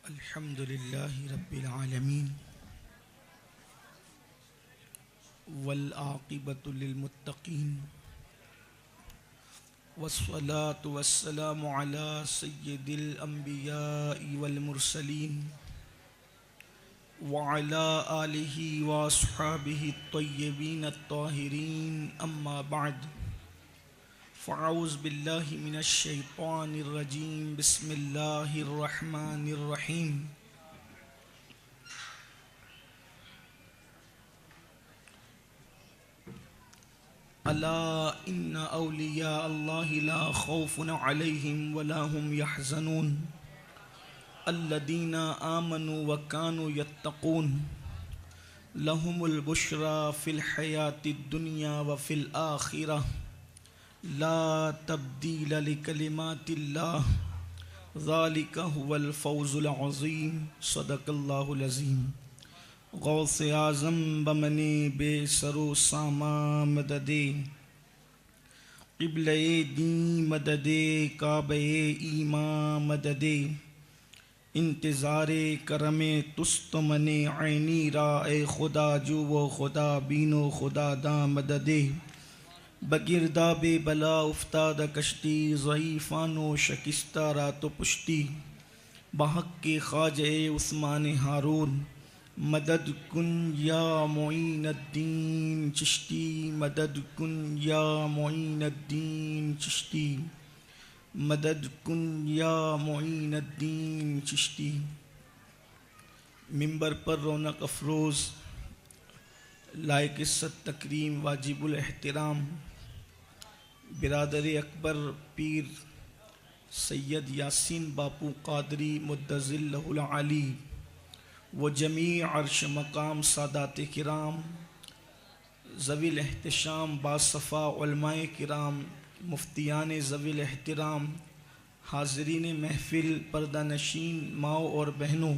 الحمد لله رب العالمين والعاقبة للمتقين والصلاة والسلام على سيد الأنبياء والمرسلين وعلى آله وأصحابه الطيبين الطاهرين أما بعد فأعوذ بالله من الشيطان الرجيم بسم الله الرحمن الرحيم ألا إن أولياء الله لا خوف عليهم ولا هم يحزنون الذين آمنوا وكانوا يتقون لهم البشرى في الحياة الدنيا وفي الآخرة لا تبديل لكلمات الله ذلك هو الفوز العظيم صدق الله العظيم غوث اعظم بمنِ بے سر و ساما مددِ قبلہ دین مددِ کعبہ ایمان مددِ انتظار کرم تست من عینی را اے خدا جو و خدا بین و خدا دا مددِ بگرداب بلا افتاد کشتی ضعیفان و شکستہ رات و پشتی بحق کے خواجہ عثمان ہارون مدد کن یا معین الدین چشتی مدد کن یا معین الدین چشتی مدد کن یا معین الدین چشتی۔ ممبر پر رونق افروز لائق عزت تکریم واجب الاحترام برادر اکبر پیر سید یاسین باپو قادری مدظ اللہ العالی و جمیع عرش مقام سادات کرام ذوی الاحتشام باصفا علماء کرام مفتیان ذوی الاحترام حاضرین محفل پردہ نشین ماؤں اور بہنوں،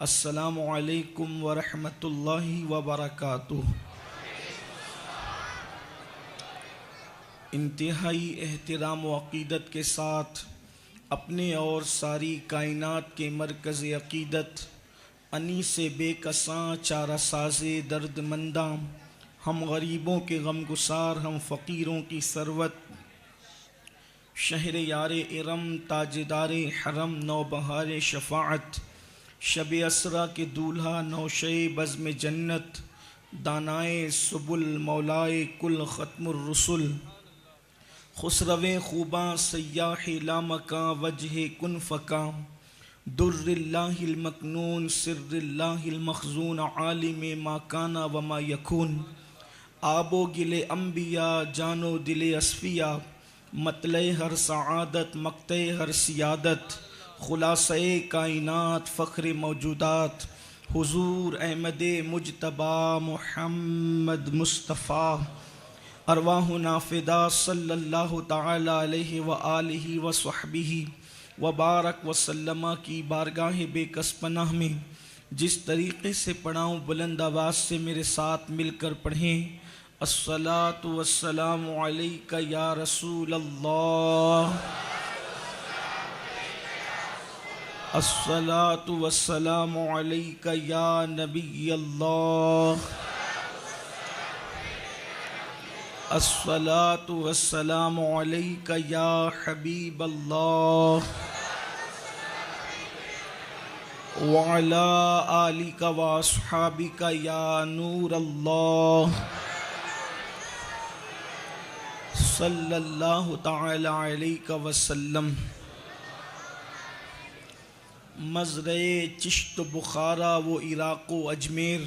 السلام علیکم ورحمۃ اللہ وبرکاتہ۔ انتہائی احترام و عقیدت کے ساتھ اپنے اور ساری کائنات کے مرکز عقیدت انیس بے کساں چارہ ساز درد منداں، ہم غریبوں کے غم گسار، ہم فقیروں کی ثروت، شہر یار ارم تاجدار حرم نوبہار شفاعت، شب اسرا کے دولہا نوشے بزم جنت، دانائے سبل مولائے کل ختم الرسل، خسرو خوباں سیاح لامکاں وجہ کن فکاں، در اللہ المکنون سر اللہ المخزون عالم ما کانا وما یکون، آب و گل انبیاء جان و دل اصفیاء، مطلع ہر سعادت مقطع ہر سیادت، خلاصہ کائنات فخر موجودات، حضور احمد مجتبیٰ محمد مصطفیٰ، ارواحنا فدا صلی اللہ تعالی علیہ وآلہ وصحبہ وبارک وسلم کی بارگاہ بے کس پناہ میں جس طریقے سے پڑھاؤں بلند آواز سے میرے ساتھ مل کر پڑھیں۔ الصلاۃ والسلام علیک یا رسول اللہ، الصلاۃ والسلام علیک یا نبی اللہ، الصلاۃ والسلام علیک یا حبیب اللہ، وعلی آلک واصحابک یا نور اللہ، صلی اللہ تعالی علیہ وسلم۔ مزرعِ چشت بخارا و عراق و اجمیر،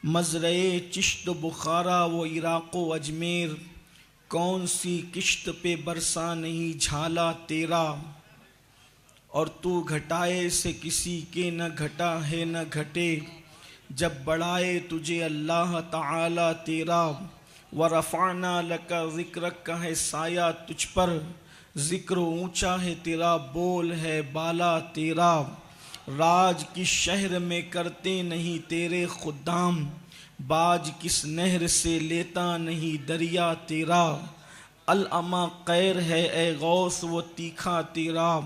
مزرعِ چشت بخارا و عراق و اجمیر، کون سی کشت پہ برسا نہیں جھالا تیرا، اور تو گھٹائے سے کسی کے نہ گھٹا ہے نہ گھٹے، جب بڑھائے تجھے اللہ تعالی تیرا، ورفعنا لک ذکرک کا ہے سایہ تجھ پر، ذکر اونچا ہے تیرا بول ہے بالا تیرا، راج کس شہر میں کرتے نہیں تیرے خدام، باج کس نہر سے لیتا نہیں دریا تیرا، العما قیر ہے اے غوث وہ تیکھا تیرا،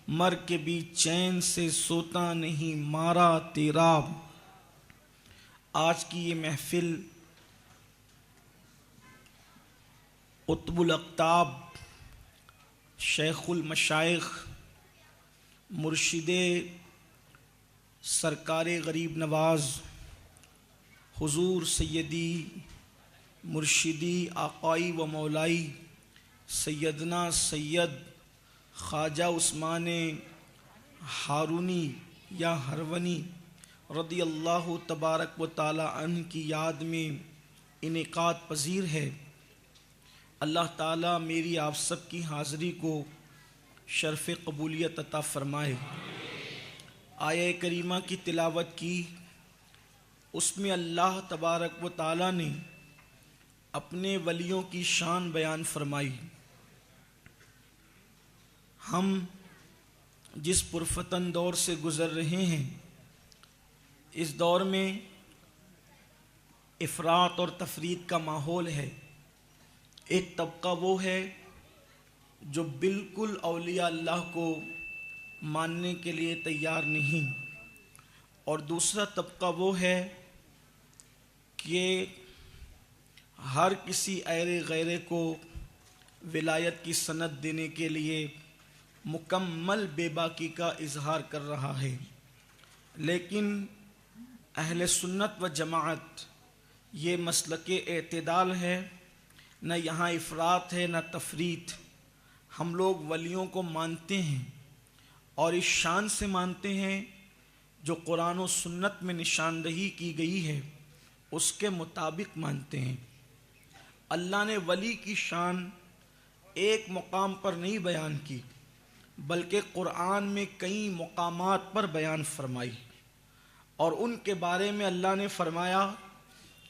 مر کے بھی چین سے سوتا نہیں مارا تیرا۔ آج کی یہ محفل قطب الاقطاب شیخ المشائخ مرشد سرکار غریب نواز حضور سیدی مرشدی آقائی و مولائی سیدنا سید خواجہ عثمان ہارونی یا ہرونی رضی اللہ تبارک و تعالی عنہ کی یاد میں انعقاد پذیر ہے۔ اللہ تعالیٰ میری آپ سب کی حاضری کو شرف قبولیت عطا فرمائے۔ آیہ کریمہ کی تلاوت کی، اس میں اللہ تبارک و تعالیٰ نے اپنے ولیوں کی شان بیان فرمائی۔ ہم جس پرفتن دور سے گزر رہے ہیں، اس دور میں افراط اور تفریط کا ماحول ہے۔ ایک طبقہ وہ ہے جو بالکل اولیاء اللہ کو ماننے کے لیے تیار نہیں، اور دوسرا طبقہ وہ ہے کہ ہر کسی ایرے غیرے کو ولایت کی سند دینے کے لیے مکمل بے باکی کا اظہار کر رہا ہے۔ لیکن اہل سنت و جماعت یہ مسلک اعتدال ہے، نہ یہاں افراط ہے نہ تفریط۔ ہم لوگ ولیوں کو مانتے ہیں اور اس شان سے مانتے ہیں جو قرآن و سنت میں نشاندہی کی گئی ہے، اس کے مطابق مانتے ہیں۔ اللہ نے ولی کی شان ایک مقام پر نہیں بیان کی، بلکہ قرآن میں کئی مقامات پر بیان فرمائی، اور ان کے بارے میں اللہ نے فرمایا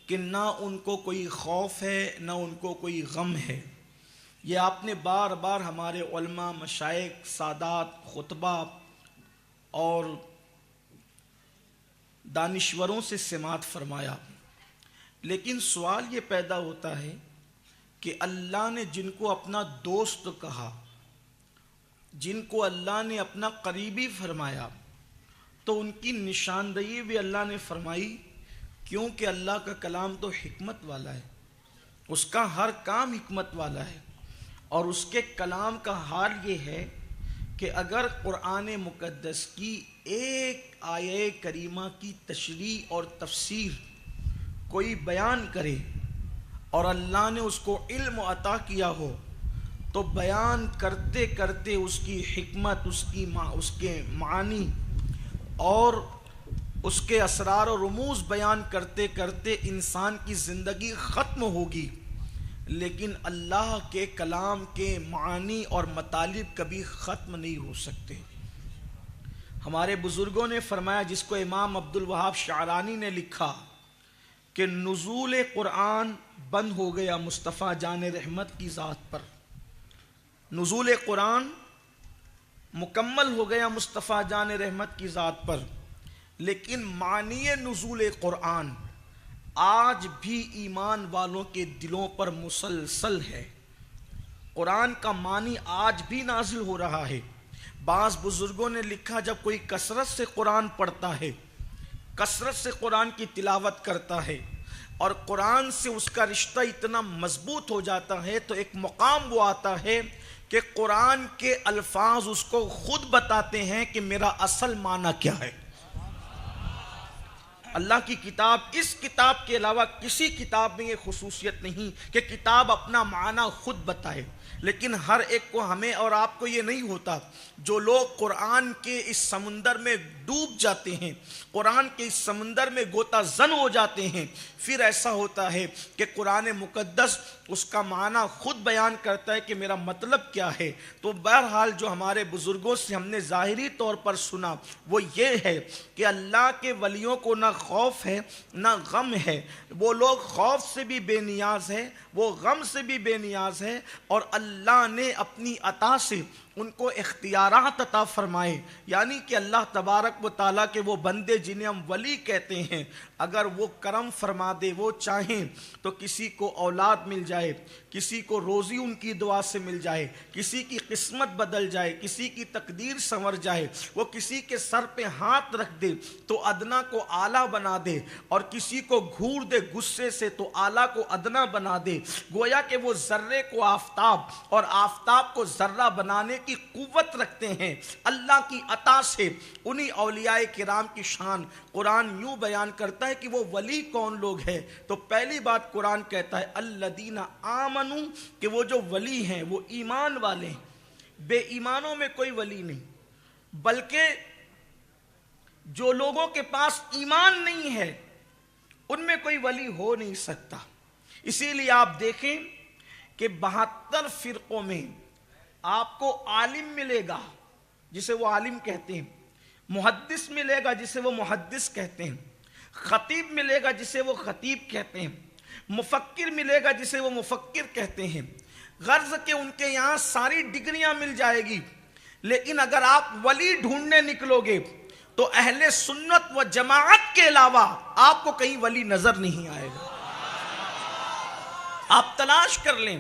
کہ نہ ان کو کوئی خوف ہے نہ ان کو کوئی غم ہے۔ یہ آپ نے بار بار ہمارے علماء، مشائخ، سادات، خطبہ اور دانشوروں سے سماعت فرمایا۔ لیکن سوال یہ پیدا ہوتا ہے کہ اللہ نے جن کو اپنا دوست کہا، جن کو اللہ نے اپنا قریبی فرمایا، تو ان کی نشاندہی بھی اللہ نے فرمائی، کیونکہ اللہ کا کلام تو حکمت والا ہے، اس کا ہر کام حکمت والا ہے، اور اس کے کلام کا حال یہ ہے کہ اگر قرآن مقدس کی ایک آیہ کریمہ کی تشریح اور تفسیر کوئی بیان کرے اور اللہ نے اس کو علم عطا کیا ہو، تو بیان کرتے کرتے اس کی حکمت، اس کے معانی اور اس کے اسرار و رموز بیان کرتے کرتے انسان کی زندگی ختم ہوگی، لیکن اللہ کے کلام کے معانی اور مطالب کبھی ختم نہیں ہو سکتے۔ ہمارے بزرگوں نے فرمایا، جس کو امام عبد الوہاب شعرانی نے لکھا کہ نزول قرآن بند ہو گیا مصطفیٰ جان رحمت کی ذات پر، نزول قرآن مکمل ہو گیا مصطفیٰ جان رحمت کی ذات پر، لیکن معنی نزول قرآن آج بھی ایمان والوں کے دلوں پر مسلسل ہے۔ قرآن کا معنی آج بھی نازل ہو رہا ہے۔ بعض بزرگوں نے لکھا، جب کوئی کثرت سے قرآن پڑھتا ہے، کثرت سے قرآن کی تلاوت کرتا ہے اور قرآن سے اس کا رشتہ اتنا مضبوط ہو جاتا ہے، تو ایک مقام وہ آتا ہے کہ قرآن کے الفاظ اس کو خود بتاتے ہیں کہ میرا اصل معنی کیا ہے۔ اللہ کی کتاب، اس کتاب کے علاوہ کسی کتاب میں یہ خصوصیت نہیں کہ کتاب اپنا معنی خود بتائے، لیکن ہر ایک کو، ہمیں اور آپ کو یہ نہیں ہوتا۔ جو لوگ قرآن کے اس سمندر میں ڈوب جاتے ہیں، قرآن کے اس سمندر میں غوطہ زن ہو جاتے ہیں، پھر ایسا ہوتا ہے کہ قرآن مقدس اس کا معنی خود بیان کرتا ہے کہ میرا مطلب کیا ہے۔ تو بہرحال جو ہمارے بزرگوں سے ہم نے ظاہری طور پر سنا وہ یہ ہے کہ اللہ کے ولیوں کو نہ خوف ہے نہ غم ہے، وہ لوگ خوف سے بھی بے نیاز ہے، وہ غم سے بھی بے نیاز ہے، اور اللہ نے اپنی عطا سے ان کو اختیارات عطا فرمائے، یعنی کہ اللہ تبارک و تعالیٰ کے وہ بندے جنہیں ہم ولی کہتے ہیں، اگر وہ کرم فرما دے، وہ چاہیں تو کسی کو اولاد مل جائے، کسی کو روزی ان کی دعا سے مل جائے، کسی کی قسمت بدل جائے، کسی کی تقدیر سنور جائے، وہ کسی کے سر پہ ہاتھ رکھ دے تو ادنا کو اعلیٰ بنا دے، اور کسی کو گھور دے غصے سے تو اعلیٰ کو ادنا بنا دے۔ گویا کہ وہ ذرے کو آفتاب اور آفتاب کو ذرہ بنانے کی قوت رکھتے ہیں۔ اللہ کی عطا سے انہی اولیاء کرام کی شان قرآن یوں بیان کرتا ہے کہ وہ ولی کون لوگ ہیں۔ تو پہلی بات قرآن کہتا ہے الذین آمنوا، کہ وہ جو ولی ہیں وہ ایمان والے ہیں۔ بے ایمانوں میں کوئی ولی نہیں، بلکہ جو لوگوں کے پاس ایمان نہیں ہے ان میں کوئی ولی ہو نہیں سکتا۔ اسی لیے آپ دیکھیں کہ 72 فرقوں میں آپ کو عالم ملے گا جسے وہ عالم کہتے ہیں، محدث ملے گا جسے وہ محدث کہتے ہیں، خطیب ملے گا جسے وہ خطیب کہتے ہیں، مفکر ملے گا جسے وہ مفکر کہتے ہیں۔ غرض کہ ان کے یہاں ساری ڈگریاں مل جائے گی، لیکن اگر آپ ولی ڈھونڈنے نکلو گے تو اہل سنت و جماعت کے علاوہ آپ کو کہیں ولی نظر نہیں آئے گا۔ آپ تلاش کر لیں،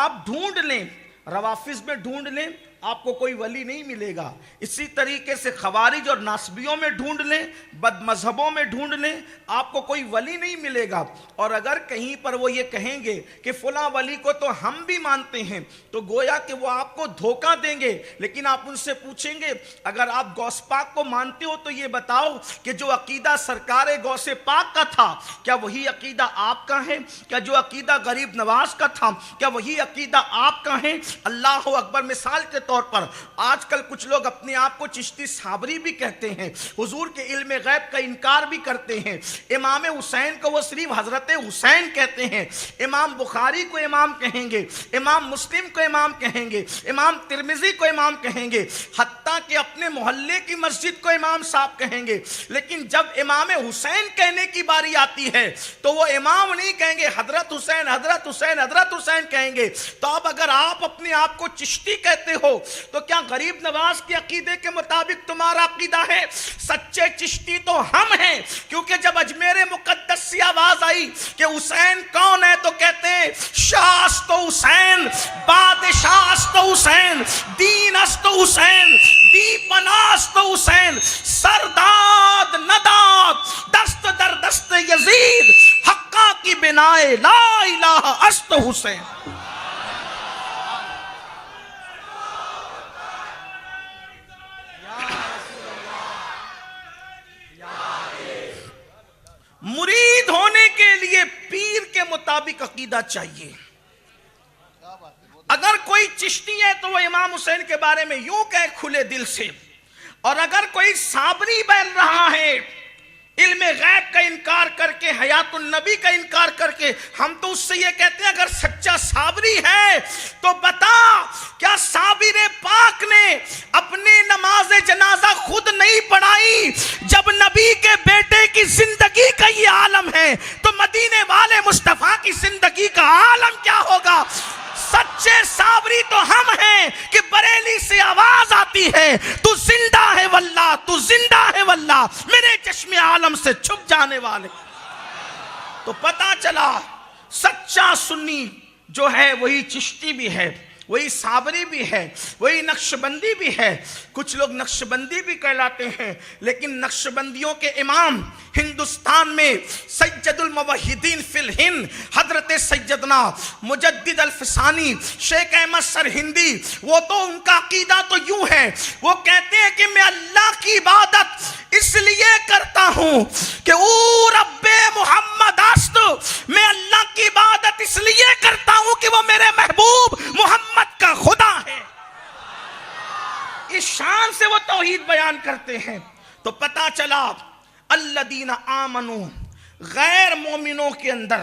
آپ ڈھونڈ لیں، روافظ میں ڈھونڈ لیں، آپ کو کوئی ولی نہیں ملے گا۔ اسی طریقے سے خوارج اور ناصبیوں میں ڈھونڈ لیں، بد مذہبوں میں ڈھونڈ لیں، آپ کو کوئی ولی نہیں ملے گا۔ اور اگر کہیں پر وہ یہ کہیں گے کہ فلاں ولی کو تو ہم بھی مانتے ہیں تو گویا کہ وہ آپ کو دھوکہ دیں گے۔ لیکن آپ ان سے پوچھیں گے اگر آپ غوث پاک کو مانتے ہو تو یہ بتاؤ کہ جو عقیدہ سرکار غوث پاک کا تھا کیا وہی عقیدہ آپ کا ہے؟ کیا جو عقیدہ غریب نواز کا تھا کیا وہی عقیدہ آپ کا ہے؟ اللہ اکبر۔ مثال کے طور پر آج کل کچھ لوگ اپنے آپ کو چشتی صابری بھی کہتے ہیں، حضور کے علم غیب کا انکار بھی کرتے ہیں، امام حسین کو وہ صرف حضرت حسین کہتے ہیں، امام بخاری کو امام کہیں گے، امام مسلم کو امام کہیں گے، امام ترمذی کو امام کہیں گے، حتیٰ کہ اپنے محلے کی مسجد کو امام صاحب کہیں گے۔ لیکن جب امام حسین کہنے کی باری آتی ہے تو وہ امام نہیں کہیں گے، حضرت حسین حضرت حسین حضرت حسین کہیں گے۔ تو اب اگر آپ اپنے آپ کو چشتی کہتے ہو تو کیا غریب نواز کے عقیدے کے مطابق تمہارا عقیدہ ہے؟ سچے چشتی تو ہم ہیں، کیونکہ جب اجمیر مقدس سے آواز آئی کہ حسین کون ہے تو کہتے ہیں شاہ است تو حسین، بادشاہ است تو حسین، دین است تو حسین، دی پناہ است تو حسین، سرداد نداد دست در دست یزید، حقا کی بنائے لا الہ است تو حسین۔ مرید ہونے کے لیے پیر کے مطابق عقیدہ چاہیے۔ اگر کوئی چشتی ہے تو وہ امام حسین کے بارے میں یوں کہے کھلے دل سے، اور اگر کوئی صابری بن رہا ہے علم غیب کا انکار کر کے، حیات النبی کا انکار کر کے، ہم تو اس سے یہ کہتے ہیں اگر سچا صابری ہے تو بتا کیا صابر پاک نے اپنی نماز جنازہ خود نہیں پڑھائی؟ جب نبی کے بیٹے کی زندگی کا یہ عالم ہے تو مدینے والے مصطفیٰ کی زندگی کا عالم کیا ہوگا؟ سچے صابری تو ہم ہیں کہ بریلی سے آواز آتی ہے تو زندہ ہے واللہ، تو زندہ ہے واللہ، میرے چشم عالم سے چھپ جانے والے۔ تو پتا چلا سچا سنی جو ہے وہی چشتی بھی ہے، وہی صابری بھی ہے، وہی نقشبندی بھی ہے۔ کچھ لوگ نقشبندی بھی کہلاتے ہیں، لیکن نقشبندیوں کے امام ہندوستان میں سید الموحدین فی الہند حضرت سیدنا مجدد الفسانی شیخ احمد سرہندی، وہ تو ان کا عقیدہ تو یوں ہے، وہ کہتے ہیں کہ میں اللہ کی عبادت اس لیے کرتا ہوں کہ او رب محمد است، میں اللہ کی عبادت اس لیے کرتا ہوں کہ وہ میرے محبوب محمد کا خدا ہے۔ اس شان سے وہ توحید بیان کرتے ہیں۔ تو پتا چلا الذین آمنوا، غیر مومنوں کے اندر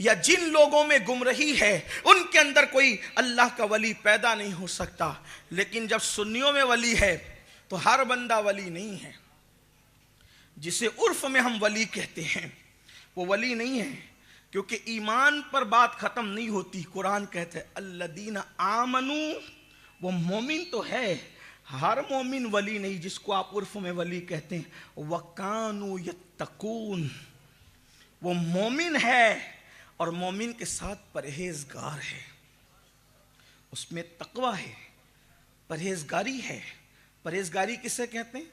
یا جن لوگوں میں گمراہی ہے ان کے اندر کوئی اللہ کا ولی پیدا نہیں ہو سکتا۔ لیکن جب سنیوں میں ولی ہے تو ہر بندہ ولی نہیں ہے۔ جسے عرف میں ہم ولی کہتے ہیں وہ ولی نہیں ہے، کیونکہ ایمان پر بات ختم نہیں ہوتی۔ قرآن کہتے ہیں الذین آمنوا وہ مومن تو ہے، ہر مومن ولی نہیں جس کو آپ عرف میں ولی کہتے ہیں. وَكَانُوا يَتَّقُونَ، وہ مومن ہے اور مومن کے ساتھ پرہیزگار ہے، اس میں تقوی ہے، پرہیزگاری ہے. پرہیزگاری کسے کہتے ہیں؟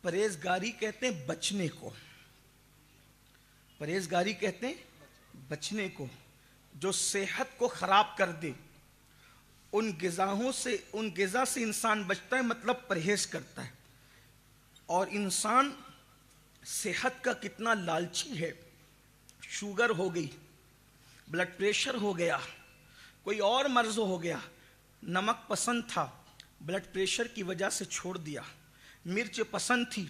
پرہیزگاری کہتے ہیں بچنے کو. پرہیزگاری کہتے ہیں بچنے کو. جو صحت کو خراب کر دے، ان غذا سے انسان بچتا ہے، مطلب پرہیز کرتا ہے. اور انسان صحت کا کتنا لالچی ہے. شوگر ہو گئی، بلڈ پریشر ہو گیا، کوئی اور مرض ہو گیا. نمک پسند تھا، بلڈ پریشر کی وجہ سے چھوڑ دیا. مرچ پسند تھی،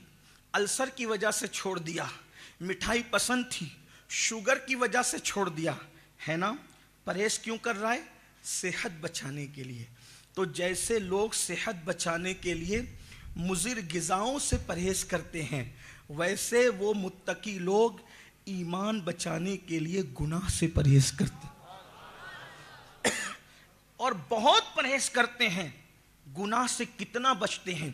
السر کی وجہ سے چھوڑ دیا. مٹھائی پسند تھی، شوگر کی وجہ سے چھوڑ دیا. ہے نا؟ پرہیز کیوں کر رہا ہے؟ صحت بچانے کے لیے. تو جیسے لوگ صحت بچانے کے لیے مضر غذاؤں سے پرہیز کرتے ہیں، ویسے وہ متقی لوگ ایمان بچانے کے لیے گناہ سے پرہیز کرتے ہیں اور بہت پرہیز کرتے ہیں. گناہ سے کتنا بچتے ہیں؟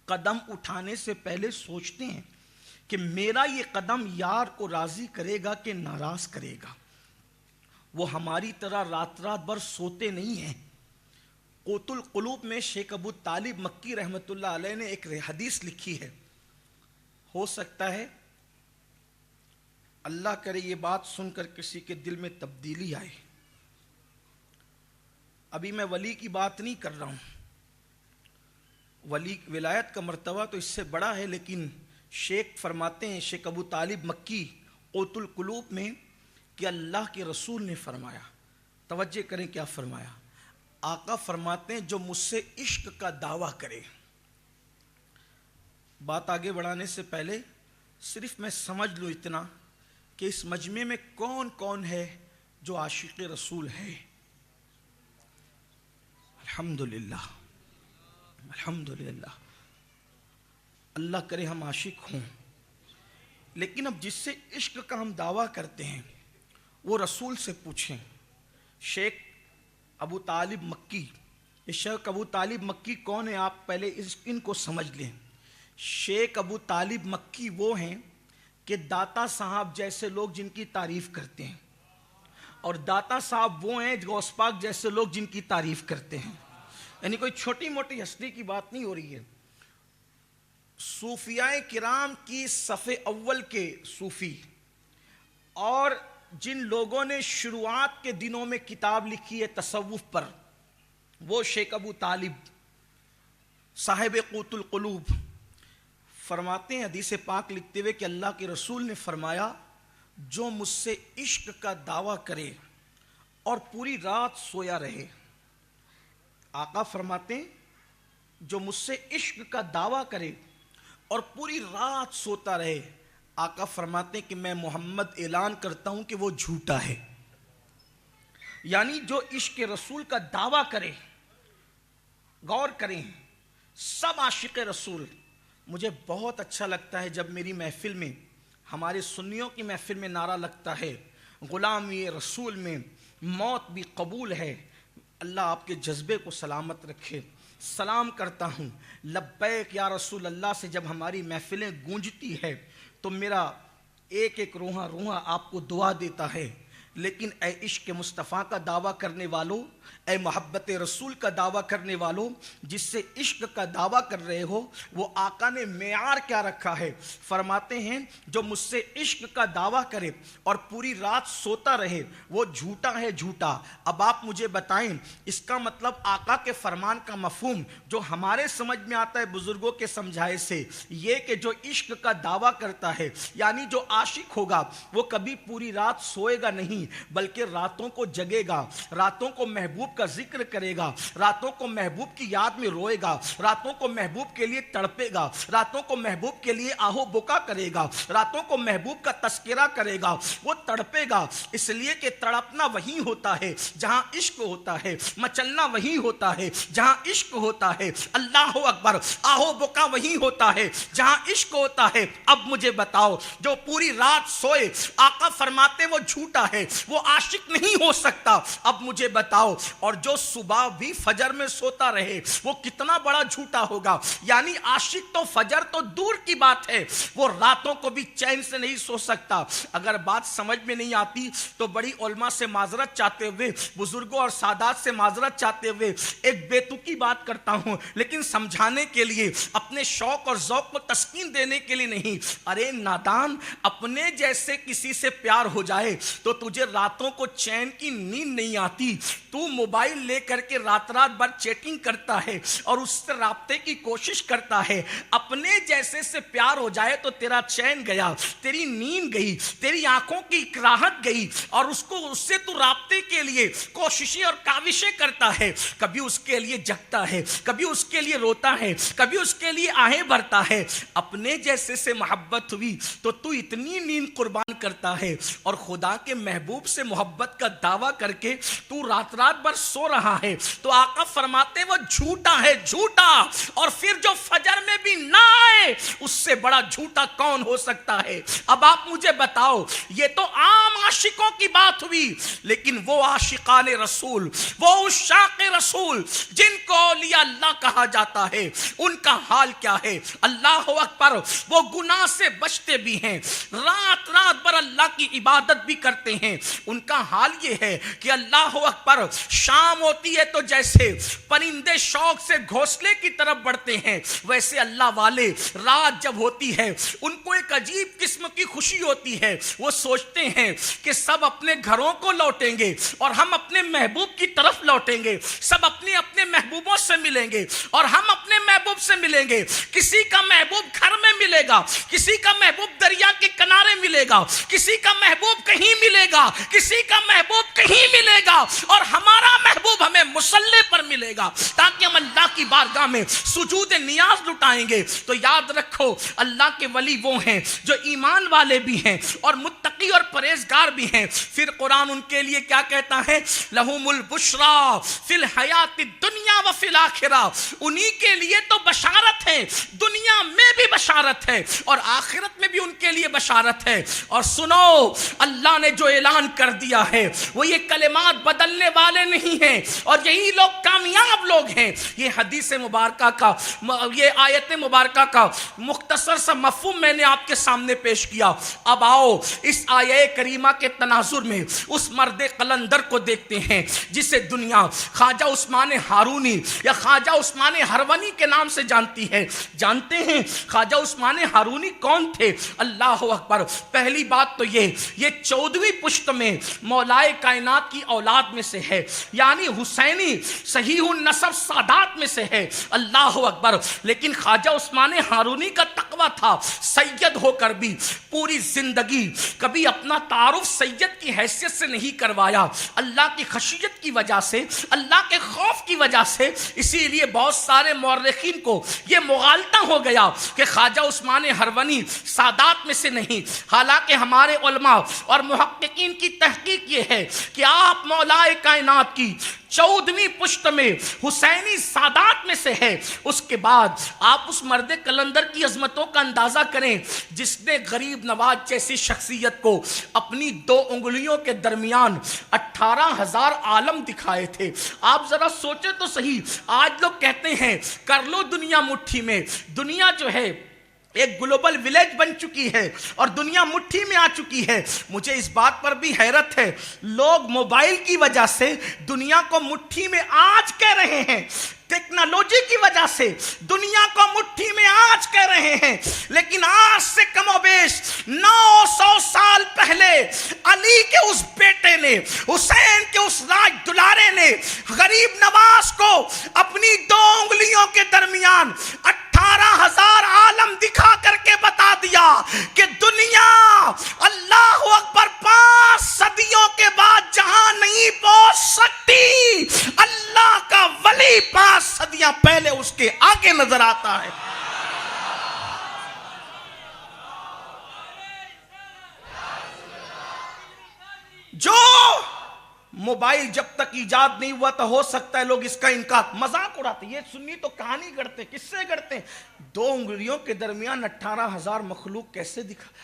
قدم اٹھانے سے پہلے سوچتے ہیں کہ میرا یہ قدم یار کو راضی کرے گا کہ ناراض کرے گا. وہ ہماری طرح رات بھر سوتے نہیں ہیں. قوت القلوب میں شیخ ابو طالب مکی رحمۃ اللہ علیہ نے ایک حدیث لکھی ہے. ہو سکتا ہے اللہ کرے یہ بات سن کر کسی کے دل میں تبدیلی آئے. ابھی میں ولی کی بات نہیں کر رہا ہوں، ولی ولایت کا مرتبہ تو اس سے بڑا ہے، لیکن شیخ فرماتے ہیں، شیخ ابو طالب مکی قوت القلوب میں، کہ اللہ کے رسول نے فرمایا. توجہ کریں کیا فرمایا. آقا فرماتے ہیں جو مجھ سے عشق کا دعویٰ کرے. بات آگے بڑھانے سے پہلے صرف میں سمجھ لوں اتنا کہ اس مجمع میں کون کون ہے جو عاشق رسول ہے. الحمدللہ، الحمدللہ. اللہ کرے ہم عاشق ہوں. لیکن اب جس سے عشق کا ہم دعویٰ کرتے ہیں وہ رسول سے پوچھیں. شیخ ابو طالب مکی، شیخ ابو طالب مکی کون ہے؟ آپ پہلے ان کو سمجھ لیں. شیخ ابو طالب مکی وہ ہیں کہ داتا صاحب جیسے لوگ جن کی تعریف کرتے ہیں، اور داتا صاحب وہ ہیں غوث پاک جیسے لوگ جن کی تعریف کرتے ہیں. یعنی کوئی چھوٹی موٹی ہستی کی بات نہیں ہو رہی ہے. صوفیاء کرام کی صف اول کے صوفی، اور جن لوگوں نے شروعات کے دنوں میں کتاب لکھی ہے تصوف پر، وہ شیخ ابو طالب صاحب قوت القلوب فرماتے ہیں حدیث پاک لکھتے ہوئے کہ اللہ کے رسول نے فرمایا جو مجھ سے عشق کا دعویٰ کرے اور پوری رات سویا رہے. آقا فرماتے ہیں جو مجھ سے عشق کا دعویٰ کرے اور پوری رات سوتا رہے، آقا فرماتے ہیں کہ میں محمد اعلان کرتا ہوں کہ وہ جھوٹا ہے. یعنی جو عشق رسول کا دعویٰ کرے، غور کریں سب عاشق رسول. مجھے بہت اچھا لگتا ہے جب میری محفل میں، ہمارے سنیوں کی محفل میں نعرہ لگتا ہے غلامی رسول میں موت بھی قبول ہے. اللہ آپ کے جذبے کو سلامت رکھے. سلام کرتا ہوں لبیک یا رسول اللہ سے جب ہماری محفلیں گونجتی ہے تو میرا ایک ایک روحاں روحاں آپ کو دعا دیتا ہے. لیکن اے عشق مصطفیٰ کا دعویٰ کرنے والوں، اے محبت رسول کا دعویٰ کرنے والوں، جس سے عشق کا دعویٰ کر رہے ہو، وہ آقا نے معیار کیا رکھا ہے؟ فرماتے ہیں جو مجھ سے عشق کا دعویٰ کرے اور پوری رات سوتا رہے وہ جھوٹا ہے، جھوٹا. اب آپ مجھے بتائیں اس کا مطلب آقا کے فرمان کا مفہوم جو ہمارے سمجھ میں آتا ہے بزرگوں کے سمجھائے سے، یہ کہ جو عشق کا دعویٰ کرتا ہے یعنی جو عاشق ہوگا وہ کبھی پوری رات سوئے گا نہیں، بلکہ راتوں کو جگے گا، راتوں کو محبوب کا ذکر کرے گا، راتوں کو محبوب کی یاد میں روئے گا، راتوں کو محبوب کے لیے تڑپے گا، راتوں کو محبوب کے لیے آہو بکا کرے گا، راتوں کو محبوب کا تذکرہ کرے گا. وہ تڑپے گا اس لیے کہ تڑپنا وہی ہوتا ہے جہاں عشق ہوتا ہے، مچلنا وہی ہوتا ہے جہاں عشق ہوتا ہے. اللہ اکبر. آہو بکا وہی ہوتا ہے جہاں عشق ہوتا ہے. اب مجھے بتاؤ جو پوری رات سوئے، آقا فرماتے وہ جھوٹا ہے. وہ عاشق نہیں ہو سکتا۔ اب مجھے بتاؤ، اور جو صبح بھی فجر میں سوتا رہے وہ کتنا بڑا جھوٹا ہوگا؟ یعنی عاشق تو فجر تو دور کی بات ہے، وہ راتوں کو بھی چین سے نہیں سو سکتا۔ اگر بات سمجھ میں نہیں آتی تو بڑی علماء سے معذرت چاہتے ہوئے، بزرگوں اور سادات سے معذرت چاہتے ہوئے ایک بیتوکی بات کرتا ہوں، لیکن سمجھانے کے لیے، اپنے شوق اور ذوق کو تسکین دینے کے لیے نہیں۔ ارے نادان، اپنے جیسے کسی سے پیار ہو جائے تو تجھے راتوں کو چین کی نیند نہیں آتی، تو موبائل لے کر کے رات بھر چیٹنگ کرتا ہے اور اس سے رابطے کی کوشش کرتا ہے۔ اپنے جیسے سے پیار ہو جائے تو تیرا چین گیا، تیری نیند گئی، تیری آنکھوں کی راحت گئی، اور اس سے تو رابطے کے لیے کوششیں اور کاوشیں کرتا ہے۔ کبھی اس کے لیے جگتا ہے، کبھی اس کے لیے روتا ہے، کبھی اس کے لیے آہیں بھرتا ہے۔ اپنے جیسے سے محبت ہوئی تو تو اتنی نیند قربان کرتا ہے، اور خدا کے محبوب سے محبت کا دعویٰ کر کے تو رات بھر سو رہا ہے۔ تو آقا فرماتے وہ جھوٹا ہے، جھوٹا، اور پھر جو فجر میں بھی نہ آئے اس سے بڑا جھوٹا کون ہو سکتا ہے؟ اب آپ مجھے بتاؤ، یہ تو عام عاشقوں کی بات ہوئی، لیکن وہ عاشقان رسول، وہ عشاق رسول جن کو اولیاء اللہ کہا جاتا ہے، ان کا حال کیا ہے؟ اللہ اکبر، وہ گناہ سے بچتے بھی ہیں، رات بھر اللہ کی عبادت بھی کرتے ہیں۔ ان کا حال یہ ہے کہ اللہ اکبر، شام ہوتی ہے تو جیسے پرندے شوق سے گھونسلے کی طرف بڑھتے ہیں، ویسے اللہ والے رات جب ہوتی ہے ان کو ایک عجیب قسم کی خوشی ہوتی ہے۔ وہ سوچتے ہیں کہ سب اپنے گھروں کو لوٹیں گے اور ہم اپنے محبوب کی طرف لوٹیں گے، سب اپنے اپنے محبوبوں سے ملیں گے اور ہم اپنے محبوب سے ملیں گے۔ کسی کا محبوب گھر میں ملے گا، کسی کا محبوب دریا کے کنارے ملے گا، کسی کا محبوب کہیں ملے گا، کسی کا محبوب کہیں ملے گا، اور ہمارا محبوب ہمیں مصلی پر ملے گا، تاکہ ہم اللہ کی بارگاہ میں سجود نیاز لٹائیں گے۔ تو یاد رکھو، اللہ کے ولی وہ ہیں جو ایمان والے بھی ہیں اور متقی اور پرہیزگار بھی ہیں۔ پھر قرآن ان کے لیے کیا کہتا ہے؟ لہم البشریٰ فی الحیات الدنیا وفی الآخرہ، انہی کے لیے تو بشارت ہے، دنیا میں بھی بشارت ہے اور آخرت میں بھی ان کے لیے بشارت ہے۔ اور سنو، اللہ نے جو اعلان کر دیا ہے وہ یہ کلمات بدلنے والے نہیں ہیں، اور یہی لوگ کامیاب لوگ ہیں۔ یہ حدیث مبارکہ کا، یہ آیت مبارکہ کا مختصر سا مفہوم میں نے آپ کے سامنے پیش کیا۔ اب آؤ اس آیہ کریمہ کے تناظر میں اس مرد قلندر کو دیکھتے ہیں جسے دنیا خواجہ عثمان ہارونی یا خواجہ عثمان ہرونی کے نام سے جانتی ہے۔ جانتے ہیں خواجہ عثمان ہارونی کون تھے؟ اللہ اکبر، پہلی بات تو یہ 14ویں پشت میں مولائے کائنات کی اولاد میں سے ہے، یعنی حسینی صحیح النسب سادات میں سے ہے۔ اللہ اکبر، لیکن خواجہ عثمان ہارونی کا تقویٰ تھا، سید ہو کر بھی پوری زندگی کبھی اپنا تعارف سید کی حیثیت سے نہیں کروایا، اللہ کی خشیت کی وجہ سے، اللہ کے خوف کی وجہ سے۔ اسی لیے بہت سارے مورخین کو یہ مغالطہ ہو گیا کہ خواجہ عثمان ہرونی سادات میں سے نہیں، حالانکہ ہمارے علماء اور محققین کی تحقیق یہ ہے کہ آپ مولائے کائنات کی 14ویں پشت میں حسینی سادات میں سے ہے۔ اس کے بعد آپ اس مرد قلندر کی عظمتوں کا اندازہ کریں جس نے غریب نواز جیسی شخصیت کو اپنی 2 انگلیوں کے درمیان 18,000 عالم دکھائے تھے۔ آپ ذرا سوچیں تو صحیح، آج لوگ کہتے ہیں کر لو دنیا مٹھی میں، دنیا جو ہے ایک گلوبل ولیج بن چکی ہے اور دنیا مٹھی میں آ چکی ہے۔ مجھے اس بات پر بھی حیرت ہے، لوگ موبائل کی وجہ سے دنیا کو مٹھی میں آج کہہ رہے ہیں، ٹیکنالوجی کی وجہ سے دنیا کو مٹھی میں آج کہہ رہے ہیں، لیکن آج سے کم و بیش 900 سال پہلے علی کے اس بیٹے نے، حسین کے اس راج دلارے نے غریب نواز کو اپنی 2 انگلیوں کے درمیان 18,000 عالم دکھا کر کے بتا دیا کہ دنیا اللہ اکبر 5 صدیوں کے بعد جہاں نہیں پہنچ سکتی، اللہ کا ولی 5 صدیاں پہلے اس کے آگے نظر آتا ہے۔ جو موبائل جب تک ایجاد نہیں ہوا تو ہو سکتا ہے لوگ اس کا انکار مذاق اڑاتے. یہ سنی تو کہانی کرتے, کس سے کرتے ہیں؟ 2 انگلیوں کے درمیان 18,000 مخلوق کیسے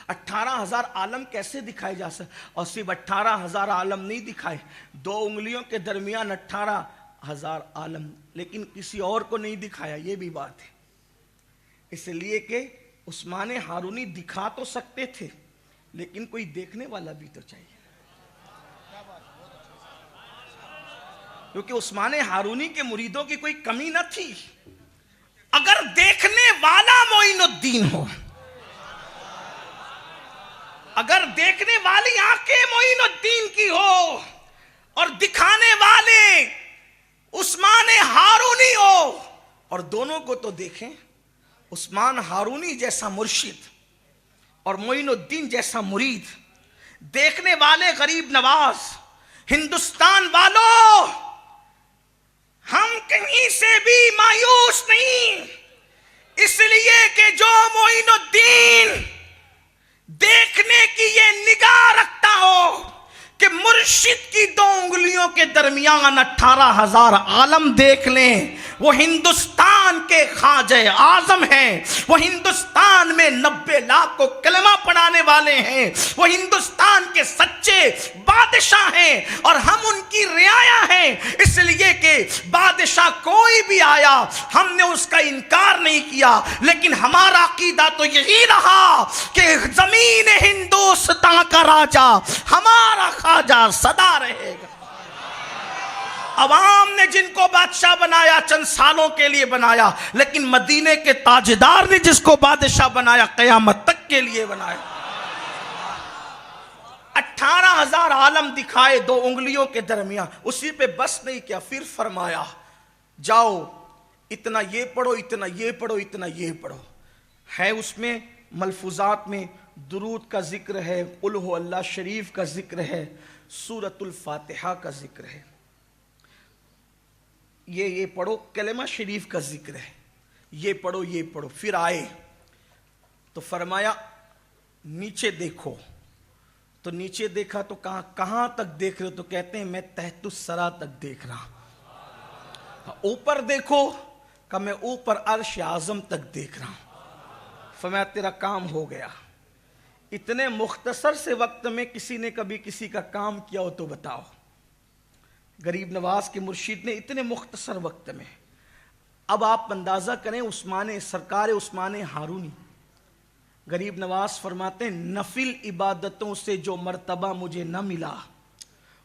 18,000 عالم کیسے دکھائے جا سکتے؟ اور صرف 18,000 عالم نہیں دکھائے, 2 انگلیوں کے درمیان 18,000 عالم, لیکن کسی اور کو نہیں دکھایا. یہ بھی بات ہے, اس لیے کہ عثمان ہارونی دکھا تو سکتے تھے لیکن کوئی دیکھنے والا بھی تو چاہیے, کیونکہ عثمان ہارونی کے مریدوں کی کوئی کمی نہ تھی. اگر دیکھنے والا معین الدین ہو, اگر دیکھنے والی آنکھیں معین الدین کی ہو اور دکھانے والے عثمان ہارونی ہو, اور دونوں کو تو دیکھیں, عثمان ہارونی جیسا مرشد اور معین الدین جیسا مرید, دیکھنے والے غریب نواز. ہندوستان والوں, ہم کہیں سے بھی مایوس نہیں, اس لیے کہ جو معین الدین دیکھنے کی یہ نگاہ رکھتا ہو کہ مرشد کی 2 انگلیوں کے درمیان 18,000 عالم دیکھ لیں, وہ ہندوستان کے خواجہ اعظم ہیں, وہ ہندوستان میں 90 لاکھ کو کلمہ پڑھانے والے ہیں, وہ ہندوستان کے سچے بادشاہ ہیں, اور ہم ان کی رعایا ہیں. اس لیے کہ بادشاہ کوئی بھی آیا ہم نے اس کا انکار نہیں کیا, لیکن ہمارا عقیدہ تو یہی رہا کہ زمین ہندوستان کا راجا ہمارا خواجہ سدا رہے گا. عوام نے جن کو بادشاہ بنایا چند سالوں کے لیے بنایا, لیکن مدینے کے تاجدار نے جس کو بادشاہ بنایا قیامت تک کے لیے بنایا. 18,000 عالم دکھائے 2 انگلیوں کے درمیان. اسی پہ بس نہیں کیا, پھر فرمایا جاؤ اتنا یہ پڑھو, اتنا یہ پڑھو, اتنا یہ پڑھو. ہے اس میں ملفوظات میں درود کا ذکر ہے, قل ہو اللہ شریف کا ذکر ہے, سورۃ الفاتحہ کا ذکر ہے, یہ پڑھو, کلمہ شریف کا ذکر ہے, یہ پڑھو یہ پڑھو. پھر آئے تو فرمایا نیچے دیکھو, تو نیچے دیکھا تو کہاں تک دیکھ رہے ہو؟ تو کہتے ہیں میں تحت الثری تک دیکھ رہا. اوپر دیکھو, کہ میں اوپر عرش اعظم تک دیکھ رہا ہوں. فرمایا تیرا کام ہو گیا. اتنے مختصر سے وقت میں کسی نے کبھی کسی کا کام کیا ہو تو بتاؤ. غریب نواز کے مرشد نے اتنے مختصر وقت میں. اب آپ اندازہ کریں سرکار عثمان ہارونی, غریب نواز فرماتے ہیں نفل عبادتوں سے جو مرتبہ مجھے نہ ملا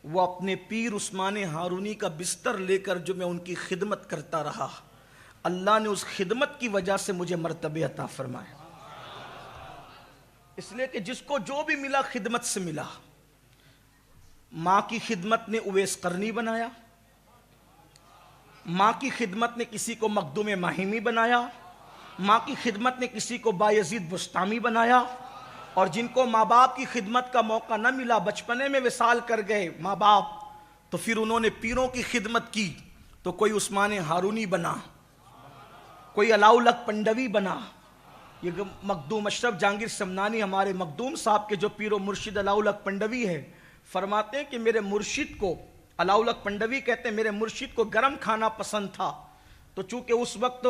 وہ اپنے پیر عثمان ہارونی کا بستر لے کر جو میں ان کی خدمت کرتا رہا, اللہ نے اس خدمت کی وجہ سے مجھے مرتبہ عطا فرمائے. اس لیے کہ جس کو جو بھی ملا خدمت سے ملا. ماں کی خدمت نے اویس قرنی بنایا, ماں کی خدمت نے کسی کو مخدوم ماہمی بنایا, ماں کی خدمت نے کسی کو بایزید بستامی بنایا, اور جن کو ماں باپ کی خدمت کا موقع نہ ملا, بچپنے میں وصال کر گئے ماں باپ, تو پھر انہوں نے پیروں کی خدمت کی, تو کوئی عثمان ہارونی بنا, کوئی علاؤ الحق پنڈوی بنا. یہ مخدوم اشرف جہانگیر سمنانی ہمارے مخدوم صاحب کے جو پیر و مرشد علاؤ الحق پنڈوی ہے, فرماتے ہیں کہ میرے مرشد کو, علاؤ الحق پنڈوی کہتے ہیں میرے مرشد کو گرم کھانا پسند تھا, تو چونکہ اس وقت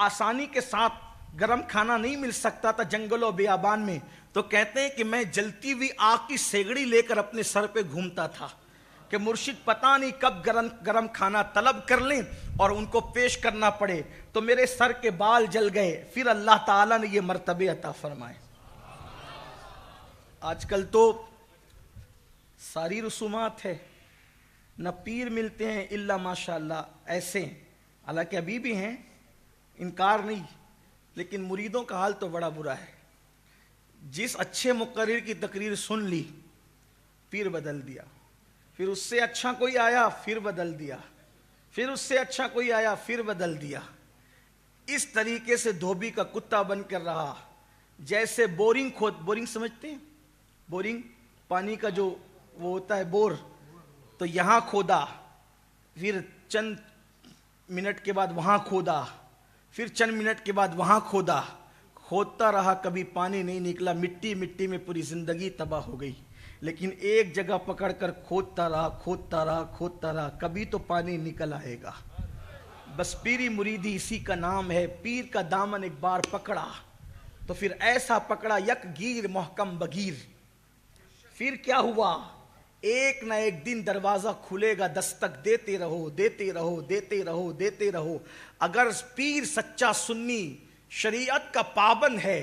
آسانی کے ساتھ گرم کھانا نہیں مل سکتا تھا جنگل و بیابان میں, تو کہتے ہیں کہ میں جلتی ہوئی آگ کی سیگڑی لے کر اپنے سر پہ گھومتا تھا کہ مرشد پتہ نہیں کب گرم کھانا طلب کر لیں اور ان کو پیش کرنا پڑے, تو میرے سر کے بال جل گئے. پھر اللہ تعالیٰ نے یہ مرتبہ عطا فرمائے. آج کل تو ساری رسومات ہے, نہ پیر ملتے ہیں الا ماشاءاللہ ایسے, حالانکہ ابھی بھی ہیں, انکار نہیں, لیکن مریدوں کا حال تو بڑا برا ہے. جس اچھے مقرر کی تقریر سن لی پیر بدل دیا, پھر اس سے اچھا کوئی آیا پھر بدل دیا, پھر اس سے اچھا کوئی آیا پھر بدل دیا. اس طریقے سے دھوبی کا کتا بن کر رہا. جیسے بورنگ سمجھتے ہیں, بورنگ پانی کا جو وہ ہوتا ہے بور, تو یہاں کھودا, پھر چند منٹ کے بعد وہاں کھودا, پھر چند منٹ کے بعد وہاں کھودا, کھودتا رہا, کبھی پانی نہیں نکلا, مٹی میں پوری زندگی تباہ ہو گئی. لیکن ایک جگہ پکڑ کر کھودتا رہا، کبھی تو پانی نکل آئے گا۔ بس پیری مریدی اسی کا نام ہے۔ پیر کا دامن ایک بار پکڑا تو پھر ایسا پکڑا یک گیر محکم بگیر۔ پھر کیا ہوا؟ ایک نہ ایک دن دروازہ کھلے گا، دستک دیتے رہو۔ اگر پیر سچا سنی شریعت کا پابند ہے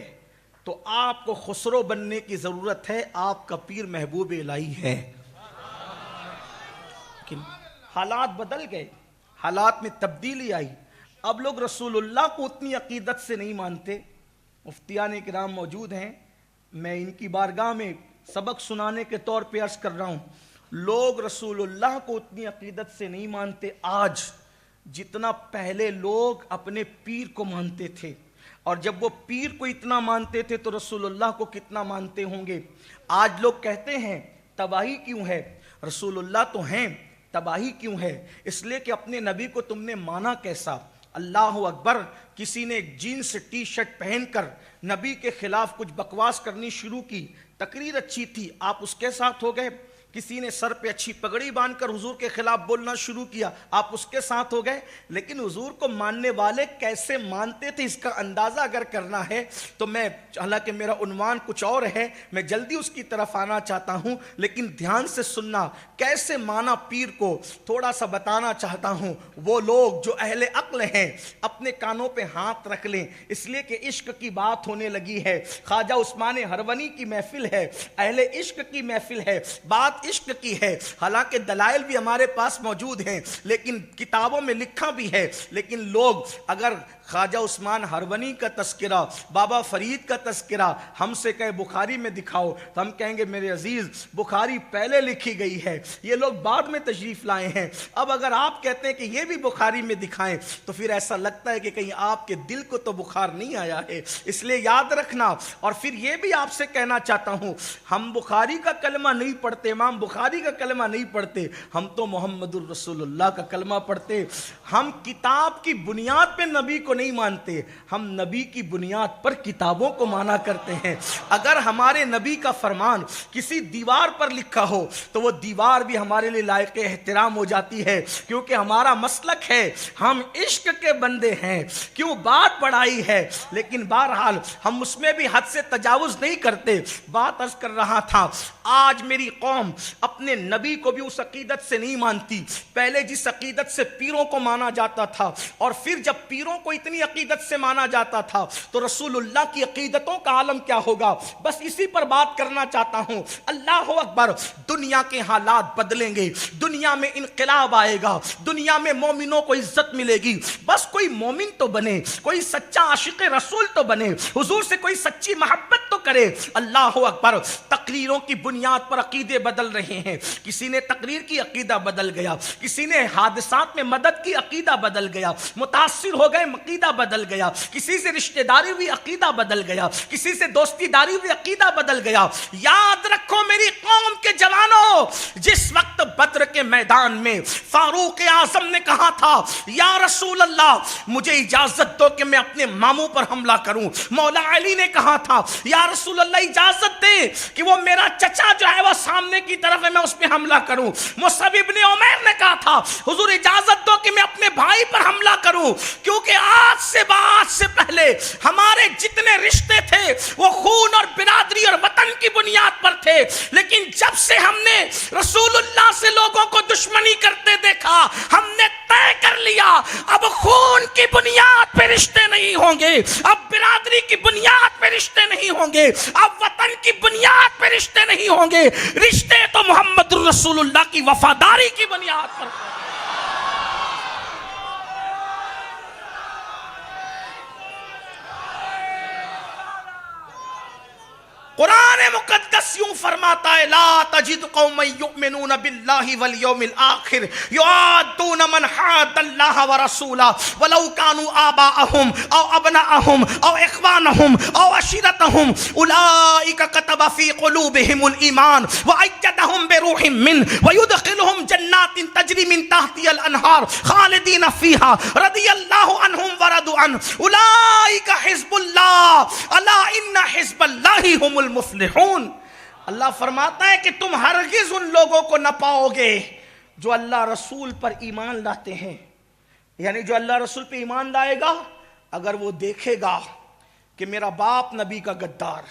تو آپ کو خسرو بننے کی ضرورت ہے، آپ کا پیر محبوب الہی ہے۔ لیکن حالات بدل گئے، حالات میں تبدیلی آئی۔ اب لوگ رسول اللہ کو اتنی عقیدت سے نہیں مانتے۔ مفتیان کرام موجود ہیں، میں ان کی بارگاہ میں سبق سنانے کے طور پہ عرض کر رہا ہوں، لوگ رسول اللہ کو اتنی عقیدت سے نہیں مانتے آج جتنا پہلے لوگ اپنے پیر کو مانتے تھے۔ اور جب وہ پیر کو اتنا مانتے تھے تو رسول اللہ کو کتنا مانتے ہوں گے۔ آج لوگ کہتے ہیں تباہی کیوں ہے؟ رسول اللہ تو ہیں، تباہی کیوں ہے؟ اس لیے کہ اپنے نبی کو تم نے مانا کیسا؟ اللہ اکبر، کسی نے جینس ٹی شرٹ پہن کر نبی کے خلاف کچھ بکواس کرنی شروع کی، تقریر اچھی تھی، آپ اس کے ساتھ ہو گئے۔ کسی نے سر پہ اچھی پگڑی باندھ کر حضور کے خلاف بولنا شروع کیا، آپ اس کے ساتھ ہو گئے۔ لیکن حضور کو ماننے والے کیسے مانتے تھے، اس کا اندازہ اگر کرنا ہے تو میں، حالانکہ میرا عنوان کچھ اور ہے، میں جلدی اس کی طرف آنا چاہتا ہوں، لیکن دھیان سے سننا، کیسے مانا پیر کو تھوڑا سا بتانا چاہتا ہوں۔ وہ لوگ جو اہل عقل ہیں اپنے کانوں پہ ہاتھ رکھ لیں، اس لیے کہ عشق کی بات ہونے لگی ہے۔ خواجہ عثمان ہرونی کی محفل ہے، اہل عشق کی محفل ہے، بات عشق کی ہے۔ حالانکہ دلائل بھی ہمارے پاس موجود ہیں، لیکن کتابوں میں لکھا بھی ہے، لیکن لوگ اگر خواجہ عثمان ہرونی کا تذکرہ، بابا فرید کا تذکرہ ہم سے کہے بخاری میں دکھاؤ تو ہم کہیں گے میرے عزیز بخاری پہلے لکھی گئی ہے، یہ لوگ بعد میں تشریف لائے ہیں۔ اب اگر آپ کہتے ہیں کہ یہ بھی بخاری میں دکھائیں تو پھر ایسا لگتا ہے کہ کہیں آپ کے دل کو تو بخار نہیں آیا ہے، اس لیے یاد رکھنا۔ اور پھر یہ بھی آپ سے کہنا چاہتا ہوں، ہم بخاری کا کلمہ نہیں پڑھتے، امام بخاری کا کلمہ نہیں پڑھتے، ہم تو محمد الرسول اللہ کا کلمہ پڑھتے۔ ہم کتاب کی بنیاد پہ نبی کو نہیں مانتے، ہم نبی کی بنیاد پر کتابوں کو مانا کرتے ہیں۔ اگر ہمارے نبی کا فرمان کسی دیوار پر لکھا ہو تو وہ دیوار بھی ہمارے لیے لائق احترام ہو جاتی ہے، کیونکہ ہمارا مسلک ہے، ہم عشق کے بندے ہیں۔ کیوں بات بڑھائی ہے، لیکن بہرحال ہم اس میں بھی حد سے تجاوز نہیں کرتے۔ بات عرض کر رہا تھا، آج میری قوم اپنے نبی کو بھی اس عقیدت سے نہیں مانتی۔ پہلے جس عقیدت سے پیروں کو مانا جاتا تھا، اور پھر جب پیروں کو اتنی عقیدت سے مانا جاتا تھا تو رسول اللہ کی عقیدتوں کا عالم کیا ہوگا؟ بس اسی پر بات کرنا چاہتا ہوں۔ اللہ اکبر، دنیا کے حالات بدلیں گے، دنیا میں انقلاب آئے گا، دنیا میں مومنوں کو عزت ملے گی۔ بس کوئی مومن تو بنے، کوئی سچا عاشق رسول تو بنے، حضور سے کوئی سچی محبت تو کرے۔ اللہ اکبر، تقریروں کی بنیاد پر عقیدے بدل رہے ہیں۔ کسی نے تقریر کی عقیدہ بدل گیا، کسی نے حادثات میں مدد کی عقیدہ بدل گیا، متاثر ہو گئے عقیدہ بدل گیا، کسی سے رشتہ داری ہوئی عقیدہ بدل گیا، کسی سے دوستی داری ہوئی عقیدہ بدل گیا۔ یاد رکھو میری قوم کے جوانوں، جس وقت بدر کے میدان میں فاروق اعظم نے کہا تھا یا رسول اللہ مجھے اجازت دو کہ میں اپنے ماموں پر حملہ کروں، مولا علی نے کہا تھا یا رسول اللہ اجازت دے کہ وہ میرا چچا جو ہے وہ سامنے کی طرف ہے میں اس پہ حملہ کروں، مصعب ابن عمیر نے کہا تھا حضور اجازت دو کہ میں اپنے بھائی پر حملہ کروں، کیونکہ آج سے پہلے ہمارے جتنے رشتے تھے وہ خون اور برادری اور وطن کی بنیاد پر تھے، لیکن جب سے ہم نے رسول اللہ سے لوگوں کو دشمنی کرتے دیکھا ہم نے طے کر لیا اب خون کی بنیاد پہ رشتے نہیں ہوں گے، اب برادری کی بنیاد پہ رشتے نہیں ہوں گے، اب وطن کی بنیاد پہ رشتے نہیں ہوں گے، رشتے تو محمد رسول اللہ کی وفاداری کی بنیاد پر۔ قرآن مقدس یوں فرماتا ہے لا تجد قوما یؤمنون باللہ والیوم الآخر یعادون من حاد اللہ ورسولہ ولو كانوا آباءهم او ابناءهم او اخوانهم او عشیرتهم اولئک كتب في قلوبهم الایمان وأیدهم بروح منه ويدخلهم جنات تجری من تحتها الانہار خالدین فیها رضی اللہ عنہم ورضوا عنہ اولئک حزب اللہ الا ان حزب اللہ هم المفلحون۔ اللہ فرماتا ہے کہ تم ہرگز ان لوگوں کو نہ پاؤ گے جو اللہ رسول پر ایمان لاتے ہیں. یعنی جو اللہ رسول پہ ایمان لائے گا، اگر وہ دیکھے گا کہ میرا باپ نبی کا غدار،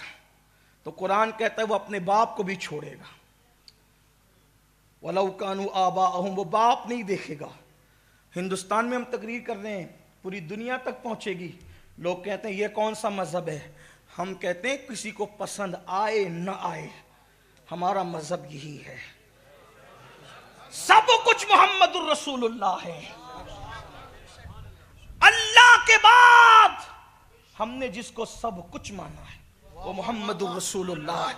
تو قرآن کہتا ہے وہ اپنے باپ کو بھی چھوڑے گا. وَلَوْ كَانُوا آبَاءَهُمْ، وہ باپ نہیں دیکھے گا. ہندوستان میں ہم تقریر کر رہے ہیں، پوری دنیا تک پہنچے گی. لوگ کہتے ہیں یہ کون سا مذہب ہے؟ ہم کہتے ہیں کسی کو پسند آئے نہ آئے، ہمارا مذہب یہی ہے. سب کچھ محمد الرسول اللہ ہے. اللہ کے بعد ہم نے جس کو سب کچھ مانا ہے وہ محمد الرسول اللہ ہے.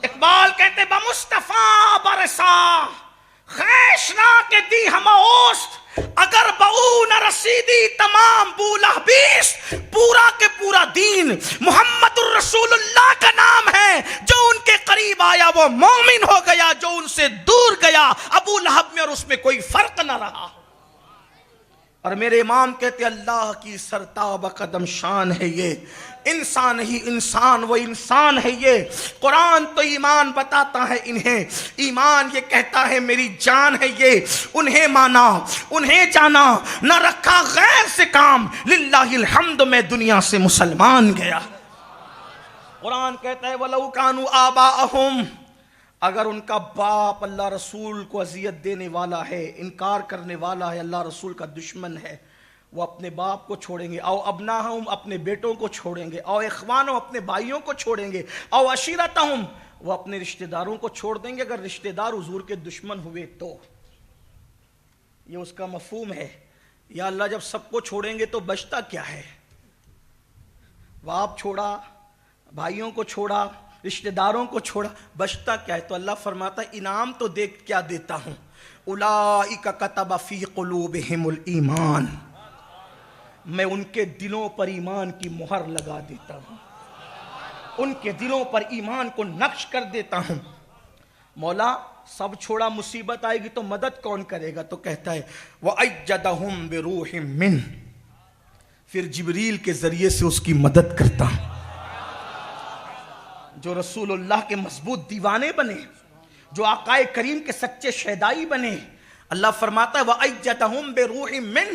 اقبال کہتے بمصطفیٰ برسا خیشنا کے دی ہم اوست، اگر بہو نہ رسیدی تمام بولہ بیست. پورا کے پورا دین محمد الرسول اللہ کا نام ہے. جو ان کے قریب آیا وہ مومن ہو گیا، جو ان سے دور گیا ابو لہب میں اور اس میں کوئی فرق نہ رہا. اور میرے امام کہتے اللہ کی سرتاب قدم شان ہے یہ، انسان ہی انسان وہ انسان ہے یہ. قرآن تو ایمان بتاتا ہے انہیں، ایمان یہ کہتا ہے میری جان ہے یہ. انہیں مانا، انہیں جانا، نہ رکھا غیر سے کام. للہ الحمد میں دنیا سے مسلمان گیا. قرآن کہتا ہے وَلَوْ كَانُوا آبَاءَهُمْ، اگر ان کا باپ اللہ رسول کو اذیت دینے والا ہے، انکار کرنے والا ہے، اللہ رسول کا دشمن ہے، وہ اپنے باپ کو چھوڑیں گے. او ابناہم، اپنے بیٹوں کو چھوڑیں گے. او اخوانہم، اپنے بھائیوں کو چھوڑیں گے. او عشیرتہم، وہ اپنے رشتہ داروں کو چھوڑ دیں گے اگر رشتہ دار حضور کے دشمن ہوئے تو. یہ اس کا مفہوم ہے. یا اللہ جب سب کو چھوڑیں گے تو بچتا کیا ہے؟ باپ چھوڑا، بھائیوں کو چھوڑا، رشتہ داروں کو چھوڑا، بچتا کیا ہے؟ تو اللہ فرماتا ہے انعام تو دیکھ کیا دیتا ہوں. اولئک کتب فی قلوبہم الایمان، میں ان کے دلوں پر ایمان کی مہر لگا دیتا ہوں، ان کے دلوں پر ایمان کو نقش کر دیتا ہوں. مولا سب چھوڑا، مصیبت آئے گی تو مدد کون کرے گا؟ تو کہتا ہے وَأَيَّدَهُمْ بِرُوحٍ مِّنْ، پھر جبریل کے ذریعے سے اس کی مدد کرتا ہوں. جو رسول اللہ کے مضبوط دیوانے بنے، جو آقا کریم کے سچے شہدائی بنے، اللہ فرماتا ہے وَأَيَّدَهُمْ بِرُوحٍ مِّنْ،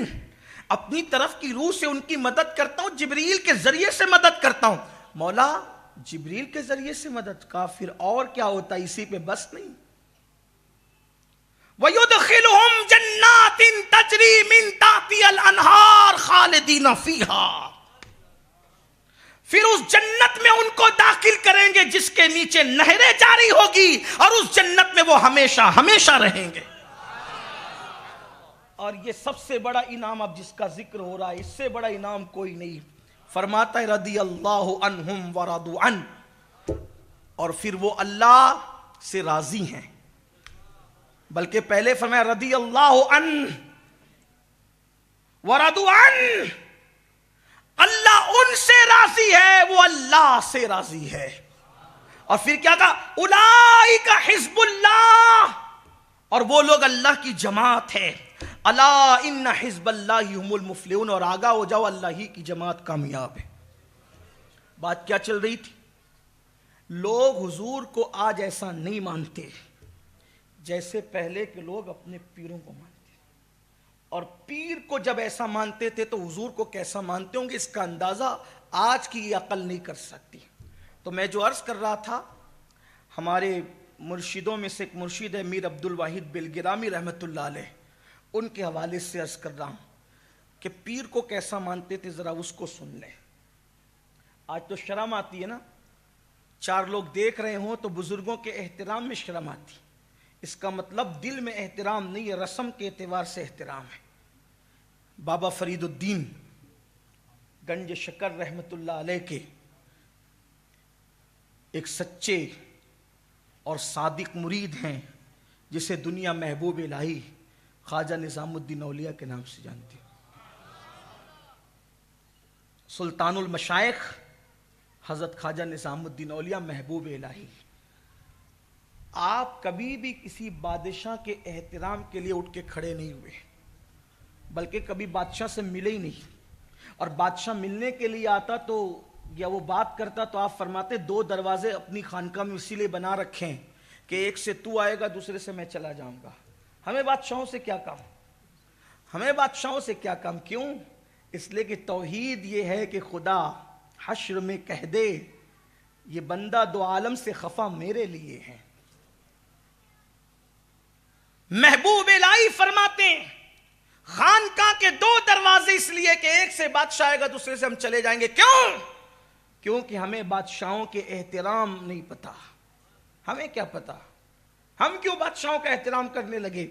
اپنی طرف کی روح سے ان کی مدد کرتا ہوں، جبریل کے ذریعے سے مدد کرتا ہوں. مولا جبریل کے ذریعے سے مدد کا پھر اور کیا ہوتا ہے؟ اسی پہ بس نہیں. وَيُدْخِلُهُمْ جَنَّاتٍ تَجْرِي مِن تَحْتِهَا الْأَنْهَارُ خَالِدِينَ فِيهَا، پھر اس جنت میں ان کو داخل کریں گے جس کے نیچے نہریں جاری ہوگی، اور اس جنت میں وہ ہمیشہ ہمیشہ رہیں گے. اور یہ سب سے بڑا انعام اب جس کا ذکر ہو رہا ہے، اس سے بڑا انعام کوئی نہیں. فرماتا ہے رضی اللہ عنہم ورضوا عنہ، اور پھر وہ اللہ سے راضی ہیں. بلکہ پہلے فرمایا رضی اللہ عنہ ورضوا عنہ، اللہ ان سے راضی ہے، وہ اللہ سے راضی ہے. اور پھر کیا کہا اولئک حزب اللہ، اور وہ لوگ اللہ کی جماعت ہے. الا ان حزب اللہ هم المفلحون، اور آگاہ ہو جاؤ اللہ ہی کی جماعت کامیاب ہے. بات کیا چل رہی تھی؟ لوگ حضور کو آج ایسا نہیں مانتے جیسے پہلے کے لوگ اپنے پیروں کو مانتے، اور پیر کو جب ایسا مانتے تھے تو حضور کو کیسا مانتے ہوں گے، اس کا اندازہ آج کی یہ عقل نہیں کر سکتی. تو میں جو عرض کر رہا تھا، ہمارے مرشدوں میں سے ایک مرشد ہے میر عبد الواحد بلگرامی رحمۃ اللہ علیہ، ان کے حوالے سے عرض کر رہا ہوں کہ پیر کو کیسا مانتے تھے، ذرا اس کو سن لیں. آج تو شرم آتی ہے نا، چار لوگ دیکھ رہے ہوں تو بزرگوں کے احترام میں شرم آتی. اس کا مطلب دل میں احترام نہیں ہے، رسم کے اعتبار سے احترام ہے. بابا فرید الدین گنج شکر رحمۃ اللہ علیہ کے ایک سچے اور صادق مرید ہیں جسے دنیا محبوب الہی خواجہ نظام الدین اولیاء کے نام سے جانتی ہے. سلطان المشائخ حضرت خواجہ نظام الدین اولیاء محبوب الہی. آپ کبھی بھی کسی بادشاہ کے احترام کے لیے اٹھ کے کھڑے نہیں ہوئے، بلکہ کبھی بادشاہ سے ملے ہی نہیں. اور بادشاہ ملنے کے لیے آتا تو یا وہ بات کرتا تو آپ فرماتے 2 دروازے اپنی خانقاہ میں اسی لیے بنا رکھیں کہ ایک سے تو آئے گا دوسرے سے میں چلا جاؤں گا. ہمیں بادشاہوں سے کیا کام؟ ہمیں بادشاہوں سے کیا کام؟ کیوں؟ اس لیے کہ توحید یہ ہے کہ خدا حشر میں کہہ دے یہ بندہ 2 عالم سے خفا میرے لیے ہے. محبوب الہی فرماتے ہیں خانقاہ کے 2 دروازے اس لیے کہ ایک سے بادشاہ آئے گا دوسرے سے ہم چلے جائیں گے. کیوں؟ کیونکہ ہمیں بادشاہوں کے احترام نہیں پتا. ہمیں کیا پتا؟ ہم کیوں بادشاہوں کا احترام کرنے لگے؟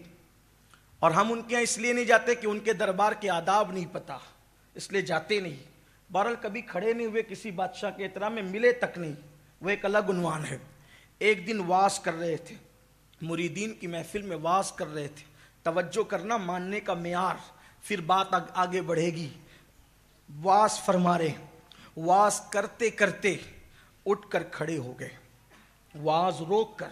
اور ہم ان کے یہاں اس لیے نہیں جاتے کہ ان کے دربار کے آداب نہیں پتا، اس لیے جاتے نہیں. بہرحال کبھی کھڑے نہیں ہوئے کسی بادشاہ کے احترام میں، ملے تک نہیں، وہ ایک الگ عنوان ہے. ایک دن وعظ کر رہے تھے، مریدین کی محفل میں وعظ کر رہے تھے. توجہ کرنا، ماننے کا معیار، پھر بات آگے بڑھے گی. وعظ فرما رہے، وعظ کرتے کرتے اٹھ کر کھڑے ہو گئے. وعظ روک کر،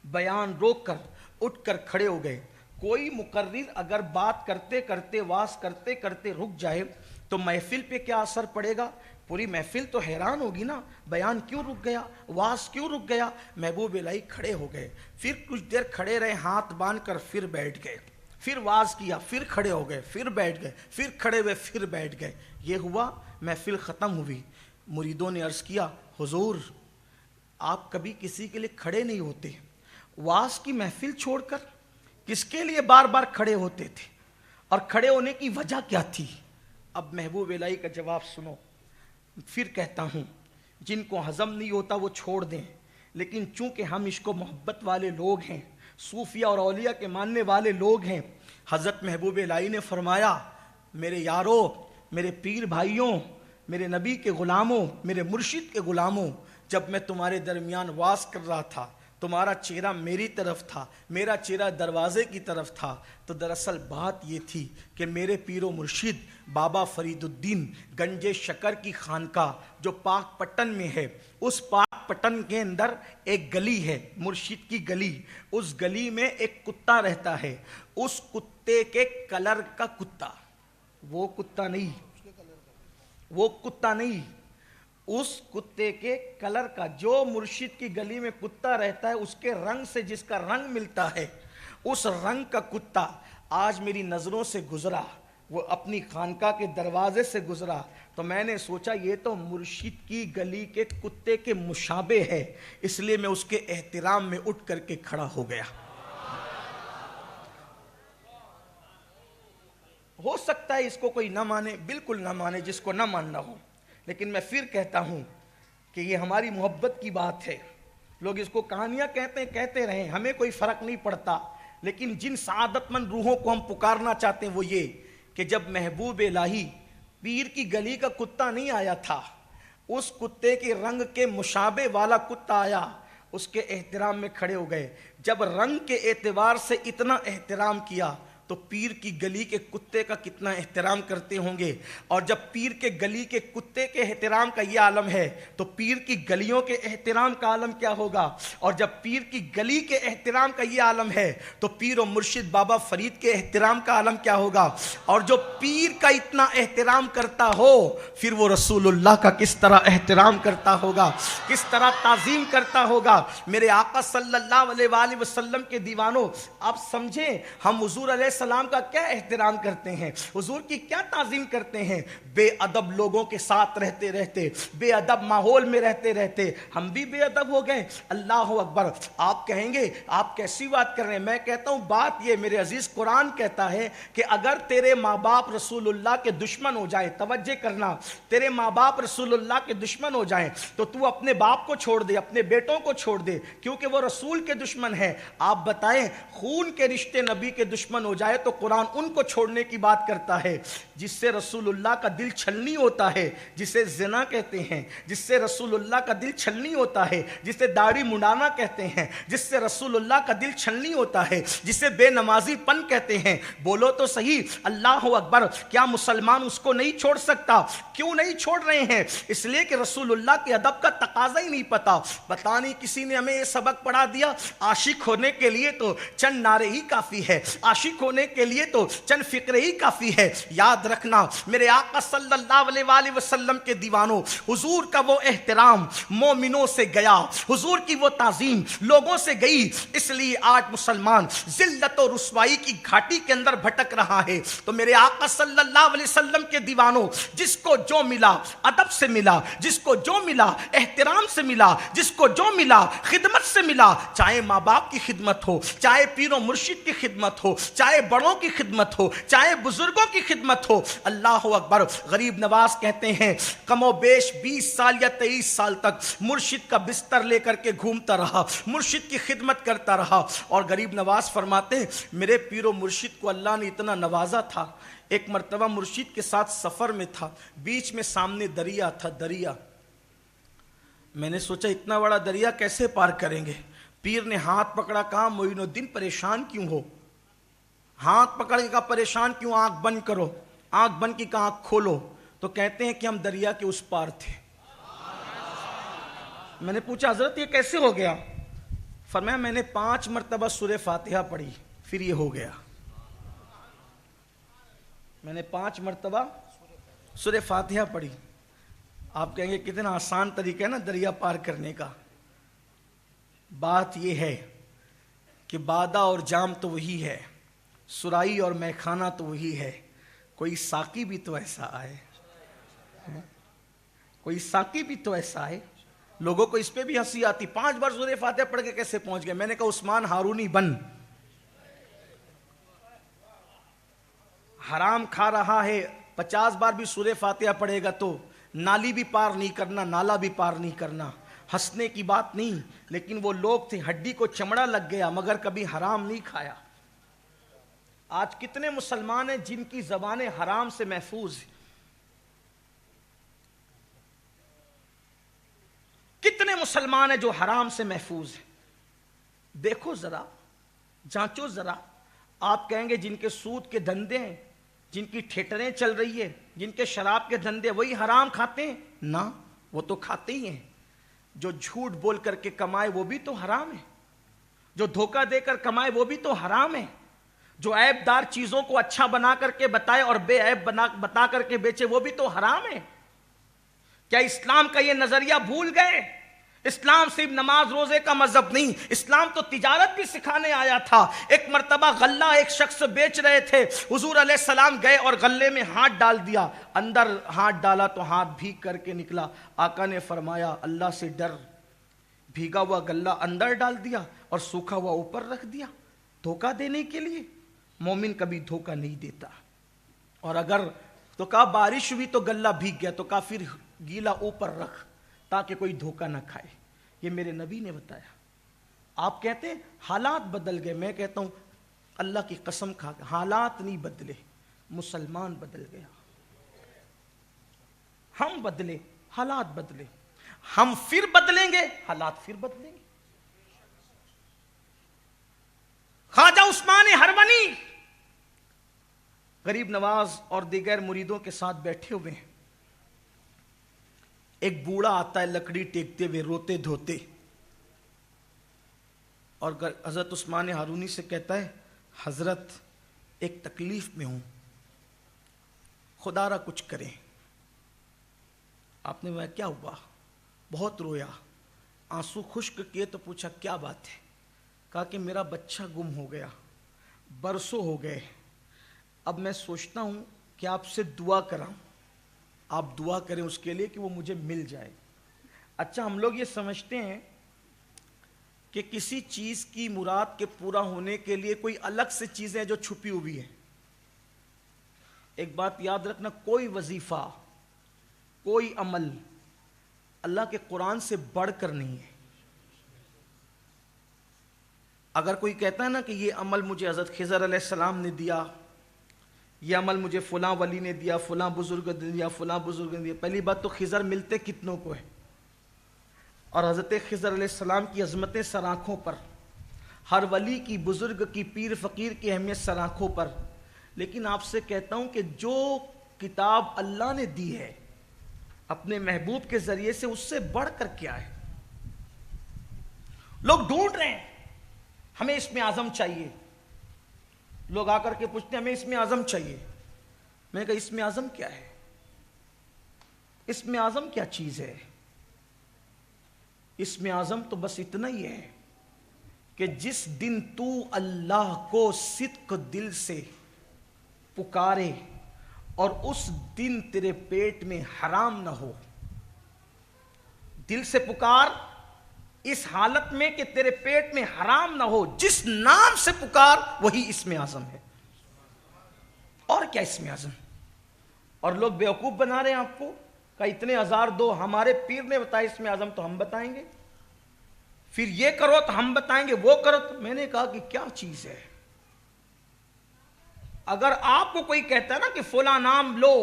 بیان روک کر اٹھ کر کھڑے ہو گئے. کوئی مقرر اگر بات کرتے کرتے، وعظ کرتے کرتے رک جائے تو محفل پہ کیا اثر پڑے گا؟ پوری محفل تو حیران ہوگی نا، بیان کیوں رک گیا، وعظ کیوں رک گیا. محبوب الہی کھڑے ہو گئے، پھر کچھ دیر کھڑے رہے ہاتھ باندھ کر، پھر بیٹھ گئے. پھر وعظ کیا، پھر کھڑے ہو گئے، پھر بیٹھ گئے، پھر کھڑے ہوئے، پھر بیٹھ گئے. یہ ہوا، محفل ختم ہوئی. مریدوں نے عرض کیا حضور آپ کبھی کسی کے لیے کھڑے نہیں ہوتے، وعظ کی محفل چھوڑ کر کس کے لیے بار بار کھڑے ہوتے تھے، اور کھڑے ہونے کی وجہ کیا تھی؟ اب محبوب الہی کا جواب سنو. پھر کہتا ہوں جن کو ہضم نہیں ہوتا وہ چھوڑ دیں، لیکن چونکہ ہم عشق و محبت والے لوگ ہیں، صوفیہ اور اولیاء کے ماننے والے لوگ ہیں، حضرت محبوب الہی نے فرمایا میرے یاروں، میرے پیر بھائیوں، میرے نبی کے غلاموں، میرے مرشد کے غلاموں، جب میں تمہارے درمیان وعظ کر رہا تھا تمہارا چہرہ میری طرف تھا، میرا چہرہ دروازے کی طرف تھا، تو دراصل بات یہ تھی کہ میرے پیر و مرشد بابا فرید الدین گنج شکر کی خانقاہ جو پاک پٹن میں ہے، اس پاک پٹن کے اندر ایک گلی ہے، مرشد کی گلی. اس گلی میں ایک کتا رہتا ہے. اس کتے کے کلر کا کتا، وہ کتا نہیں، وہ کتا نہیں، اس کتے کے کلر کا، جو مرشد کی گلی میں کتا رہتا ہے اس کے رنگ سے جس کا رنگ ملتا ہے، اس رنگ کا کتا آج میری نظروں سے گزرا. وہ اپنی خانقاہ کے دروازے سے گزرا تو میں نے سوچا یہ تو مرشد کی گلی کے کتے کے مشابہ ہے، اس لیے میں اس کے احترام میں اٹھ کر کے کھڑا ہو گیا. ہو سکتا ہے اس کو کوئی نہ مانے، بالکل نہ مانے، جس کو نہ ماننا ہو، لیکن میں پھر کہتا ہوں کہ یہ ہماری محبت کی بات ہے. لوگ اس کو کہانیاں کہتے رہیں، ہمیں کوئی فرق نہیں پڑتا، لیکن جن سعادت مند روحوں کو ہم پکارنا چاہتے ہیں وہ یہ کہ جب محبوب الہی پیر کی گلی کا کتا نہیں آیا تھا، اس کتے کے رنگ کے مشابہ والا کتا آیا، اس کے احترام میں کھڑے ہو گئے. جب رنگ کے اعتبار سے اتنا احترام کیا تو پیر کی گلی کے کتے کا کتنا احترام کرتے ہوں گے. اور جب پیر کے گلی کے کتے کے احترام کا یہ عالم ہے تو پیر کی گلیوں کے احترام کا عالم کیا ہوگا. اور جب پیر کی گلی کے احترام کا یہ عالم ہے تو پیر و مرشد بابا فرید کے احترام کا عالم کیا ہوگا. اور جو پیر کا اتنا احترام کرتا ہو پھر وہ رسول اللہ کا کس طرح احترام کرتا ہوگا، کس طرح تعظیم کرتا ہوگا. میرے آقا صلی اللہ علیہ وآلہ وسلم کے دیوانوں، آپ سمجھیں ہم حضور علیہ السلام کا کیا احترام کرتے ہیں، حضور کی کیا تعظیم کرتے ہیں. بے ادب لوگوں کے ساتھ رہتے رہتے، بے ادب ماحول میں رہتے رہتے ہم بھی بے ادب ہو گئے. اللہ اکبر. آپ کہیں گے آپ کیسی بات کر رہے ہیں، میں کہتا ہوں بات یہ، میرے عزیز قرآن کہتا ہے کہ اگر تیرے ماں باپ رسول اللہ کے دشمن ہو جائیں، توجہ کرنا، تیرے ماں باپ رسول اللہ کے دشمن ہو جائیں تو تو اپنے باپ کو چھوڑ دے، اپنے بیٹوں کو چھوڑ دے، کیونکہ وہ رسول کے دشمن ہے. آپ بتائیں خون کے رشتے نبی کے دشمن ہو جائے تو قرآن ان کو چھوڑنے کی بات کرتا ہے. جس سے رسول اللہ کا دل چھلنی ہوتا ہے، جسے زنا کہتے ہیں، جس سے رسول اللہ کا دل چھلنی ہوتا ہے، جسے داڑھی منڈانا کہتے ہیں، جس سے رسول اللہ کا دل چھلنی ہوتا ہے، جسے بے نمازی پن کہتے ہیں. بولو تو صحیح، اللہ اکبر. کیا مسلمان اس کو نہیں چھوڑ سکتا؟ کیوں نہیں چھوڑ رہے ہیں؟ اس لیے کہ رسول اللہ کے ادب کا تقاضا ہی نہیں پتا. پتا نہیں کسی نے ہمیں یہ سبق پڑھا دیا، عاشق ہونے کے لیے تو چند نعرے ہی کافی ہے، عاشق ہونے روکنے کے لیے تو چند فکرے ہی کافی ہے. یاد رکھنا میرے آقا صلی اللہ علیہ وآلہ وسلم کے دیوانوں، حضور کا وہ احترام مومنوں سے گیا، حضور کی وہ تعظیم لوگوں سے گئی. اس لیے آج مسلمان ذلت و رسوائی کی گھاٹی کے اندر بھٹک رہا ہے. تو میرے آقا صلی اللہ علیہ وسلم کے دیوانوں، جس کو جو ملا ادب سے ملا، جس کو جو ملا احترام سے ملا، جس کو جو ملا خدمت سے ملا، چاہے ماں باپ کی خدمت ہو، چاہے پیر و مرشد کی خدمت ہو، چاہے بڑوں کی خدمت ہو، چاہے بزرگوں کی خدمت ہو. اللہ اکبر. غریب نواز کہتے ہیں کم و بیش 20 سال یا 23 سال تک مرشد کا بستر لے کر کے گھومتا رہا، مرشد کی خدمت کرتا رہا. اور غریب نواز فرماتے ہیں میرے پیر و مرشد کو اللہ نے اتنا نوازا تھا. ایک مرتبہ مرشد کے ساتھ سفر میں تھا، بیچ میں سامنے دریا تھا. دریا میں نے سوچا اتنا بڑا دریا کیسے پار کریں گے. پیر نے ہاتھ پکڑا، کہا معین الدین پریشان کیوں ہو؟ ہاتھ پکڑ کے کہا پریشان کیوں؟ آنکھ بند کرو. آنکھ بند کی کہا آنکھ کھولو. تو کہتے ہیں کہ ہم دریا کے اس پار تھے. میں نے پوچھا حضرت یہ کیسے ہو گیا؟ فرمایا میں نے 5 مرتبہ سورہ فاتحہ پڑھی پھر یہ ہو گیا. میں نے 5 مرتبہ سورہ فاتحہ پڑھی. آپ کہیں گے کتنا آسان طریقہ ہے نا دریا پار کرنے کا. بات یہ ہے کہ بادہ اور جام تو وہی ہے، سرائی اور میخانہ تو وہی ہے. کوئی ساقی بھی تو ایسا آئے، کوئی ساقی بھی تو ایسا آئے. لوگوں کو اس پہ بھی ہنسی آتی 5 بار سورہ فاتحہ پڑھ کے کیسے پہنچ گئے. میں نے کہا عثمان ہارونی بن. حرام کھا رہا ہے 50 بار بھی سورہ فاتحہ پڑھے گا تو نالی بھی پار نہیں کرنا، نالا بھی پار نہیں کرنا. ہنسنے کی بات نہیں، لیکن وہ لوگ تھے ہڈی کو چمڑا لگ گیا مگر کبھی حرام نہیں کھایا. آج کتنے مسلمان ہیں جن کی زبانیں حرام سے محفوظ ہیں؟ کتنے مسلمان ہیں جو حرام سے محفوظ ہیں؟ دیکھو ذرا، جانچو ذرا. آپ کہیں گے جن کے سود کے دھندے ہیں، جن کی تھیٹریں چل رہی ہے، جن کے شراب کے دھندے، وہی حرام کھاتے ہیں؟ نہ، وہ تو کھاتے ہی ہیں. جو جھوٹ بول کر کے کمائے وہ بھی تو حرام ہے، جو دھوکہ دے کر کمائے وہ بھی تو حرام ہے، جو عیب دار چیزوں کو اچھا بنا کر کے بتائے اور بے عیب بتا کر کے بیچے وہ بھی تو حرام ہے. کیا اسلام کا یہ نظریہ بھول گئے؟ اسلام صرف نماز روزے کا مذہب نہیں، اسلام تو تجارت بھی سکھانے آیا تھا. ایک مرتبہ غلہ ایک شخص بیچ رہے تھے، حضور علیہ السلام گئے اور غلے میں ہاتھ ڈال دیا. اندر ہاتھ ڈالا تو ہاتھ بھیگ کر کے نکلا. آقا نے فرمایا اللہ سے ڈر. بھیگا ہوا غلہ اندر ڈال دیا اور سوکھا ہوا اوپر رکھ دیا دھوکہ دینے کے لیے. مومن کبھی دھوکہ نہیں دیتا. اور اگر تو کہا بارش ہوئی تو غلہ بھیگ گیا، تو کہا پھر گیلا اوپر رکھ تاکہ کوئی دھوکہ نہ کھائے. یہ میرے نبی نے بتایا. آپ کہتے ہیں حالات بدل گئے، میں کہتا ہوں اللہ کی قسم کھا کے حالات نہیں بدلے، مسلمان بدل گیا. ہم بدلے، حالات بدلے. ہم پھر بدلیں گے، حالات پھر بدلیں گے. خواجہ عثمان ہرونی غریب نواز اور دیگر مریدوں کے ساتھ بیٹھے ہوئے ہیں. ایک بوڑھا آتا ہے لکڑی ٹیکتے ہوئے روتے دھوتے، اور حضرت عثمان ہارونی سے کہتا ہے حضرت ایک تکلیف میں ہوں، خدا را کچھ کریں. آپ نے کہا کیا ہوا؟ بہت رویا، آنسو خشک کیے تو پوچھا کیا بات ہے؟ کہا کہ میرا بچہ گم ہو گیا، برسوں ہو گئے. اب میں سوچتا ہوں کہ آپ سے دعا کراؤں، آپ دعا کریں اس کے لیے کہ وہ مجھے مل جائے. اچھا ہم لوگ یہ سمجھتے ہیں کہ کسی چیز کی مراد کے پورا ہونے کے لیے کوئی الگ سے چیزیں جو چھپی ہوئی ہیں. ایک بات یاد رکھنا، کوئی وظیفہ، کوئی عمل اللہ کے قرآن سے بڑھ کر نہیں ہے. اگر کوئی کہتا ہے نا کہ یہ عمل مجھے حضرت خضر علیہ السلام نے دیا، یہ عمل مجھے فلاں ولی نے دیا، فلاں بزرگ نے دیا، فلاں بزرگ نے دیا. پہلی بات تو خضر ملتے کتنوں کو ہے، اور حضرت خضر علیہ السلام کی عظمتیں سر آنکھوں پر، ہر ولی کی، بزرگ کی، پیر فقیر کی اہمیت سر آنکھوں پر. لیکن آپ سے کہتا ہوں کہ جو کتاب اللہ نے دی ہے اپنے محبوب کے ذریعے سے، اس سے بڑھ کر کیا ہے؟ لوگ ڈھونڈ رہے ہیں ہمیں اس میں اعظم چاہیے. لوگ آ کر کے پوچھتے ہیں ہمیں اسم اعظم چاہیے. میں نے کہا اسم اعظم کیا ہے؟ اسم اعظم کیا چیز ہے؟ اسم اعظم تو بس اتنا ہی ہے کہ جس دن تو اللہ کو صدق دل سے پکارے اور اس دن تیرے پیٹ میں حرام نہ ہو. دل سے پکار اس حالت میں کہ تیرے پیٹ میں حرام نہ ہو. جس نام سے پکار وہی اسم اعظم ہے. اور کیا اسم اعظم؟ اور لوگ بیوقوف بنا رہے ہیں آپ کو کہ اتنے ہزار دو. ہمارے پیر نے بتایا اسم اعظم تو ہم بتائیں گے, پھر یہ کرو تو ہم بتائیں گے, وہ کرو تو. میں نے کہا کہ کیا چیز ہے؟ اگر آپ کو کوئی کہتا ہے نا کہ فلاں نام لو,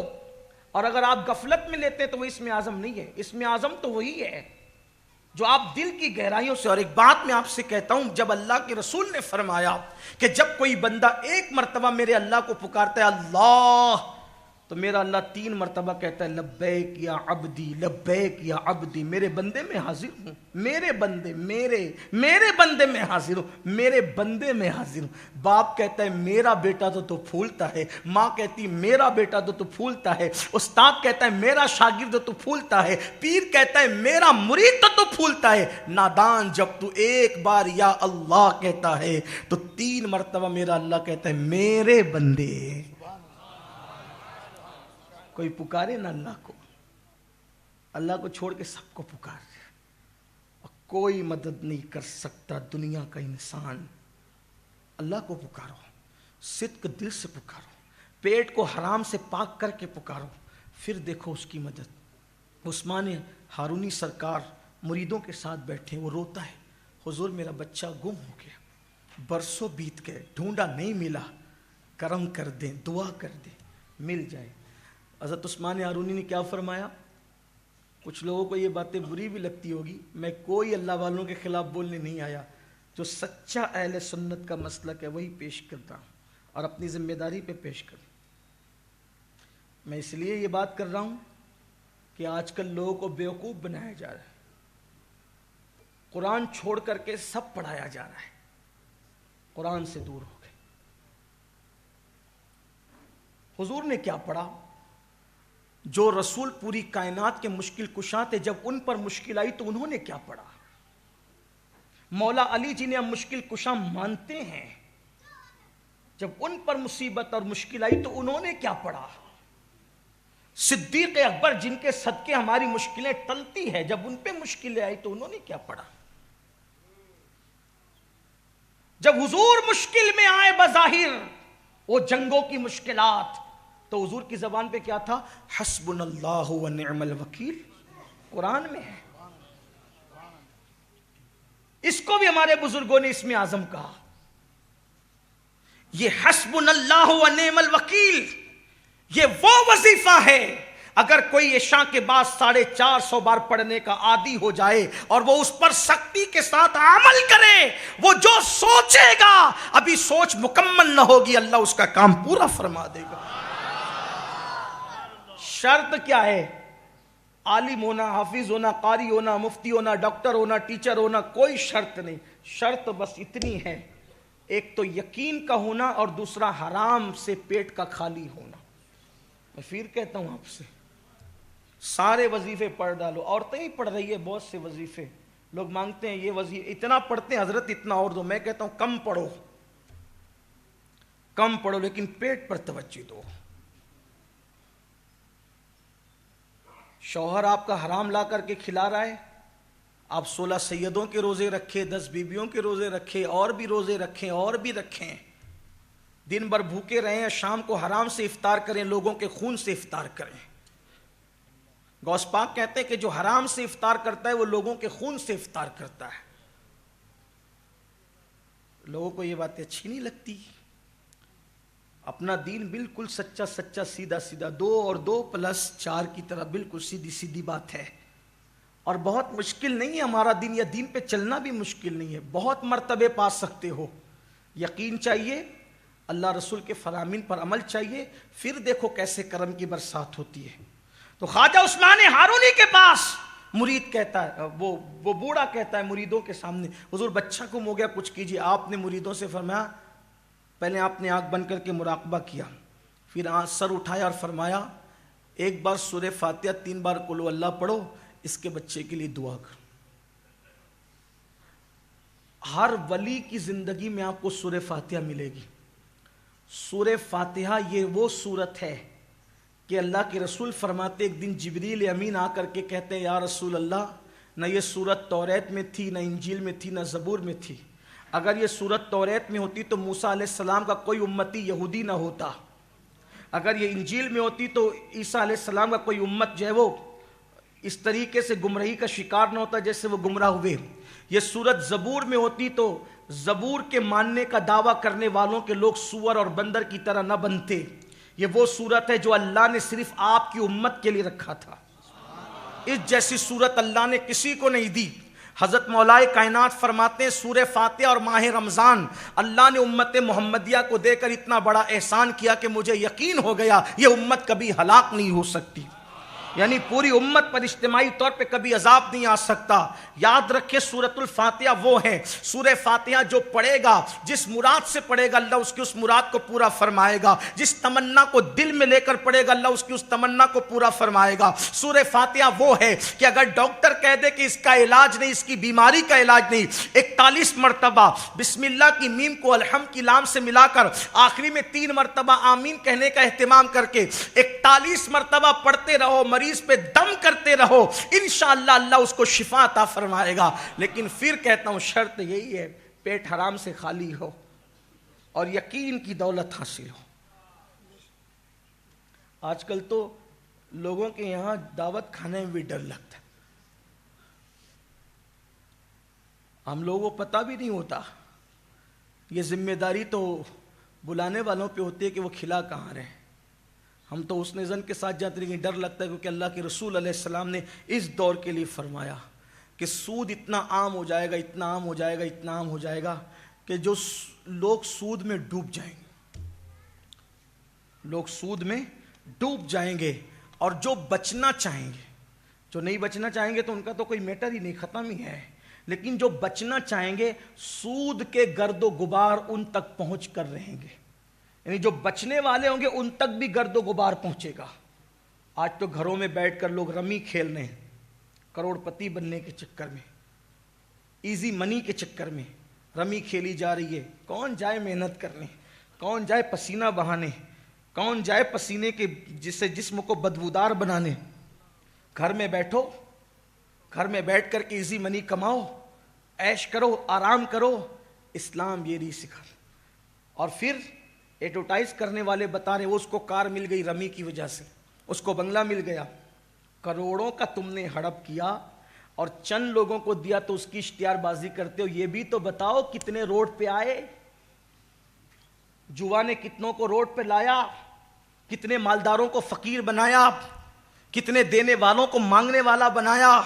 اور اگر آپ غفلت میں لیتے ہیں تو وہ اسم اعظم نہیں ہے. اسم اعظم تو وہی ہے جو آپ دل کی گہرائیوں سے. اور ایک بات میں آپ سے کہتا ہوں, جب اللہ کے رسول نے فرمایا کہ جب کوئی بندہ ایک مرتبہ میرے اللہ کو پکارتا ہے اللہ, تو میرا اللہ 3 مرتبہ کہتا ہے لبیک یا عبدی, لبیک یا عبدی. میرے بندے میں حاضر ہوں, میرے بندے, میرے بندے میں حاضر ہوں, میرے بندے میں حاضر ہوں. باپ کہتا ہے میرا بیٹا تو پھولتا ہے, ماں کہتی میرا بیٹا تو پھولتا ہے, استاد کہتا ہے میرا شاگرد تو پھولتا ہے, پیر کہتا ہے میرا مرید تو پھولتا ہے. نادان جب تو ایک بار یا اللہ کہتا ہے تو 3 مرتبہ میرا اللہ کہتا ہے میرے بندے. کوئی پکارے نا اللہ کو, اللہ کو چھوڑ کے سب کو پکارے, اور کوئی مدد نہیں کر سکتا دنیا کا انسان. اللہ کو پکارو, صدق دل سے پکارو, پیٹ کو حرام سے پاک کر کے پکارو, پھر دیکھو اس کی مدد. عثمان ہارونی سرکار مریدوں کے ساتھ بیٹھے, وہ روتا ہے حضور میرا بچہ گم ہو گیا, برسوں بیت گئے, ڈھونڈا نہیں ملا, کرم کر دیں, دعا کر دیں مل جائے. حضرت عثمان ہارونی نے کیا فرمایا؟ کچھ لوگوں کو یہ باتیں بری بھی لگتی ہوگی, میں کوئی اللہ والوں کے خلاف بولنے نہیں آیا, جو سچا اہل سنت کا مسلک ہے وہی پیش کرتا ہوں اور اپنی ذمہ داری پہ پیش کروں. میں اس لیے یہ بات کر رہا ہوں کہ آج کل لوگوں کو بیوقوف بنایا جا رہا ہے, قرآن چھوڑ کر کے سب پڑھایا جا رہا ہے, قرآن سے دور ہو گئے. حضور نے کیا پڑھا؟ جو رسول پوری کائنات کے مشکل کشاں تھے, جب ان پر مشکل آئی تو انہوں نے کیا پڑھا؟ مولا علی جنہیں ہم مشکل کشاں مانتے ہیں, جب ان پر مصیبت اور مشکل آئی تو انہوں نے کیا پڑھا؟ صدیق اکبر جن کے صدقے ہماری مشکلیں ٹلتی ہیں, جب ان پہ مشکلیں آئی تو انہوں نے کیا پڑھا؟ جب حضور مشکل میں آئے بظاہر وہ جنگوں کی مشکلات, تو حضور کی زبان پہ کیا تھا؟ حسبنا اللہ و نعم الوکیل. قرآن میں ہے. اس کو بھی ہمارے بزرگوں نے اسم اعظم کہا. یہ حسبنا اللہ و نعم الوکیل, یہ وہ وظیفہ ہے اگر کوئی عشاء کے بعد 450 بار پڑھنے کا عادی ہو جائے اور وہ اس پر سختی کے ساتھ عمل کرے, وہ جو سوچے گا ابھی سوچ مکمل نہ ہوگی, اللہ اس کا کام پورا فرما دے گا. شرط کیا ہے؟ عالم ہونا, حافظ ہونا, قاری ہونا, مفتی ہونا, ڈاکٹر ہونا, ٹیچر ہونا, کوئی شرط نہیں. شرط بس اتنی ہے, ایک تو یقین کا ہونا اور دوسرا حرام سے پیٹ کا خالی ہونا. میں پھر کہتا ہوں آپ سے, سارے وظیفے پڑھ ڈالو. عورتیں ہی پڑھ رہی ہے بہت سے وظیفے, لوگ مانگتے ہیں یہ وظیفے اتنا پڑھتے ہیں حضرت اتنا اور دو. میں کہتا ہوں کم پڑھو, کم پڑھو, لیکن پیٹ پر توجہ دو. شوہر آپ کا حرام لا کر کے کھلا رہا ہے, آپ 16 سیدوں کے روزے رکھے, 10 بیویوں کے روزے رکھے, اور بھی روزے رکھیں, اور بھی رکھیں, دن بھر بھوکے رہیں, شام کو حرام سے افطار کریں, لوگوں کے خون سے افطار کریں. غوث پاک کہتے ہیں کہ جو حرام سے افطار کرتا ہے وہ لوگوں کے خون سے افطار کرتا ہے. لوگوں کو یہ باتیں اچھی نہیں لگتی. اپنا دین بالکل سچا سچا, سیدھا سیدھا, 2 اور 2 + 4 کی طرح بالکل سیدھی سیدھی بات ہے, اور بہت مشکل نہیں ہے ہمارا دین. یا دین پہ چلنا بھی مشکل نہیں ہے, بہت مرتبے پا سکتے ہو. یقین چاہیے, اللہ رسول کے فرامین پر عمل چاہیے, پھر دیکھو کیسے کرم کی برسات ہوتی ہے. تو خواجہ عثمان ہارونی کے پاس مرید کہتا ہے, وہ بوڑھا کہتا ہے مریدوں کے سامنے, حضور بچہ گم ہو گیا, کچھ کیجیے. آپ نے مریدوں سے فرمایا پہلے آپ نے آنکھ بند کر کے مراقبہ کیا، پھر سر اٹھایا اور فرمایا ایک بار سورہ فاتحہ 3 بار قل ہو اللہ پڑھو، اس کے بچے کے لیے دعا کرو۔ ہر ولی کی زندگی میں آپ کو سورہ فاتحہ ملے گی۔ سورہ فاتحہ یہ وہ سورت ہے کہ اللہ کے رسول فرماتے ایک دن جبریل امین آ کر کے کہتے ہیں یا رسول اللہ، نہ یہ سورت توریت میں تھی، نہ انجیل میں تھی، نہ زبور میں تھی۔ اگر یہ سورت توریت میں ہوتی تو موسیٰ علیہ السلام کا کوئی امتی یہودی نہ ہوتا، اگر یہ انجیل میں ہوتی تو عیسیٰ علیہ السلام کا کوئی امت جو ہے وہ اس طریقے سے گمراہی کا شکار نہ ہوتا جیسے وہ گمراہ ہوئے۔ یہ سورت زبور میں ہوتی تو زبور کے ماننے کا دعویٰ کرنے والوں کے لوگ سور اور بندر کی طرح نہ بنتے۔ یہ وہ سورت ہے جو اللہ نے صرف آپ کی امت کے لیے رکھا تھا، اس جیسی سورت اللہ نے کسی کو نہیں دی۔ حضرت مولائے کائنات فرماتے ہیں سورہ فاتحہ اور ماہ رمضان اللہ نے امت محمدیہ کو دے کر اتنا بڑا احسان کیا کہ مجھے یقین ہو گیا یہ امت کبھی ہلاک نہیں ہو سکتی، یعنی پوری امت پر اجتماعی طور پہ کبھی عذاب نہیں آ سکتا۔ یاد رکھے سورۃ الفاتحہ وہ ہے، سورہ فاتحہ جو پڑھے گا، جس مراد سے پڑھے گا اللہ اس کی اس مراد کو پورا فرمائے گا، جس تمنا کو دل میں لے کر پڑھے گا اللہ اس کی اس تمنا کو پورا فرمائے گا۔ سورہ فاتحہ وہ ہے کہ اگر ڈاکٹر کہہ دے کہ اس کا علاج نہیں، اس کی بیماری کا علاج نہیں، 41 مرتبہ بسم اللہ کی میم کو الحمد کی لام سے ملا کر آخری میں 3 مرتبہ آمین کہنے کا اہتمام کر کے 41 مرتبہ پڑھتے رہو، مریض پہ دم کرتے رہو، انشاءاللہ اللہ اس کو شفا عطا فرمائے گا۔ لیکن پھر کہتا ہوں شرط یہی ہے پیٹ حرام سے خالی ہو اور یقین کی دولت حاصل ہو۔ آج کل تو لوگوں کے یہاں دعوت کھانے میں بھی ڈر لگتا ہے، ہم لوگوں کو پتہ بھی نہیں ہوتا، یہ ذمہ داری تو بلانے والوں پہ ہوتی ہے کہ وہ کھلا کہاں رہے۔ ہم تو اس نظر کے ساتھ جاتے لیکن ڈر لگتا ہے کیونکہ اللہ کے رسول علیہ السلام نے اس دور کے لیے فرمایا کہ سود اتنا عام ہو جائے گا، اتنا عام ہو جائے گا، اتنا عام ہو جائے گا کہ جو لوگ سود میں ڈوب جائیں گے، لوگ سود میں ڈوب جائیں گے، اور جو بچنا چاہیں گے، جو نہیں بچنا چاہیں گے تو ان کا تو کوئی میٹر ہی نہیں، ختم ہی ہے، لیکن جو بچنا چاہیں گے سود کے گرد و غبار ان تک پہنچ کر رہیں گے، یعنی جو بچنے والے ہوں گے ان تک بھی گرد و غبار پہنچے گا۔ آج تو گھروں میں بیٹھ کر لوگ رمی کھیل رہے ہیں، کروڑ پتی بننے کے چکر میں، ایزی منی کے چکر میں رمی کھیلی جا رہی ہے۔ کون جائے محنت کرنے، کون جائے پسینہ بہانے، کون جائے پسینے کے جسے جسم کو بدبودار بنانے۔ گھر میں بیٹھو، گھر میں بیٹھ کر کے ایزی منی کماؤ، عیش کرو، آرام کرو، اسلام یہ نہیں سکھا۔ اور پھر ایڈورٹائز کرنے والے بتا رہے ہیں وہ اس کو کار مل گئی رمی کی وجہ سے، اس کو بنگلہ مل گیا، کروڑوں کا تم نے ہڑپ کیا اور چند لوگوں کو دیا تو اس کی اشتہار بازی کرتے ہو۔ یہ بھی تو بتاؤ کتنے روڈ پہ آئے، جوا نے کتنوں کو روڈ پہ لایا، کتنے مالداروں کو فقیر بنایا، کتنے دینے والوں کو مانگنے والا بنایا۔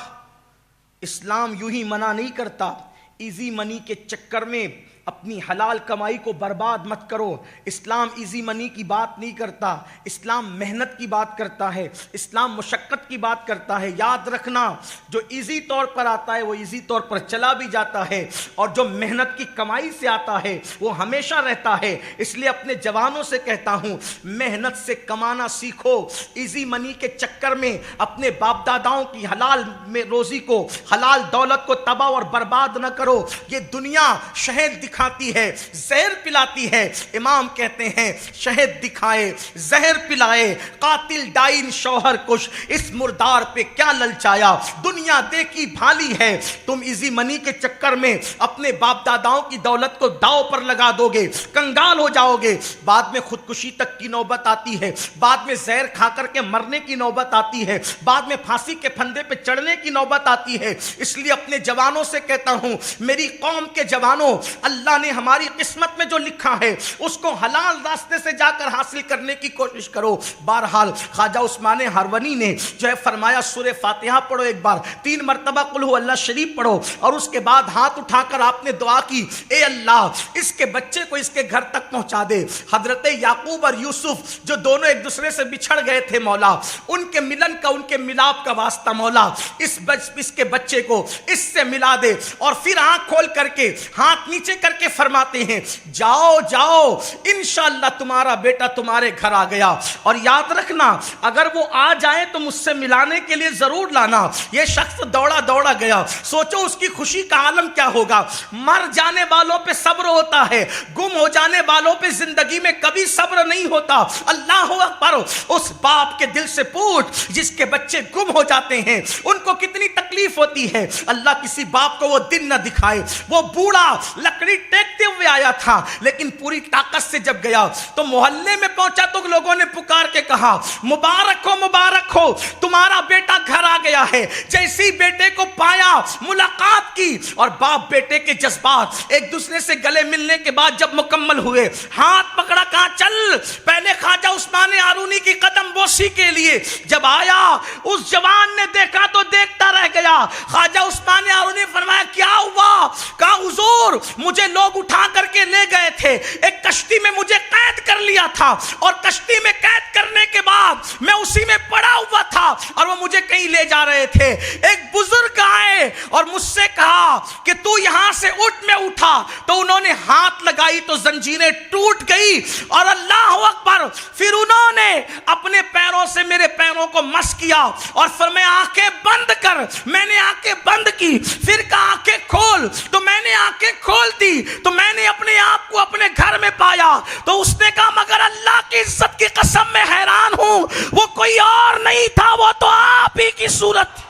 اسلام یوں ہی منع نہیں کرتا، ایزی منی کے چکر میں اپنی حلال کمائی کو برباد مت کرو۔ اسلام ایزی منی کی بات نہیں کرتا، اسلام محنت کی بات کرتا ہے، اسلام مشقت کی بات کرتا ہے۔ یاد رکھنا جو ایزی طور پر آتا ہے وہ ایزی طور پر چلا بھی جاتا ہے، اور جو محنت کی کمائی سے آتا ہے وہ ہمیشہ رہتا ہے۔ اس لیے اپنے جوانوں سے کہتا ہوں محنت سے کمانا سیکھو، ایزی منی کے چکر میں اپنے باپ داداؤں کی حلال میں روزی کو، حلال دولت کو تباہ اور برباد نہ کرو۔ یہ دنیا شہد دکھاتی ہے، زہر پلاتی ہے۔ امام کہتے ہیں شہد دکھائے، زہر پلائے، قاتل ڈائن شوہر کش، اس مردار پہ کیا للچایا۔ دنیا دیکھی بھالی ہے، تم ایزی منی کے چکر میں اپنے باپ داداؤں کی دولت کو داؤ پر لگا دو گے، کنگال ہو جاؤ گے، بعد میں خودکشی تک کی نوبت آتی ہے، بعد میں زہر کھا کر کے مرنے کی نوبت آتی ہے، بعد میں پھانسی کے پھندے پہ چڑھنے کی نوبت آتی ہے۔ اس لیے اپنے جوانوں سے کہتا ہوں میری قوم کے جوانوں، اللہ نے ہماری قسمت میں جو لکھا ہے اس کو حلال راستے سے جا کر حاصل کرنے کی کوشش کرو۔ بہرحال خواجہ عثمان ہرونی نے جو ہے فرمایا سورہ فاتحہ پڑھو، ایک بار 3 مرتبہ قل ہو اللہ شریف پڑھو، اور اس کے بعد ہاتھ اٹھا کر آپ نے دعا کی اے اللہ اس کے بچے کو اس کے گھر تک پہنچا دے۔ حضرت یعقوب اور یوسف جو دونوں ایک دوسرے سے بچھڑ گئے تھے مولا، ان کے ملن کا، ان کے ملاپ کا واسطہ مولا اس کے بچے کو اس سے ملا دے، اور پھر آنکھ کھول کر کے ہاتھ نیچے کر کے فرماتے ہیں جاؤ جاؤ انشاءاللہ تمہارا بیٹا تمہارے گھر آ گیا، اور یاد رکھنا اگر وہ آ جائے تو مجھ سے ملانے کے لیے ضرور لانا۔ یہ شخص دوڑا دوڑا گیا، سوچو اس کی خوشی کا عالم کیا ہوگا۔ مر جانے والوں پہ صبر ہوتا ہے، گم ہو جانے والوں پہ زندگی میں کبھی صبر نہیں ہوتا۔ اللہ اکبر، اس باپ کے دل سے پوچھ جس کے بچے گم ہو جاتے ہیں ان کو کتنی تکلیف ہوتی ہے۔ اللہ کسی باپ کو وہ دن نہ دکھائے۔ وہ بوڑھا لکڑی ٹیکتے ہوئے آیا تھا، لیکن پوری طاقت سے جب گیا تو محلے میں پہنچا تو لوگوں نے پکار کے کہا مبارک ہو تمہارا بیٹا گھر آ گیا ہے۔ جیسے ہی بیٹے کو پایا، ملاقات کی، اور باپ بیٹے کے جذبات ایک دوسرے سے گلے ملنے کے بعد جب مکمل ہوئے، ہاتھ پکڑا، کہا چل پہلے خواجہ عثمان ہارونی کی قدم بوسی کے لیے۔ جب آیا اس جوان نے دیکھا تو دیکھتا رہ گیا۔ خواجہ عثمان ہارونی نے فرمایا کیا ہوا؟ کہا حضور مجھے لوگ اٹھا کر کے لے گئے تھے، ایک کشتی میں مجھے قید کر لیا تھا، اور کشتی میں قید کرنے کے بعد میں اسی میں پڑا ہوا تھا اور وہ مجھے کہیں لے جا رہے تھے۔ ایک بزرگ آئے اور مجھ سے کہا کہ تو یہاں سے اٹھ۔ میں اٹھا تو انہوں نے ہاتھ لگائی تو زنجیریں ٹوٹ گئی، اور اللہ اکبر، پھر انہوں نے اپنے پیروں سے میرے پیروں کو مس کیا اور فرمایا آنکھیں بند کر۔ میں نے آنکھیں بند کی، پھر کہا آنکھیں کھول، تو میں نے آنکھیں کھول دی تو میں نے اپنے آپ کو اپنے گھر میں پایا۔ تو اس نے کہا مگر اللہ کی عزت کی قسم میں حیران ہوں، وہ کوئی اور نہیں تھا، وہ تو آپ ہی کی صورت۔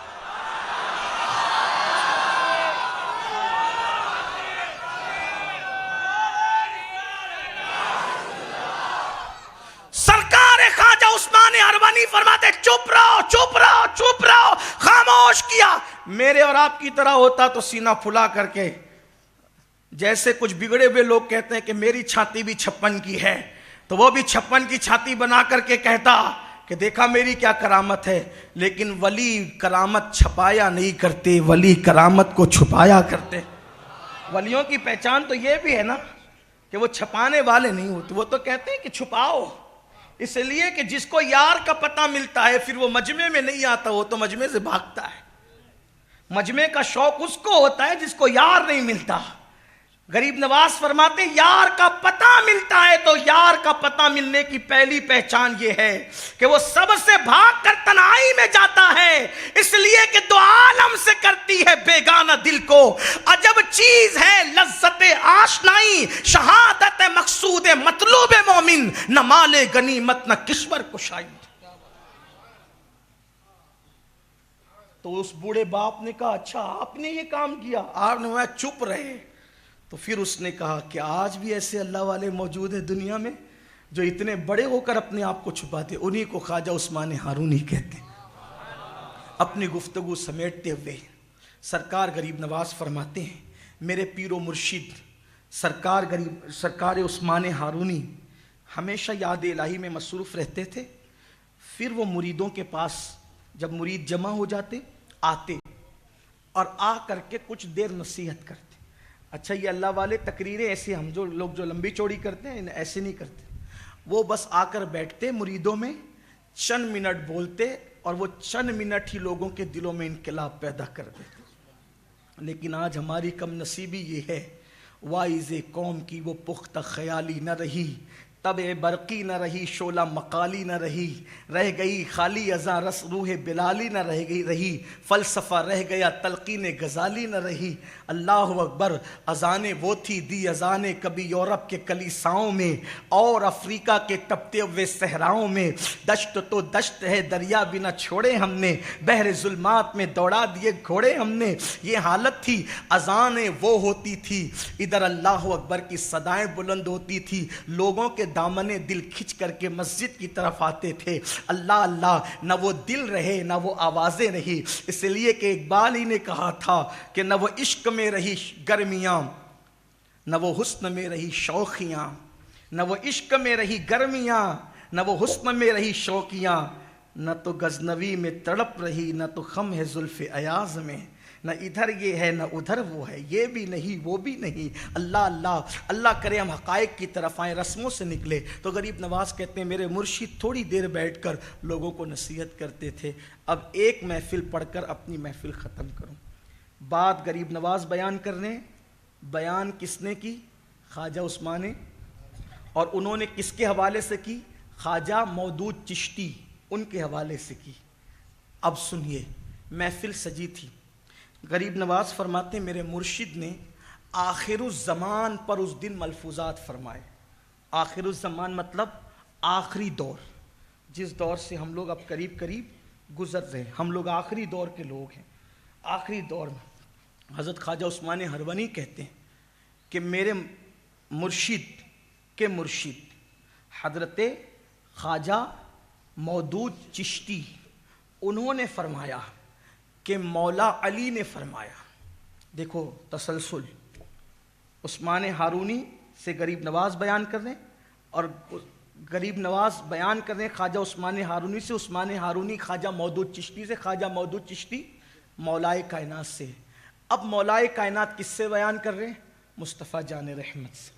سرکار خواجہ عثمان ہارونی فرماتے چپ رہو چپ رہو چپ رہو، خاموش کیا۔ میرے اور آپ کی طرح ہوتا تو سینہ پھلا کر کے، جیسے کچھ بگڑے ہوئے لوگ کہتے ہیں کہ میری چھاتی بھی 56 کی ہے، تو وہ بھی 56 کی چھاتی بنا کر کے کہتا کہ دیکھا میری کیا کرامت ہے۔ لیکن ولی کرامت چھپایا نہیں کرتے، ولی کرامت کو چھپایا کرتے۔ ولیوں کی پہچان تو یہ بھی ہے نا کہ وہ چھپانے والے نہیں ہوتے، وہ تو کہتے ہیں کہ چھپاؤ، اس لیے کہ جس کو یار کا پتہ ملتا ہے پھر وہ مجمع میں نہیں آتا، وہ تو مجمع سے بھاگتا ہے۔ مجمع کا شوق اس کو ہوتا ہے جس کو یار نہیں ملتا۔ غریب نواز فرماتے ہیں یار کا پتہ ملتا ہے تو یار کا پتہ ملنے کی پہلی پہچان یہ ہے کہ وہ سب سے بھاگ کر تنہائی میں جاتا ہے، اس لیے کہ دو عالم سے کرتی ہے بیگانہ دل کو۔ عجب چیز ہے لذت آشنائی، شہادت مقصود مطلوب مومن، نہ مال غنیمت نہ کشور کشائی۔ تو اس بوڑھے باپ نے کہا اچھا آپ نے یہ کام کیا؟ آپ نے چپ رہے۔ تو پھر اس نے کہا کہ آج بھی ایسے اللہ والے موجود ہیں دنیا میں جو اتنے بڑے ہو کر اپنے آپ کو چھپاتے، انہی کو خواجہ عثمان ہارونی کہتے ہیں۔ اپنی گفتگو سمیٹتے ہوئے سرکار غریب نواز فرماتے ہیں میرے پیر و مرشد سرکار عثمان ہارونی ہمیشہ یاد الہی میں مصروف رہتے تھے۔ پھر وہ مریدوں کے پاس جب مرید جمع ہو جاتے آتے اور آ کر کے کچھ دیر نصیحت کرتے۔ اچھا یہ اللہ والے تقریریں ایسے ہم جو لوگ جو لمبی چوڑی کرتے ہیں ایسے نہیں کرتے، وہ بس آ کر بیٹھتے مریدوں میں، چند منٹ بولتے اور وہ چند منٹ ہی لوگوں کے دلوں میں انقلاب پیدا کر دیتے۔ لیکن آج ہماری کم نصیبی یہ ہے، وائز قوم کی وہ پختہ خیالی نہ رہی، طبع برقی نہ رہی، شعلہ مقالی نہ رہی، رہ گئی خالی ازاں رس روح بلالی نہ رہی، فلسفہ رہ گیا تلقین غزالی نہ رہی۔ اللہ اکبر، اذانیں وہ تھی دی اذانیں کبھی یورپ کے کلیساؤں میں اور افریقہ کے تپتے ہوئے صحراؤں میں، دشت تو دشت ہے دریا بھی نہ چھوڑے ہم نے، بحر ظلمات میں دوڑا دیے گھوڑے ہم نے۔ یہ حالت تھی، اذانیں وہ ہوتی تھی، ادھر اللہ اکبر کی صدائیں بلند ہوتی تھی، لوگوں کے دامن دل کھچ کر کے مسجد کی طرف آتے تھے۔ اللہ اللہ، نہ وہ دل رہے نہ وہ آوازیں رہی، اس لیے کہ اقبال ہی نے کہا تھا کہ نہ وہ عشق میں رہی گرمیاں، نہ وہ حسن میں رہی شوخیاں، نہ وہ عشق میں رہی گرمیاں، نہ وہ حسن میں رہی شوقیاں، نہ تو غزنوی میں تڑپ رہی، نہ تو خم ہے زلف ایاز میں، نہ ادھر یہ ہے نہ ادھر وہ ہے، یہ بھی نہیں وہ بھی نہیں۔ اللہ اللہ، اللہ کرے ہم حقائق کی طرف آئیں، رسموں سے نکلے۔ تو غریب نواز کہتے ہیں میرے مرشد تھوڑی دیر بیٹھ کر لوگوں کو نصیحت کرتے تھے، اب ایک محفل پڑھ کر اپنی محفل ختم کروں۔ بات غریب نواز بیان کر رہے ہیں، بیان کس نے کی؟ خواجہ عثمان، اور انہوں نے کس کے حوالے سے کی؟ خواجہ مودود چشتی، ان کے حوالے سے کی۔ اب سنیے، محفل سجی تھی، غریب نواز فرماتے میرے مرشد نے آخر الزمان پر اس دن ملفوظات فرمائے۔ آخر الزمان مطلب آخری دور، جس دور سے ہم لوگ اب قریب قریب گزر رہے ہیں، ہم لوگ آخری دور کے لوگ ہیں۔ آخری دور میں حضرت خواجہ عثمان ہروانی کہتے ہیں کہ میرے مرشد کے مرشد حضرت خواجہ مودود چشتی، انہوں نے فرمایا کہ مولا علی نے فرمایا۔ دیکھو تسلسل، عثمان ہارونی سے غریب نواز بیان کر رہے ہیں، اور غریب نواز بیان کر رہے ہیں خواجہ عثمان ہارونی سے، عثمان ہارونی خواجہ مودود چشتی سے، خواجہ مودود چشتی مولائے کائنات سے۔ اب مولائے کائنات کس سے بیان کر رہے ہیں؟ مصطفیٰ جان رحمت سے۔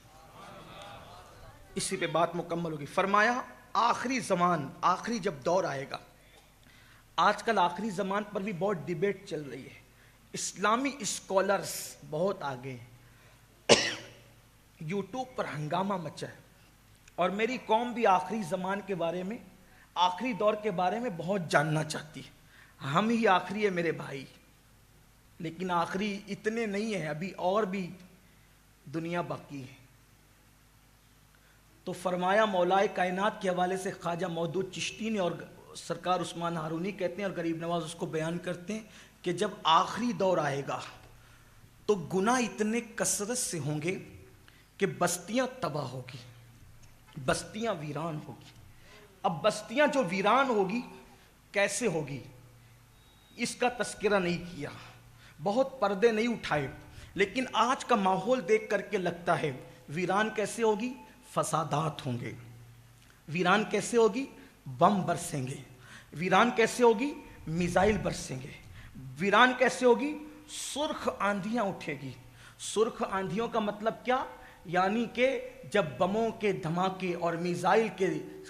اسی پہ بات مکمل ہوگی۔ فرمایا آخری زمان، آخری جب دور آئے گا، آج کل آخری زمان پر بھی بہت ڈیبیٹ چل رہی ہے، اسلامی اسکالرز بہت آگے ہیں، یوٹیوب پر ہنگامہ مچا ہے، اور میری قوم بھی آخری زمان کے بارے میں، آخری دور کے بارے میں بہت جاننا چاہتی ہے۔ ہم ہی آخری ہے میرے بھائی، لیکن آخری اتنے نہیں ہیں، ابھی اور بھی دنیا باقی ہے۔ تو فرمایا مولائے کائنات کے حوالے سے خواجہ مودود چشتی نے، اور سرکار عثمان ہارونی کہتے ہیں اور غریب نواز اس کو بیان کرتے ہیں کہ جب آخری دور آئے گا تو گناہ اتنے کثرت سے ہوں گے کہ بستیاں تباہ ہوگی، بستیاں ویران ہوگی۔ اب بستیاں جو ویران ہوگی کیسے ہوگی، اس کا تذکرہ نہیں کیا، بہت پردے نہیں اٹھائے، لیکن آج کا ماحول دیکھ کر کے لگتا ہے ویران کیسے ہوگی؟ فسادات ہوں گے۔ ویران کیسے ہوگی؟ بم برسیں گے۔ ویران کیسے ہوگی؟ میزائل برسیں گے۔ ویران کیسے ہوگی؟ سرخ آندھیاں اٹھے گی۔ سرخ آندھیوں کا مطلب کیا؟ یعنی کہ جب بموں کے دھماکے اور میزائل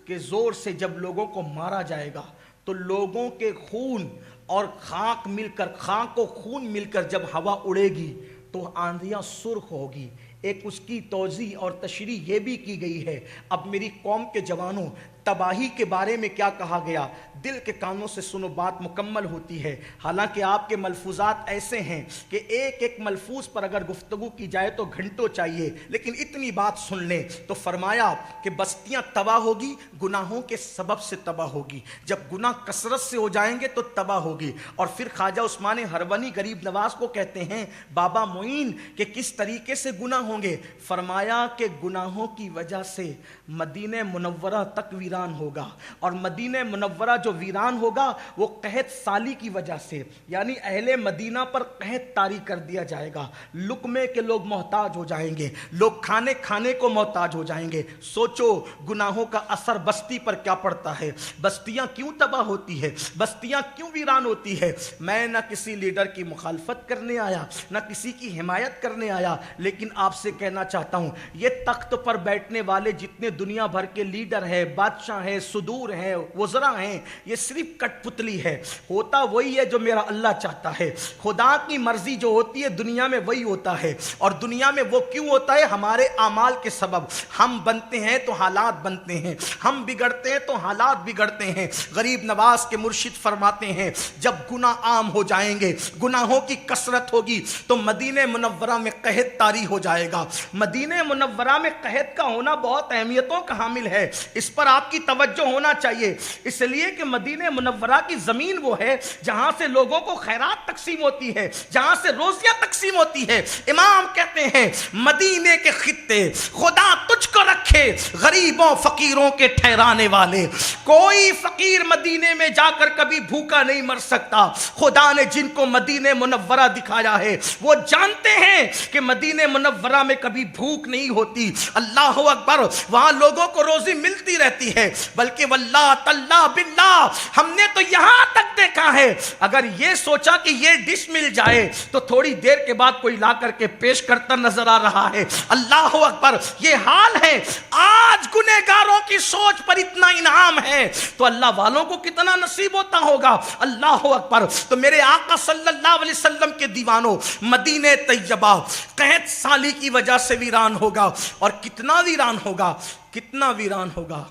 کے زور سے جب لوگوں کو مارا جائے گا تو لوگوں کے خون اور خاک مل کر، خاک و خون مل کر جب ہوا اڑے گی تو آندھیاں سرخ ہوگی۔ ایک اس کی توضیح اور تشریح یہ بھی کی گئی ہے۔ اب میری قوم کے جوانوں، تباہی کے بارے میں کیا کہا گیا؟ دل کے کانوں سے سنو، بات مکمل ہوتی ہے۔ حالانکہ آپ کے ملفوظات ایسے ہیں کہ ایک ایک ملفوظ پر اگر گفتگو کی جائے تو گھنٹوں چاہیے، لیکن اتنی بات سن لیں تو فرمایا کہ بستیاں تباہ ہوگی، گناہوں کے سبب سے تباہ ہوگی۔ جب گناہ کثرت سے ہو جائیں گے تو تباہ ہوگی۔ اور پھر خواجہ عثمان ہروانی غریب نواز کو کہتے ہیں بابا معین کہ کس طریقے سے گناہ ہوں گے؟ فرمایا کہ گناہوں کی وجہ سے مدینہ منورہ تک ویران ہوگا، اور مدینہ منورہ جو ویران ہوگا وہ قحط سالی کی وجہ سے، یعنی اہل مدینہ پر قحط طاری کر دیا جائے گا، لقمے کے لوگ محتاج ہو جائیں گے، لوگ کھانے کھانے کو محتاج ہو جائیں گے۔ سوچو گناہوں کا اثر بستی پر کیا پڑتا ہے، بستیاں کیوں تباہ ہوتی ہے، بستیاں کیوں ویران ہوتی ہے۔ میں نہ کسی لیڈر کی مخالفت کرنے آیا، نہ کسی کی حمایت کرنے آیا، لیکن آپ سے کہنا چاہتا ہوں یہ تخت پر بیٹھنے والے جتنے دنیا بھر کے لیڈر ہیں، بادشاہ ہیں، صدور ہیں، وزراء ہیں، یہ صرف کٹ پتلی ہے۔ ہوتا وہی ہے جو میرا اللہ چاہتا ہے۔ خدا کی مرضی جو ہوتی ہے دنیا میں وہی ہوتا ہے، اور دنیا میں وہ کیوں ہوتا ہے؟ ہمارے اعمال کے سبب۔ ہم بنتے ہیں تو حالات بنتے ہیں، ہم بگڑتے ہیں تو حالات بگڑتے ہیں۔ غریب نواز کے مرشد فرماتے ہیں جب گناہ عام ہو جائیں گے، گناہوں کی کثرت ہوگی تو مدینہ منورہ میں قحط طاری ہو جائے گا۔ مدینہ منورہ میں قحط کا ہونا بہت اہمیتوں کا حامل ہے، اس پر آپ کی توجہ ہونا چاہیے، اس لیے کہ مدینہ منورہ کی زمین وہ ہے جہاں سے لوگوں کو خیرات تقسیم ہوتی ہے، جہاں سے روزیاں تقسیم ہوتی ہے۔ امام کہتے ہیں مدینے کے خطے خدا تجھ کو رکھے غریبوں فقیروں کے ٹھہرانے والے۔ کوئی فقیر مدینے میں جا کر کبھی بھوکا نہیں مر سکتا۔ خدا نے جن کو مدینہ منورہ دکھایا ہے وہ جانتے ہیں کہ مدینہ منورہ میں کبھی بھوک نہیں ہوتی۔ اللہ اکبر، وہاں لوگوں کو روزی ملتی رہتی ہے، بلکہ واللہ تاللہ باللہ ہم نے تو یہاں تک دیکھا ہے اگر یہ سوچا کہ یہ ڈش مل جائے تو تھوڑی دیر کے بعد کوئی لا کر کے پیش کرتا نظر آ رہا ہے۔ اللہ اکبر، یہ حال ہے۔ آج گنہگاروں کی سوچ پر اتنا انعام ہے تو اللہ والوں کو کتنا نصیب ہوتا ہوگا۔ اللہ اکبر۔ تو میرے آقا صلی اللہ علیہ وسلم کے دیوانوں، مدینہ طیبہ قحط سالی کی وجہ سے ویران ہوگا، اور کتنا ویران ہوگا، کتنا ویران ہوگا۔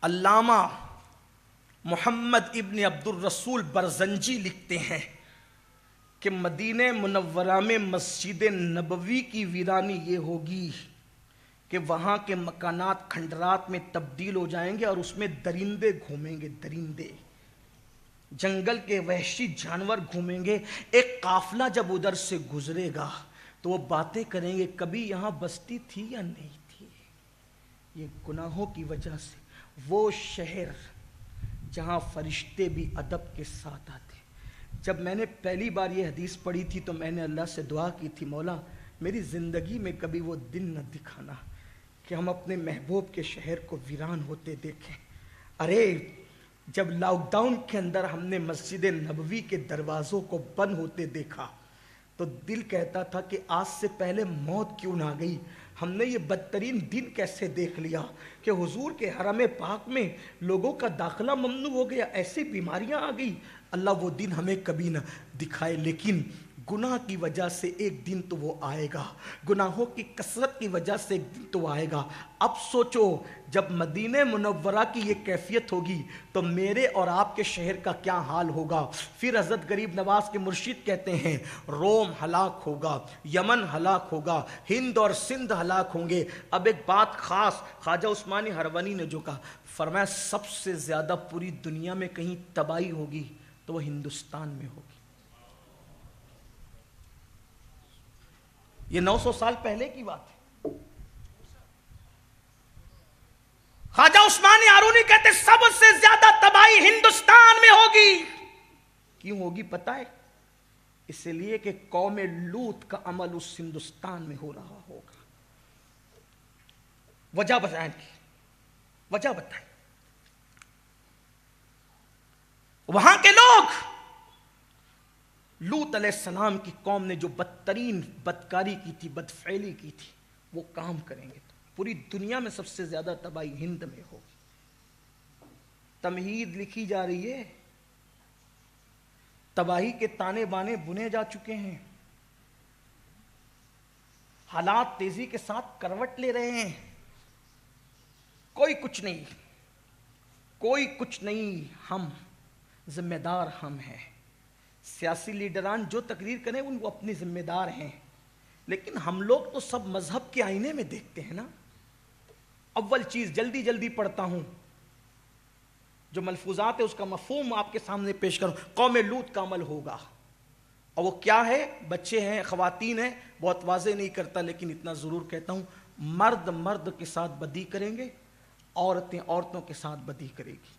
علامہ محمد ابن عبد الرسول برزنجی لکھتے ہیں کہ مدینہ منورہ میں مسجد نبوی کی ویرانی یہ ہوگی کہ وہاں کے مکانات کھنڈرات میں تبدیل ہو جائیں گے، اور اس میں درندے گھومیں گے، درندے، جنگل کے وحشی جانور گھومیں گے۔ ایک قافلہ جب ادھر سے گزرے گا تو وہ باتیں کریں گے، کبھی یہاں بستی تھی یا نہیں تھی۔ یہ گناہوں کی وجہ سے وہ شہر جہاں فرشتے بھی ادب کے ساتھ آتے۔ جب میں نے پہلی بار یہ حدیث پڑھی تھی تو میں نے اللہ سے دعا کی تھی، مولا میری زندگی میں کبھی وہ دن نہ دکھانا کہ ہم اپنے محبوب کے شہر کو ویران ہوتے دیکھیں۔ ارے جب لاک ڈاؤن کے اندر ہم نے مسجد نبوی کے دروازوں کو بند ہوتے دیکھا تو دل کہتا تھا کہ آج سے پہلے موت کیوں نہ گئی۔ ہم نے یہ بدترین دن کیسے دیکھ لیا کہ حضور کے حرم پاک میں لوگوں کا داخلہ ممنوع ہو گیا، ایسی بیماریاں آ گئی۔ اللہ وہ دن ہمیں کبھی نہ دکھائے، لیکن گناہ کی وجہ سے ایک دن تو وہ آئے گا، گناہوں کی کثرت کی وجہ سے ایک دن تو آئے گا۔ اب سوچو جب مدینہ منورہ کی یہ کیفیت ہوگی تو میرے اور آپ کے شہر کا کیا حال ہوگا۔ پھر حضرت غریب نواز کے مرشد کہتے ہیں روم ہلاک ہوگا، یمن ہلاک ہوگا، ہند اور سندھ ہلاک ہوں گے۔ اب ایک بات خاص خواجہ عثمانی ہروانی نے جو کہا، فرمایا سب سے زیادہ پوری دنیا میں کہیں تباہی ہوگی تو وہ ہندوستان میں ہوگی۔ یہ 900 سال پہلے کی بات ہے۔ خواجہ عثمانی ہارونی کہتے سب سے زیادہ تباہی ہندوستان میں ہوگی۔ کیوں ہوگی پتہ ہے؟ اس لیے کہ قوم لوط کا عمل اس ہندوستان میں ہو رہا ہوگا۔ وجہ بتائیں گے، وجہ بتائیں۔ وہاں کے لوگ لوط علیہ السلام کی قوم نے جو بدترین بدکاری کی تھی، بدفعلی کی تھی، وہ کام کریں گے تو پوری دنیا میں سب سے زیادہ تباہی ہند میں ہوگی۔ تمہید لکھی جا رہی ہے، تباہی کے تانے بانے بنے جا چکے ہیں، حالات تیزی کے ساتھ کروٹ لے رہے ہیں۔ کوئی کچھ نہیں، کوئی کچھ نہیں، ہم ذمہ دار ہم ہیں۔ سیاسی لیڈران جو تقریر کریں ان وہ اپنے ذمہ دار ہیں، لیکن ہم لوگ تو سب مذہب کے آئینے میں دیکھتے ہیں نا۔ اول چیز جلدی جلدی پڑھتا ہوں، جو ملفوظات ہے اس کا مفہوم آپ کے سامنے پیش کروں۔ قوم لوط کا عمل ہوگا، اور وہ کیا ہے؟ بچے ہیں، خواتین ہیں، بہت واضح نہیں کرتا لیکن اتنا ضرور کہتا ہوں، مرد مرد کے ساتھ بدی کریں گے، عورتیں عورتوں کے ساتھ بدی کرے گی،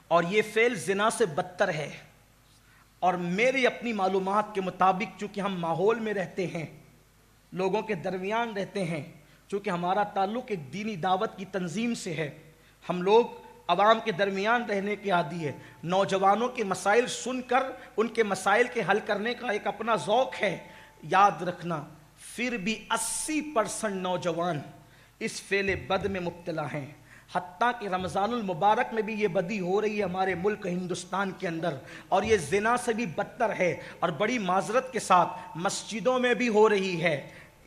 اور یہ فعل زنا سے بدتر ہے۔ اور میری اپنی معلومات کے مطابق چونکہ ہم ماحول میں رہتے ہیں، لوگوں کے درمیان رہتے ہیں، چونکہ ہمارا تعلق ایک دینی دعوت کی تنظیم سے ہے، ہم لوگ عوام کے درمیان رہنے کے عادی ہے، نوجوانوں کے مسائل سن کر ان کے مسائل کے حل کرنے کا ایک اپنا ذوق ہے۔ یاد رکھنا پھر بھی 80% نوجوان اس فعل بد میں مبتلا ہیں، حتیٰ کہ رمضان المبارک میں بھی یہ بدی ہو رہی ہے ہمارے ملک ہندوستان کے اندر، اور یہ زنا سے بھی بدتر ہے، اور بڑی معذرت کے ساتھ مسجدوں میں بھی ہو رہی ہے،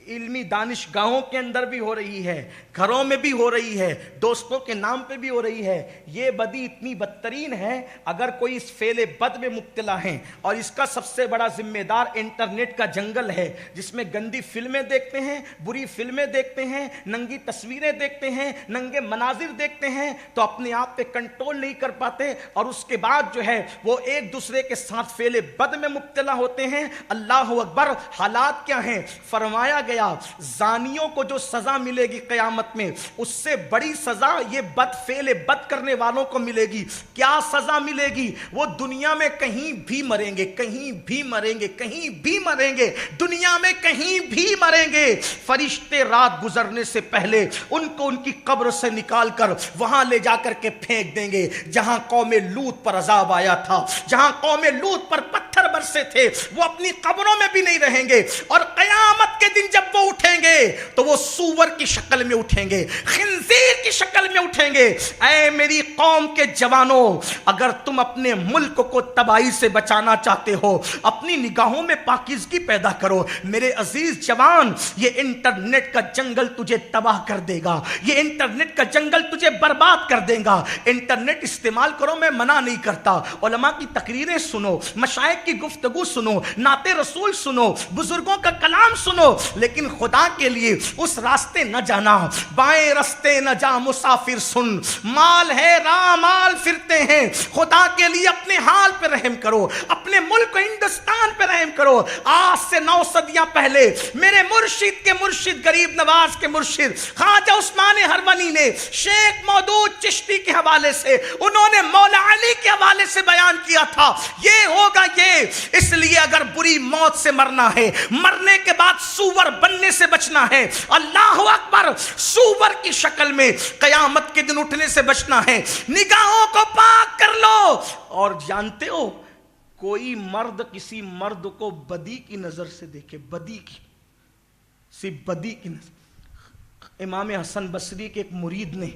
علمی دانشگاہوں کے اندر بھی ہو رہی ہے، گھروں میں بھی ہو رہی ہے، دوستوں کے نام پہ بھی ہو رہی ہے۔ یہ بدی اتنی بدترین ہے، اگر کوئی اس فعل بد میں مبتلا ہے، اور اس کا سب سے بڑا ذمہ دار انٹرنیٹ کا جنگل ہے، جس میں گندی فلمیں دیکھتے ہیں، بری فلمیں دیکھتے ہیں، ننگی تصویریں دیکھتے ہیں، ننگے مناظر دیکھتے ہیں، تو اپنے آپ پہ کنٹرول نہیں کر پاتے، اور اس کے بعد جو ہے وہ ایک دوسرے کے ساتھ فعل بد میں مبتلا ہوتے ہیں۔ اللہ اکبر! حالات کیا ہیں؟ فرمایا گیا گیا زانیوں کو جو سزا ملے گی قیامت میں اس سے بڑی سزا یہ بد کرنے والوں کو ملے گی. کیا سزا ملے گی؟ وہ دنیا میں کہیں بھی مریں گے، کہیں بھی مریں گے، کہیں بھی مریں گے، دنیا میں کہیں بھی مریں گے. فرشتے رات گزرنے سے پہلے ان کو ان کی قبر سے نکال کر وہاں لے جا کر کے پھینک دیں گے جہاں قوم لوط پر عذاب آیا تھا، جہاں قوم لوط پر پتھر برسے تھے. وہ اپنی قبروں میں بھی نہیں رہیں گے، اور قیامت کے دن جب وہ اٹھیں گے تو وہ سور کی شکل میں اٹھیں گے، خنزیر کی شکل میں اٹھیں گے. اے میری قوم کے جوانوں، اگر تم اپنے ملک کو تباہی سے بچانا چاہتے ہو اپنی نگاہوں میں پاکیزگی پیدا کرو. میرے عزیز جوان، یہ انٹرنیٹ کا جنگل تجھے تباہ کر دے گا، یہ انٹرنیٹ کا جنگل تجھے برباد کر دے گا. انٹرنیٹ استعمال کرو، میں منع نہیں کرتا. علماء کی تقریریں سنو، مشائخ کی گفتگو سنو، نعت رسول سنو، بزرگوں کا کلام سنو، لیکن خدا کے لیے اس راستے نہ جانا. بائیں راستے نہ جا مسافر سن، مال ہے راہ مال پھرتے ہیں. خدا کے لیے اپنے حال پہ رحم کرو، اپنے ملک ہندوستان پہ رحم کرو. آج سے 9 صدیاں پہلے میرے مرشد کے مرشد، غریب نواز کے مرشد خواجہ عثمان ہرونی نے شیخ مودود چشتی کے حوالے سے، انہوں نے مولا علی کے حوالے سے بیان کیا تھا یہ ہوگا یہ. اس لیے اگر بری موت سے مرنا ہے، مرنے کے بعد سور بننے سے بچنا ہے، اللہ اکبر، سور کی شکل میں قیامت کے دن اٹھنے سے بچنا ہے، نگاہوں کو پاک کر لو. اور جانتے ہو کوئی مرد کسی مرد کو بدی کی نظر سے دیکھے، بدی کی، صرف بدی کی نظر. امام حسن بصری کے ایک مرید نے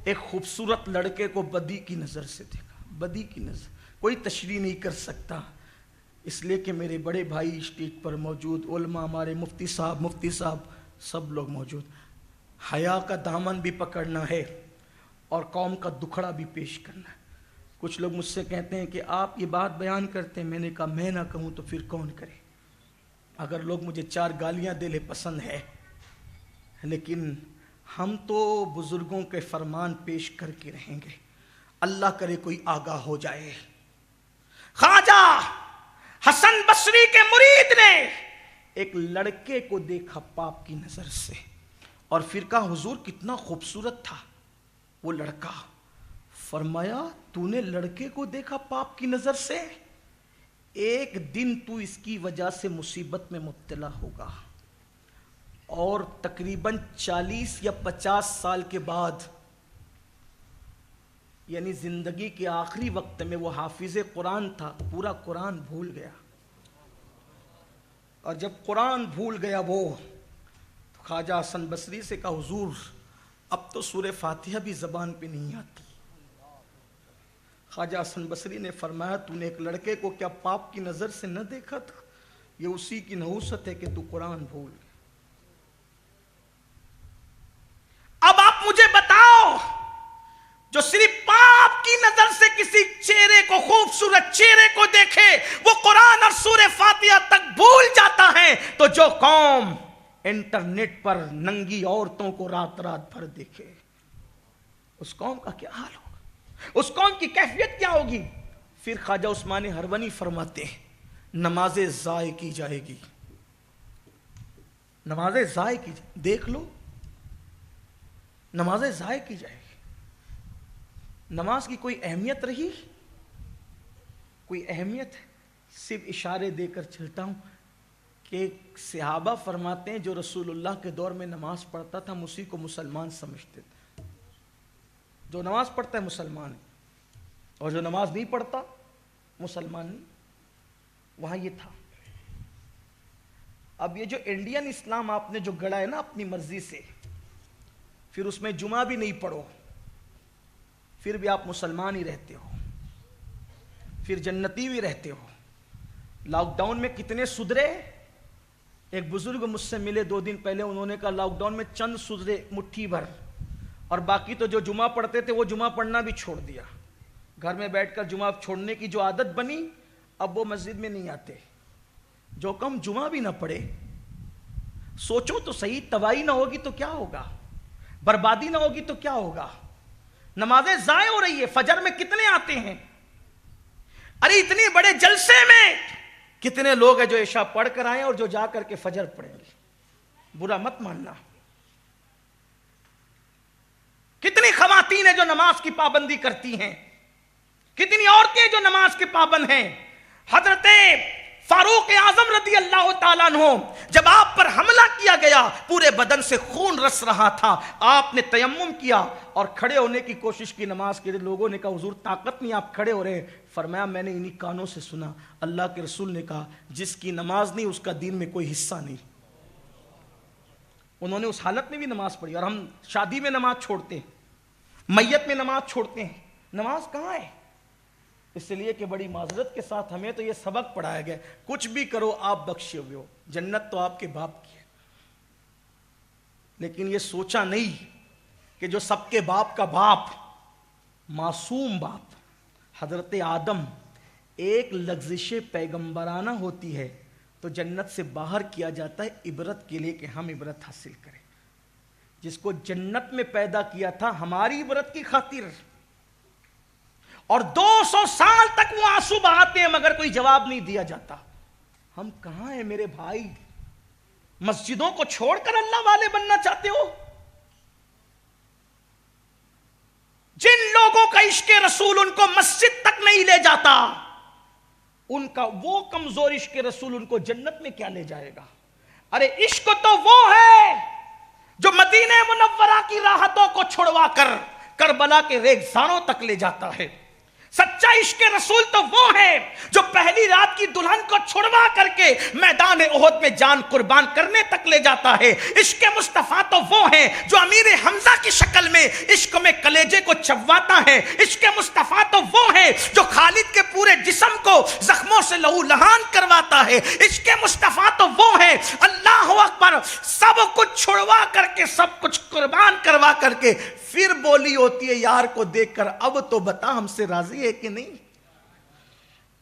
ایک خوبصورت لڑکے کو بدی کی نظر سے دیکھا، بدی کی نظر. کوئی تشریح نہیں کر سکتا، اس لیے کہ میرے بڑے بھائی اسٹیج پر موجود، علماء ہمارے مفتی صاحب سب لوگ موجود. حیا کا دامن بھی پکڑنا ہے اور قوم کا دکھڑا بھی پیش کرنا ہے. کچھ لوگ مجھ سے کہتے ہیں کہ آپ یہ بات بیان کرتے ہیں. میں نے کہا میں نہ کہوں تو پھر کون کرے. اگر لوگ مجھے 4 گالیاں دے لے پسند ہے، لیکن ہم تو بزرگوں کے فرمان پیش کر کے رہیں گے. اللہ کرے کوئی آگاہ ہو جائے. خواجہ حسن بصری کے مرید نے ایک لڑکے کو دیکھا پاپ کی نظر سے، اور پھر کہا حضور کتنا خوبصورت تھا وہ لڑکا. فرمایا تو نے لڑکے کو دیکھا پاپ کی نظر سے، ایک دن تو اس کی وجہ سے مصیبت میں مبتلا ہوگا، اور تقریباً 40 یا 50 سال کے بعد، یعنی زندگی کے آخری وقت میں، وہ حافظ قرآن تھا، پورا قرآن بھول گیا. اور جب قرآن بھول گیا وہ، تو خواجہ حسن بصری سے کہا حضور اب تو سورہ فاتحہ بھی زبان پہ نہیں آتی. خواجہ حسن بصری نے فرمایا تو نے ایک لڑکے کو کیا پاپ کی نظر سے نہ دیکھا تھا؟ یہ اسی کی نحوست ہے کہ تو قرآن بھول گیا. اب آپ مجھے بتاؤ، جو صرف پاپ کی نظر سے کسی چہرے کو، خوبصورت چہرے کو دیکھے، وہ قرآن اور سورہ فاتحہ تک بھول جاتا ہے، تو جو قوم انٹرنیٹ پر ننگی عورتوں کو رات بھر دیکھے، اس قوم کا کیا حال ہوگا؟ اس قوم کی کیفیت کیا ہوگی؟ پھر خواجہ عثمان ہرونی فرماتے ہیں نمازیں ضائع کی جائے گی، نمازیں ضائع کی جائے. دیکھ لو، نمازیں ضائع کی جائے گی. نماز کی کوئی اہمیت رہی؟ کوئی اہمیت ہے؟ صرف اشارے دے کر چلتا ہوں کہ صحابہ فرماتے ہیں جو رسول اللہ کے دور میں نماز پڑھتا تھا ہم اسی کو مسلمان سمجھتے تھے. جو نماز پڑھتا ہے مسلمان ہے، اور جو نماز نہیں پڑھتا مسلمان نہیں. وہاں یہ تھا. اب یہ جو انڈین اسلام آپ نے جو گڑا ہے نا اپنی مرضی سے، پھر اس میں جمعہ بھی نہیں پڑھو پھر بھی آپ مسلمان ہی رہتے ہو، پھر جنتی بھی رہتے ہو. لاک ڈاؤن میں کتنے سدھرے؟ ایک بزرگ مجھ سے ملے 2 دن پہلے، انہوں نے کہا لاک ڈاؤن میں چند سدھرے، مٹھی بھر، اور باقی تو جو جمعہ پڑھتے تھے وہ جمعہ پڑھنا بھی چھوڑ دیا. گھر میں بیٹھ کر جمعہ چھوڑنے کی جو عادت بنی، اب وہ مسجد میں نہیں آتے. جو کم جمعہ بھی نہ پڑھے، سوچو تو صحیح، تباہی نہ ہوگی تو کیا ہوگا؟ بربادی نہ ہوگی تو کیا ہوگا؟ نمازیں ضائع ہو رہی ہے. فجر میں کتنے آتے ہیں؟ ارے اتنے بڑے جلسے میں کتنے لوگ ہیں جو عشاء پڑھ کر آئے اور جو جا کر کے فجر پڑھیں گے. برا مت ماننا. کتنی خواتین ہیں جو نماز کی پابندی کرتی ہیں, کتنی عورتیں جو نماز کے پابند ہیں. حضرت فاروق اعظم رضی اللہ تعالیٰ عنہ, جب آپ پر حملہ کیا گیا, پورے بدن سے خون رس رہا تھا, آپ نے تیمم کیا اور کھڑے ہونے کی کوشش کی نماز کے لیے. لوگوں نے کہا حضور طاقت نہیں, آپ کھڑے ہو رہے ہیں. فرمایا میں نے انہی کانوں سے سنا, اللہ کے رسول نے کہا جس کی نماز نہیں اس کا دین میں کوئی حصہ نہیں. انہوں نے اس حالت میں بھی نماز پڑھی. اور ہم شادی میں نماز چھوڑتے ہیں, میت میں نماز چھوڑتے ہیں. نماز کہاں ہے؟ اس لیے کہ بڑی معذرت کے ساتھ ہمیں تو یہ سبق پڑھایا گیا, کچھ بھی کرو آپ بخشے ہوئے ہو, جنت تو آپ کے باپ کی ہے. لیکن یہ سوچا نہیں کہ جو سب کے باپ کا باپ, معصوم باپ حضرت آدم, ایک لغزش پیغمبرانہ ہوتی ہے تو جنت سے باہر کیا جاتا ہے عبرت کے لیے کہ ہم عبرت حاصل کریں. جس کو جنت میں پیدا کیا تھا ہماری عبرت کی خاطر, اور 200 سال تک وہ آنسو بہاتے ہیں مگر کوئی جواب نہیں دیا جاتا. ہم کہاں ہیں میرے بھائی؟ مسجدوں کو چھوڑ کر اللہ والے بننا چاہتے ہو؟ جن لوگوں کا عشق رسول ان کو مسجد تک نہیں لے جاتا, ان کا وہ کمزور عشق رسول ان کو جنت میں کیا لے جائے گا؟ ارے عشق تو وہ ہے جو مدینہ منورہ کی راحتوں کو چھڑوا کر کربلا کے ریگزاروں تک لے جاتا ہے. سچا عشق رسول تو وہ ہے جو پہلی رات کی دلہن کو چھڑوا کر کے میدان احد میں جان قربان کرنے تک لے جاتا ہے. عشق مصطفیٰ تو وہ ہے جو امیر حمزہ کی شکل میں عشق میں کلیجے کو چبواتا ہے. عشق مصطفیٰ تو وہ ہے جو خالد کے پورے جسم کو زخموں سے لہو لہان کرواتا ہے. عشق مصطفیٰ تو وہ ہے اللہ اکبر سب کچھ چھڑوا کر کے, سب کچھ قربان کروا کر کے پھر بولی ہوتی ہے یار کو دیکھ کر, اب تو بتا ہم سے راضی ہے کہ نہیں؟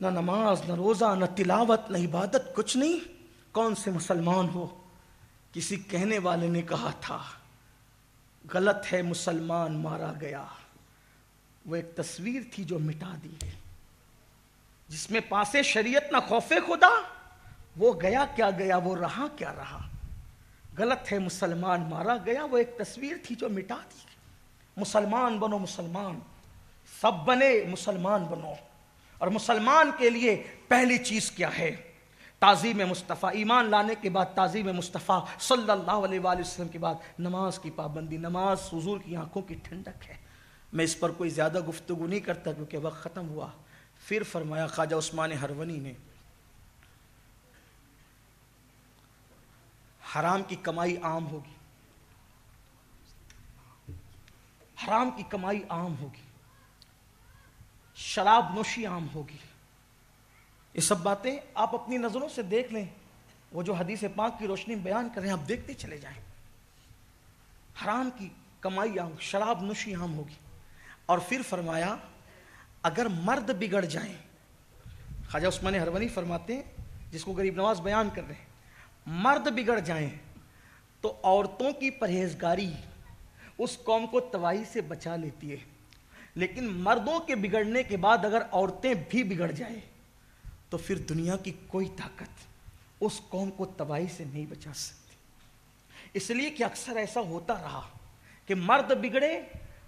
نہ نماز, نہ روزہ, نہ تلاوت, نہ عبادت, کچھ نہیں. کون سے مسلمان ہو؟ کسی کہنے والے نے کہا تھا غلط ہے مسلمان مارا گیا. وہ ایک تصویر تھی جو مٹا دی, جس میں پاسے شریعت نہ خوف خدا. وہ گیا کیا گیا, وہ رہا کیا رہا. غلط ہے مسلمان مارا گیا, وہ ایک تصویر تھی جو مٹا دی. مسلمان بنو, مسلمان سب بنے, مسلمان بنو. اور مسلمان کے لیے پہلی چیز کیا ہے؟ تعظیم مصطفیٰ. ایمان لانے کے بعد تعظیم مصطفیٰ صلی اللہ علیہ وآلہ وسلم کے بعد نماز کی پابندی. نماز حضور کی آنکھوں کی ٹھنڈک ہے. میں اس پر کوئی زیادہ گفتگو نہیں کرتا کیونکہ وقت ختم ہوا. پھر فرمایا خواجہ عثمان ہرونی نے, حرام کی کمائی عام ہوگی, حرام کی کمائی عام ہوگی, شراب نوشی عام ہوگی. یہ سب باتیں آپ اپنی نظروں سے دیکھ لیں. وہ جو حدیث پاک کی روشنی بیان کر رہے ہیں آپ دیکھتے چلے جائیں. حرام کی کمائی عام, شراب نوشی عام ہوگی. اور پھر فرمایا اگر مرد بگڑ جائیں, خواجہ عثمان ہرونی فرماتے ہیں جس کو غریب نواز بیان کر رہے ہیں, مرد بگڑ جائیں تو عورتوں کی پرہیزگاری اس قوم کو تباہی سے بچا لیتی ہے. لیکن مردوں کے بگڑنے کے بعد اگر عورتیں بھی بگڑ جائیں تو پھر دنیا کی کوئی طاقت اس قوم کو تباہی سے نہیں بچا سکتی. اس لیے کہ اکثر ایسا ہوتا رہا کہ مرد بگڑے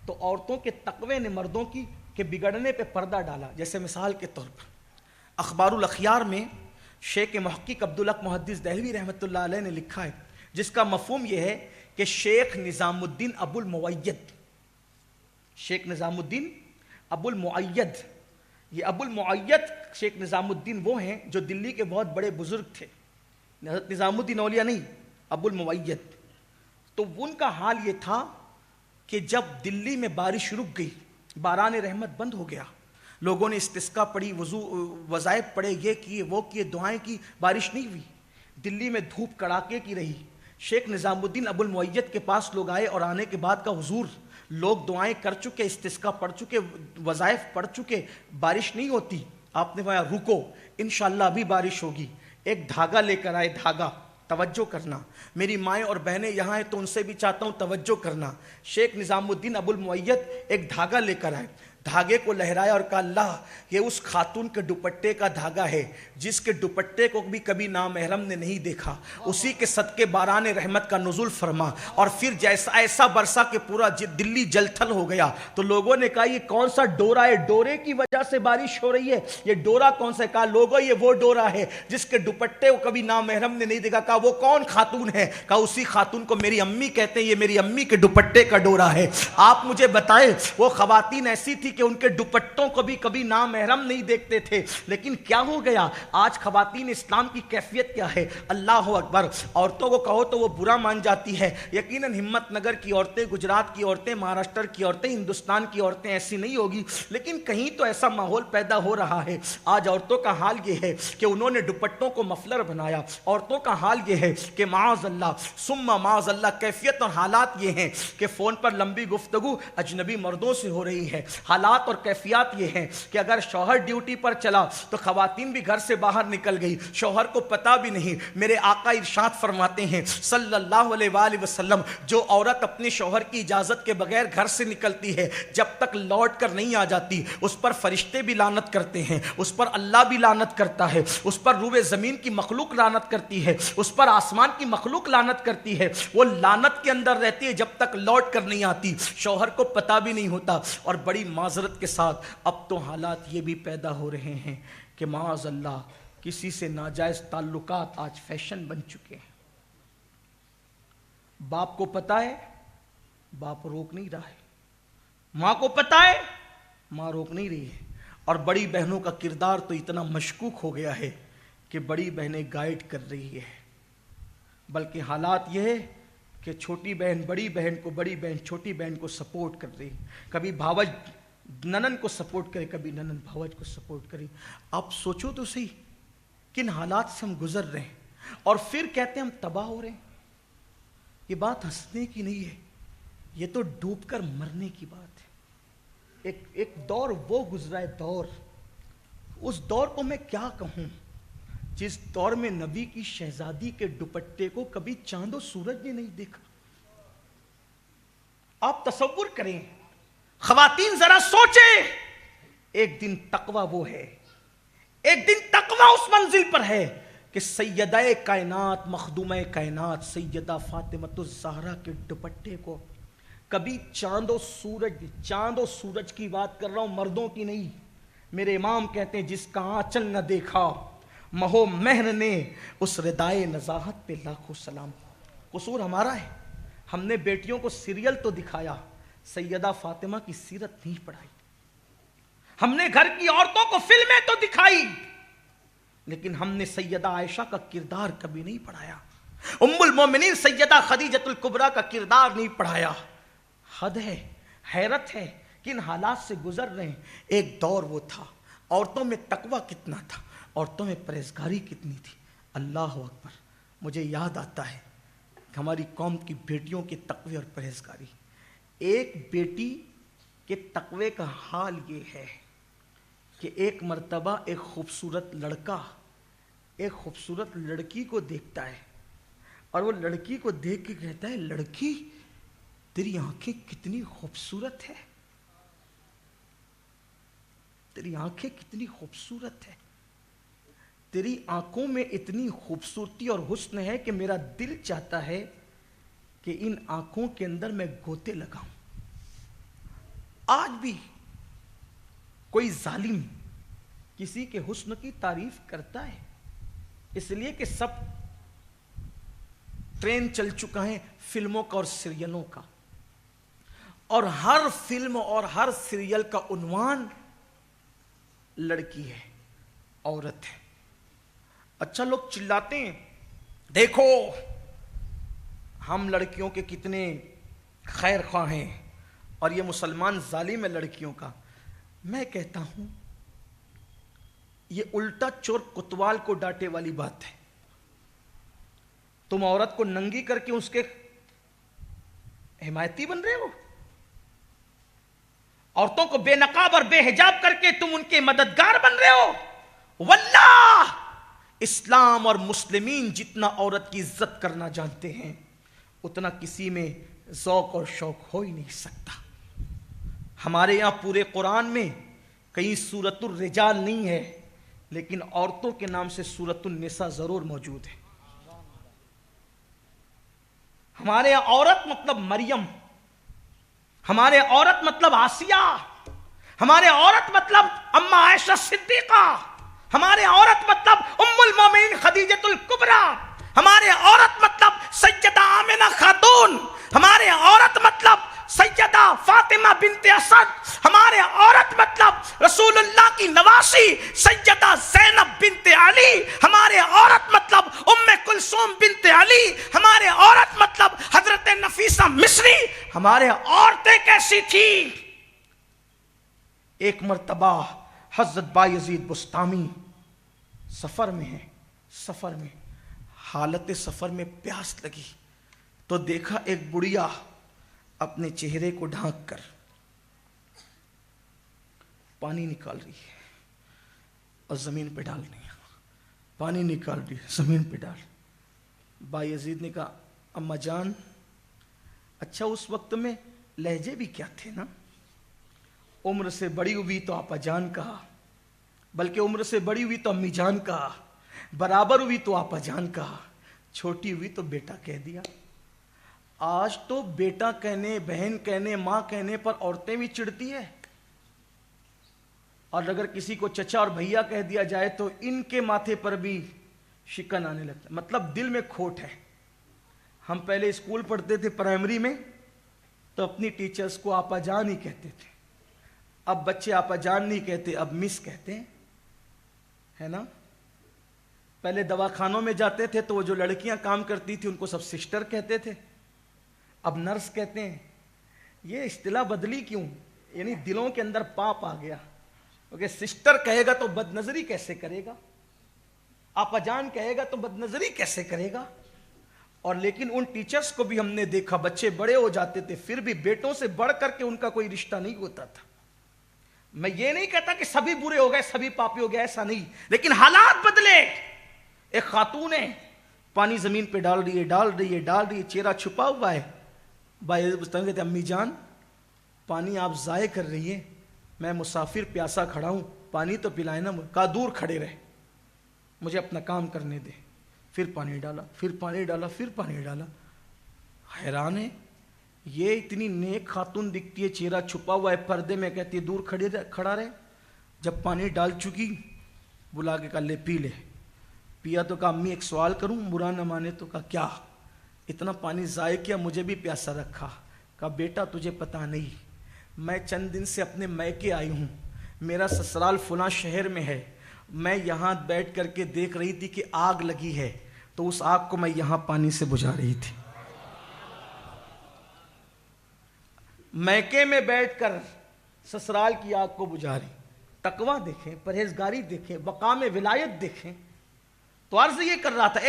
تو عورتوں کے تقوی نے مردوں کی کے بگڑنے پہ پردہ ڈالا. جیسے مثال کے طور پر اخبار الاخیار میں شیخ محقق عبدالحق محدث دہلوی رحمۃ اللہ علیہ نے لکھا ہے, جس کا مفہوم یہ ہے کہ شیخ نظام الدین ابو المعید, شیخ نظام الدین ابو المعید, یہ ابو المعید شیخ نظام الدین وہ ہیں جو دلی کے بہت بڑے بزرگ تھے. حضرت نظام الدین اولیاء نہیں, ابو المعید. تو ان کا حال یہ تھا کہ جب دلی میں بارش رک گئی, باران رحمت بند ہو گیا, لوگوں نے استسقا پڑھی, وظائف پڑھے, یہ کیے وہ کیے, دعائیں کی, بارش نہیں ہوئی. دلی میں دھوپ کڑاکے کی رہی. شیخ نظام الدین ابو المعید کے پاس لوگ آئے اور آنے کے بعد کا حضور لوگ دعائیں کر چکے, استسقا پڑھ چکے, وظائف پڑھ چکے, بارش نہیں ہوتی. آپ نے فرمایا رکو, انشاءاللہ ابھی بارش ہوگی. ایک دھاگا لے کر آئے, دھاگا, توجہ کرنا, میری مائیں اور بہنیں یہاں ہیں تو ان سے بھی چاہتا ہوں توجہ کرنا. شیخ نظام الدین ابو المعید ایک دھاگا لے کر آئے, دھاگے کو لہرایا اور کہا اللہ یہ اس خاتون کے دوپٹے کا دھاگا ہے جس کے دوپٹے کو بھی کبھی نامحرم نے نہیں دیکھا، اسی کے صدقے باران رحمت کا نزول فرما۔ اور پھر جیسا ایسا برسا کہ پورا دلی جل تھل ہو گیا۔ تو لوگوں نے کہا یہ کون سا ڈورا ہے، ڈورے کی وجہ سے بارش ہو رہی ہے، یہ ڈورا کون سا ہے؟ کہا لوگوں یہ وہ ڈورا ہے جس کے دوپٹے کو کبھی نامحرم نے نہیں دیکھا۔ کہا وہ کون خاتون ہے؟ کہا اسی خاتون کو میری امی کہتے ہیں، یہ میری امی کے دوپٹے کا ڈورا ہے۔ آپ مجھے بتائیں وہ خواتین ایسی تھی کہ ان کے دوپٹوں کو بھی کبھی نامحرم نہیں دیکھتے تھے، لیکن کیا ہو گیا آج خواتین اسلام کی کیفیت کیا ہے؟ اللہ اکبر۔ عورتوں کو کہو تو وہ برا مان جاتی ہے، یقیناً ہمت نگر کی عورتیں، گجرات کی عورتیں، مہاراشٹر کی عورتیں، ہندوستان کی عورتیں ایسی نہیں ہوگی، لیکن کہیں تو ایسا ماحول پیدا ہو رہا ہے۔ آج عورتوں کا حال یہ ہے کہ انہوں نے دوپٹوں کو مفلر بنایا۔ عورتوں کا حال یہ ہے کہ معاذ اللہ ثم معاذ اللہ کیفیت اور حالات یہ ہیں کہ فون پر لمبی گفتگو اجنبی مردوں سے ہو رہی ہے۔ حالات اور کیفیات یہ ہیں کہ اگر شوہر ڈیوٹی پر چلا تو خواتین بھی گھر سے باہر نکل گئی، شوہر کو پتہ بھی نہیں۔ میرے آقا ارشاد فرماتے ہیں صلی اللہ علیہ وآلہ وسلم، جو عورت اپنے شوہر کی اجازت کے بغیر گھر سے نکلتی ہے جب تک لوٹ کر نہیں آ جاتی، اس پر فرشتے بھی لعنت کرتے ہیں، اس پر اللہ بھی لعنت کرتا ہے، اس پر روئے زمین کی مخلوق لعنت کرتی ہے، اس پر آسمان کی مخلوق لعنت کرتی ہے۔ وہ لعنت کے اندر رہتی ہے جب تک لوٹ کر نہیں آتی، شوہر کو پتہ بھی نہیں ہوتا۔ اور بڑی معذرت کے ساتھ اب تو حالات یہ بھی پیدا ہو رہے ہیں کہ معاذ اللہ کسی سے ناجائز تعلقات آج فیشن بن چکے ہیں۔ باپ کو پتہ ہے، باپ روک نہیں رہا ہے، ماں کو پتہ ہے، ماں روک نہیں رہی ہے، اور بڑی بہنوں کا کردار تو اتنا مشکوک ہو گیا ہے کہ بڑی بہنیں گائیڈ کر رہی ہے، بلکہ حالات یہ ہے کہ چھوٹی بہن بڑی بہن کو، بڑی بہن چھوٹی بہن کو سپورٹ کر رہی، کبھی بھاوج ننن کو سپورٹ کرے، کبھی ننن بھاوج کو سپورٹ کرے۔ آپ سوچو تو صحیح کن حالات سے ہم گزر رہے ہیں، اور پھر کہتے ہیں ہم تباہ ہو رہے ہیں۔ یہ بات ہنسنے کی نہیں ہے، یہ تو ڈوب کر مرنے کی بات ہے۔ ایک دور وہ گزرا ہے، دور، اس دور کو میں کیا کہوں، جس دور میں نبی کی شہزادی کے دوپٹے کو کبھی چاند و سورج نے نہیں دیکھا۔ آپ تصور کریں، خواتین ذرا سوچیں، ایک دن تقویٰ وہ ہے، ایک دن تقویٰ اس منزل پر ہے کہ سیدہ کائنات، مخدومہ کائنات سیدہ فاطمۃ الزہرا کے دوپٹے کو کبھی چاند و سورج کی بات کر رہا ہوں، مردوں کی نہیں۔ میرے امام کہتے ہیں جس کا آنچل نہ دیکھا مہو مہر نے، اس ردائے نزاہت پہ لاکھوں سلام۔ قصور ہمارا ہے، ہم نے بیٹیوں کو سیریل تو دکھایا، سیدہ فاطمہ کی سیرت نہیں پڑھائی۔ ہم نے گھر کی عورتوں کو فلمیں تو دکھائی، لیکن ہم نے سیدہ عائشہ کا کردار کبھی نہیں پڑھایا، ام المومنین سیدہ خدیجۃ الکبریٰ کا کردار نہیں پڑھایا۔ حد ہے، حیرت ہے، کن حالات سے گزر رہے ہیں۔ ایک دور وہ تھا، عورتوں میں تقویٰ کتنا تھا، عورتوں میں پرہیزگاری کتنی تھی۔ اللہ اکبر، مجھے یاد آتا ہے کہ ہماری قوم کی بیٹیوں کے تقوی اور پرہیزگاری۔ ایک بیٹی کے تقوی کا حال یہ ہے کہ ایک مرتبہ ایک خوبصورت لڑکا ایک خوبصورت لڑکی کو دیکھتا ہے، اور وہ لڑکی کو دیکھ کے کہتا ہے، لڑکی تیری آنکھیں کتنی خوبصورت ہے، تیری آنکھیں کتنی خوبصورت ہے، تیری آنکھوں میں اتنی خوبصورتی اور حسن ہے کہ میرا دل چاہتا ہے کہ ان آنکھوں کے اندر میں گوتے لگاؤں۔ آج بھی کوئی ظالم کسی کے حسن کی تعریف کرتا ہے، اس لیے کہ سب ٹرین چل چکا ہے فلموں کا اور سیریلوں کا، اور ہر فلم اور ہر سیریل کا عنوان لڑکی ہے، عورت ہے۔ اچھا لوگ چلاتے ہیں، دیکھو ہم لڑکیوں کے کتنے خیر خواہ ہیں، اور یہ مسلمان ظالم ہے لڑکیوں کا۔ میں کہتا ہوں یہ الٹا چور کوتوال کو ڈانٹے والی بات ہے۔ تم عورت کو ننگی کر کے اس کے حمایتی بن رہے ہو، عورتوں کو بے نقاب اور بے حجاب کر کے تم ان کے مددگار بن رہے ہو۔ واللہ اسلام اور مسلمین جتنا عورت کی عزت کرنا جانتے ہیں اتنا کسی میں ذوق اور شوق ہو ہی نہیں سکتا۔ ہمارے یہاں پورے قرآن میں کہیں سورۃ الرجال نہیں ہے، لیکن عورتوں کے نام سے سورۃ النساء ضرور موجود ہے۔ ہمارے یہاں عورت مطلب مریم، ہمارے عورت مطلب آسیہ، ہمارے عورت مطلب اما عائشہ صدیقہ، ہمارے عورت مطلب ام المومنین خدیجۃ الکبریٰ، ہمارے عورت مطلب سیدہ آمنہ خاتون، ہمارے عورت مطلب سیدہ فاطمہ بنت اسد، ہمارے عورت مطلب رسول اللہ کی نواسی سیدہ زینب بنت علی، ہمارے عورت مطلب ام کلثوم بنت علی، ہمارے عورت مطلب حضرت نفیسہ مصری۔ ہمارے عورتیں کیسی تھی؟ ایک مرتبہ حضرت بایزید بسطامی سفر میں ہیں، سفر میں حالت سفر میں پیاس لگی تو دیکھا ایک بڑھیا اپنے چہرے کو ڈھانک کر پانی نکال رہی ہے اور زمین پہ ڈال رہی ہے، پانی نکال رہی ہے زمین پہ ڈال۔ بایزید نے کہا اما جان، اچھا اس وقت میں لہجے بھی کیا تھے نا، عمر سے بڑی ہوئی تو آپا جان کہا، بلکہ عمر سے بڑی ہوئی تو امی جان کہا، برابر ہوئی تو آپا جان کہا، چھوٹی ہوئی تو بیٹا کہہ دیا۔ آج تو بیٹا کہنے، بہن کہنے، ماں کہنے پر عورتیں بھی چڑھتی ہے، اور اگر کسی کو چچا اور بھیا کہہ دیا جائے تو ان کے ماتھے پر بھی شکن آنے لگتا ہے، مطلب دل میں کھوٹ ہے۔ ہم پہلے اسکول پڑھتے تھے پرائمری میں تو اپنی ٹیچرز کو آپا جان ہی کہتے تھے، اب بچے آپا جان نہیں کہتے، اب مس کہتے ہیں، ہے نا؟ پہلے دواخانوں میں جاتے تھے تو وہ جو لڑکیاں کام کرتی تھی ان کو سب سسٹر کہتے تھے، اب نرس کہتے ہیں۔ یہ اصطلاح بدلی کیوں؟ یعنی دلوں کے اندر پاپ آ گیا، کیونکہ سسٹر کہے گا تو بد نظری کیسے کرے گا، آپا جان کہے گا تو بد نظری کیسے کرے گا۔ اور لیکن ان ٹیچرز کو بھی ہم نے دیکھا، بچے بڑے ہو جاتے تھے پھر بھی بیٹوں سے بڑھ کر کے ان کا کوئی رشتہ نہیں ہوتا تھا۔ میں یہ نہیں کہتا کہ سبھی برے ہو گئے، سبھی پاپی ہو گئے، ایسا نہیں، لیکن حالات بدلے۔ ایک خاتون ہے، پانی زمین پہ ڈال رہی ہے، ڈال رہی ہے، ڈال رہی ہے، چہرہ چھپا ہوا ہے۔ بھائی کہتے امی جان پانی آپ ضائع کر رہی ہیں، میں مسافر پیاسا کھڑا ہوں، پانی تو پلائے نا۔ کہا دور کھڑے رہے، مجھے اپنا کام کرنے دے۔ پھر پانی ڈالا، پھر پانی ڈالا، پھر پانی ڈالا۔ حیران ہے، یہ اتنی نیک خاتون دکھتی ہے، چہرہ چھپا ہوا ہے پردے میں، کہتی ہے دور کھڑا رہے۔ جب پانی ڈال چکی بلا کے کہا لے پی لے۔ پیا تو کہا امی ایک سوال کروں، برا نہ مانے تو؟ کہا کیا؟ اتنا پانی ضائع کیا، مجھے بھی پیاسا رکھا۔ کہا بیٹا تجھے پتا نہیں، میں چند دن سے اپنے میکے آئی ہوں، میرا سسرال فلاں شہر میں ہے، میں یہاں بیٹھ کر کے دیکھ رہی تھی کہ آگ لگی ہے، تو اس آگ کو میں یہاں پانی سے بجھا رہی تھی۔ میکے میں بیٹھ کر سسرال کی آگ کو بجھا رہی۔ تقویٰ دیکھیں، پرہیزگاری دیکھیں، مقام ولایت دیکھیں۔ تو عرض یہ کر رہا تھا،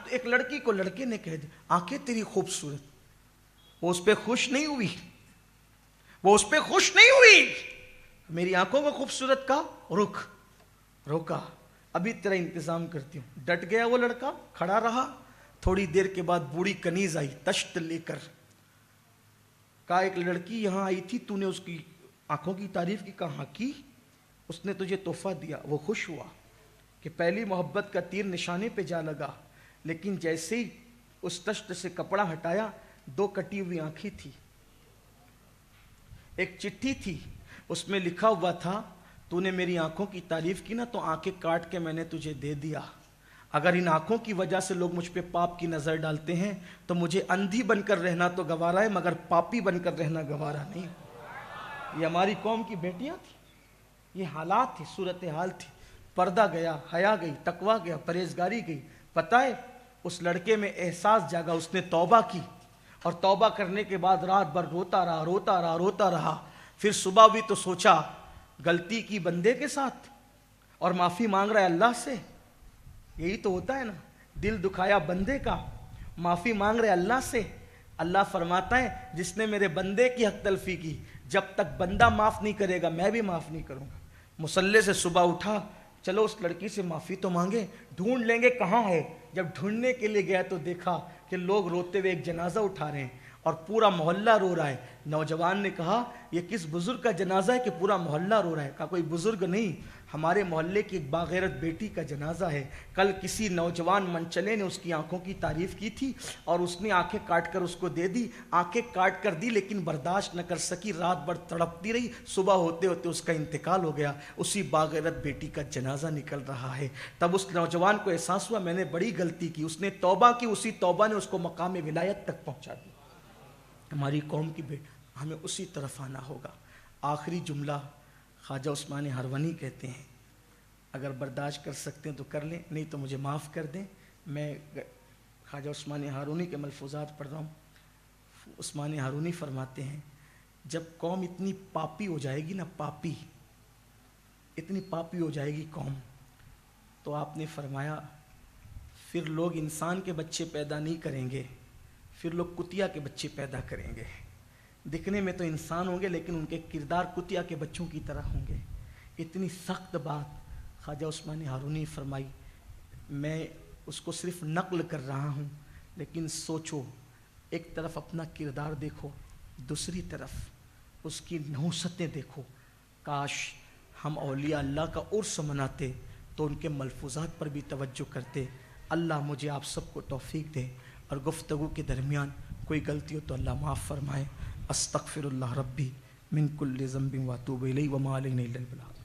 ایک لڑکی کو لڑکے نے کہہ دیا آنکھیں تیری خوبصورت، وہ اس پہ خوش نہیں ہوئی، وہ اس پہ خوش نہیں ہوئی، میری آنکھوں کو خوبصورت کا رخ روکا، ابھی تیرا انتظام کرتی ہوں۔ ڈٹ گیا وہ لڑکا، کھڑا رہا۔ تھوڑی دیر کے بعد بوڑھی کنیز آئی تشت لے کر، کہا ایک لڑکی یہاں آئی تھی، تو نے اس کی آنکھوں کی تعریف کی؟ کہا کی، اس نے تجھے تحفہ دیا۔ وہ خوش ہوا کہ پہلی محبت کا تیر نشانے پہ جا لگا، لیکن جیسے ہی اس تشت سے کپڑا ہٹایا، دو کٹی ہوئی آنکھیں تھی، ایک چٹھی تھی، اس میں لکھا ہوا تھا تو نے میری آنکھوں کی تعریف کی نا تو آنکھیں کاٹ کے میں نے تجھے دے دیا۔ اگر ان آنکھوں کی وجہ سے لوگ مجھ پہ پاپ کی نظر ڈالتے ہیں تو مجھے اندھی بن کر رہنا تو گوارا ہے، مگر پاپی بن کر رہنا گوارا نہیں۔ یہ ہماری قوم کی بیٹیاں تھیں، یہ حالات تھی، صورتحال تھی۔ پردہ گیا، حیا گئی، تقویٰ گیا، پرہیزگاری گئی۔ پتہ ہے اس لڑکے میں احساس جاگا، اس نے توبہ کی، اور توبہ کرنے کے بعد رات بھر روتا رہا، روتا رہا، روتا رہا۔ پھر صبح ہوئی تو سوچا غلطی کی بندے کے ساتھ اور معافی مانگ رہا ہے اللہ سے۔ یہی تو ہوتا ہے نا، دل دکھایا بندے کا، معافی مانگ رہے اللہ سے۔ اللہ فرماتا ہے جس نے میرے بندے کی حق تلفی کی، جب تک بندہ معاف نہیں کرے گا میں بھی معاف نہیں کروں گا۔ مصلی سے صبح اٹھا، چلو اس لڑکی سے معافی تو مانگے، ڈھونڈ لیں گے کہاں ہے۔ جب ڈھونڈنے کے لیے گیا تو دیکھا کہ لوگ روتے ہوئے ایک جنازہ اٹھا رہے ہیں، اور پورا محلہ رو رہا ہے. نوجوان نے کہا یہ کس بزرگ کا جنازہ ہے کہ پورا محلہ رو رہا ہے؟ کہا کوئی بزرگ نہیں، ہمارے محلے کی ایک باغیرت بیٹی کا جنازہ ہے. کل کسی نوجوان منچلے نے اس کی آنکھوں کی تعریف کی تھی اور اس نے آنکھیں کاٹ کر اس کو دے دی. آنکھیں کاٹ کر دی لیکن برداشت نہ کر سکی، رات بھر تڑپتی رہی. صبح ہوتے ہوتے اس کا انتقال ہو گیا. اسی باغیرت بیٹی کا جنازہ نکل رہا ہے. تب اس نوجوان کو احساس ہوا میں نے بڑی غلطی کی. اس نے توبہ کی، اسی توبہ نے اس کو مقام ولایت تک پہنچا دیا. ہماری قوم کی ہمیں اسی طرف آنا ہوگا. آخری جملہ خواجہ عثمان ہرونی کہتے ہیں، اگر برداشت کر سکتے ہیں تو کر لیں، نہیں تو مجھے معاف کر دیں. میں خواجہ عثمان ہارونی کے ملفوظات پڑھ رہا ہوں. عثمان ہارونی فرماتے ہیں جب قوم اتنی پاپی ہو جائے گی نا، پاپی اتنی پاپی ہو جائے گی قوم، تو آپ نے فرمایا پھر لوگ انسان کے بچے پیدا نہیں کریں گے، پھر لوگ کتیا کے بچے پیدا کریں گے. دکھنے میں تو انسان ہوں گے لیکن ان کے کردار کتیا کے بچوں کی طرح ہوں گے. اتنی سخت بات خواجہ عثمان ہارونی فرمائی. میں اس کو صرف نقل کر رہا ہوں، لیکن سوچو، ایک طرف اپنا کردار دیکھو، دوسری طرف اس کی نحوستیں دیکھو. کاش ہم اولیاء اللہ کا عرس مناتے تو ان کے ملفوظات پر بھی توجہ کرتے. اللہ مجھے آپ سب کو توفیق دے، اور گفتگو کے درمیان کوئی غلطی ہو تو اللہ معاف فرمائے. استغفر اللہ ربی من کل ذنب واتوب الیہ وما علینا الا البلاغ.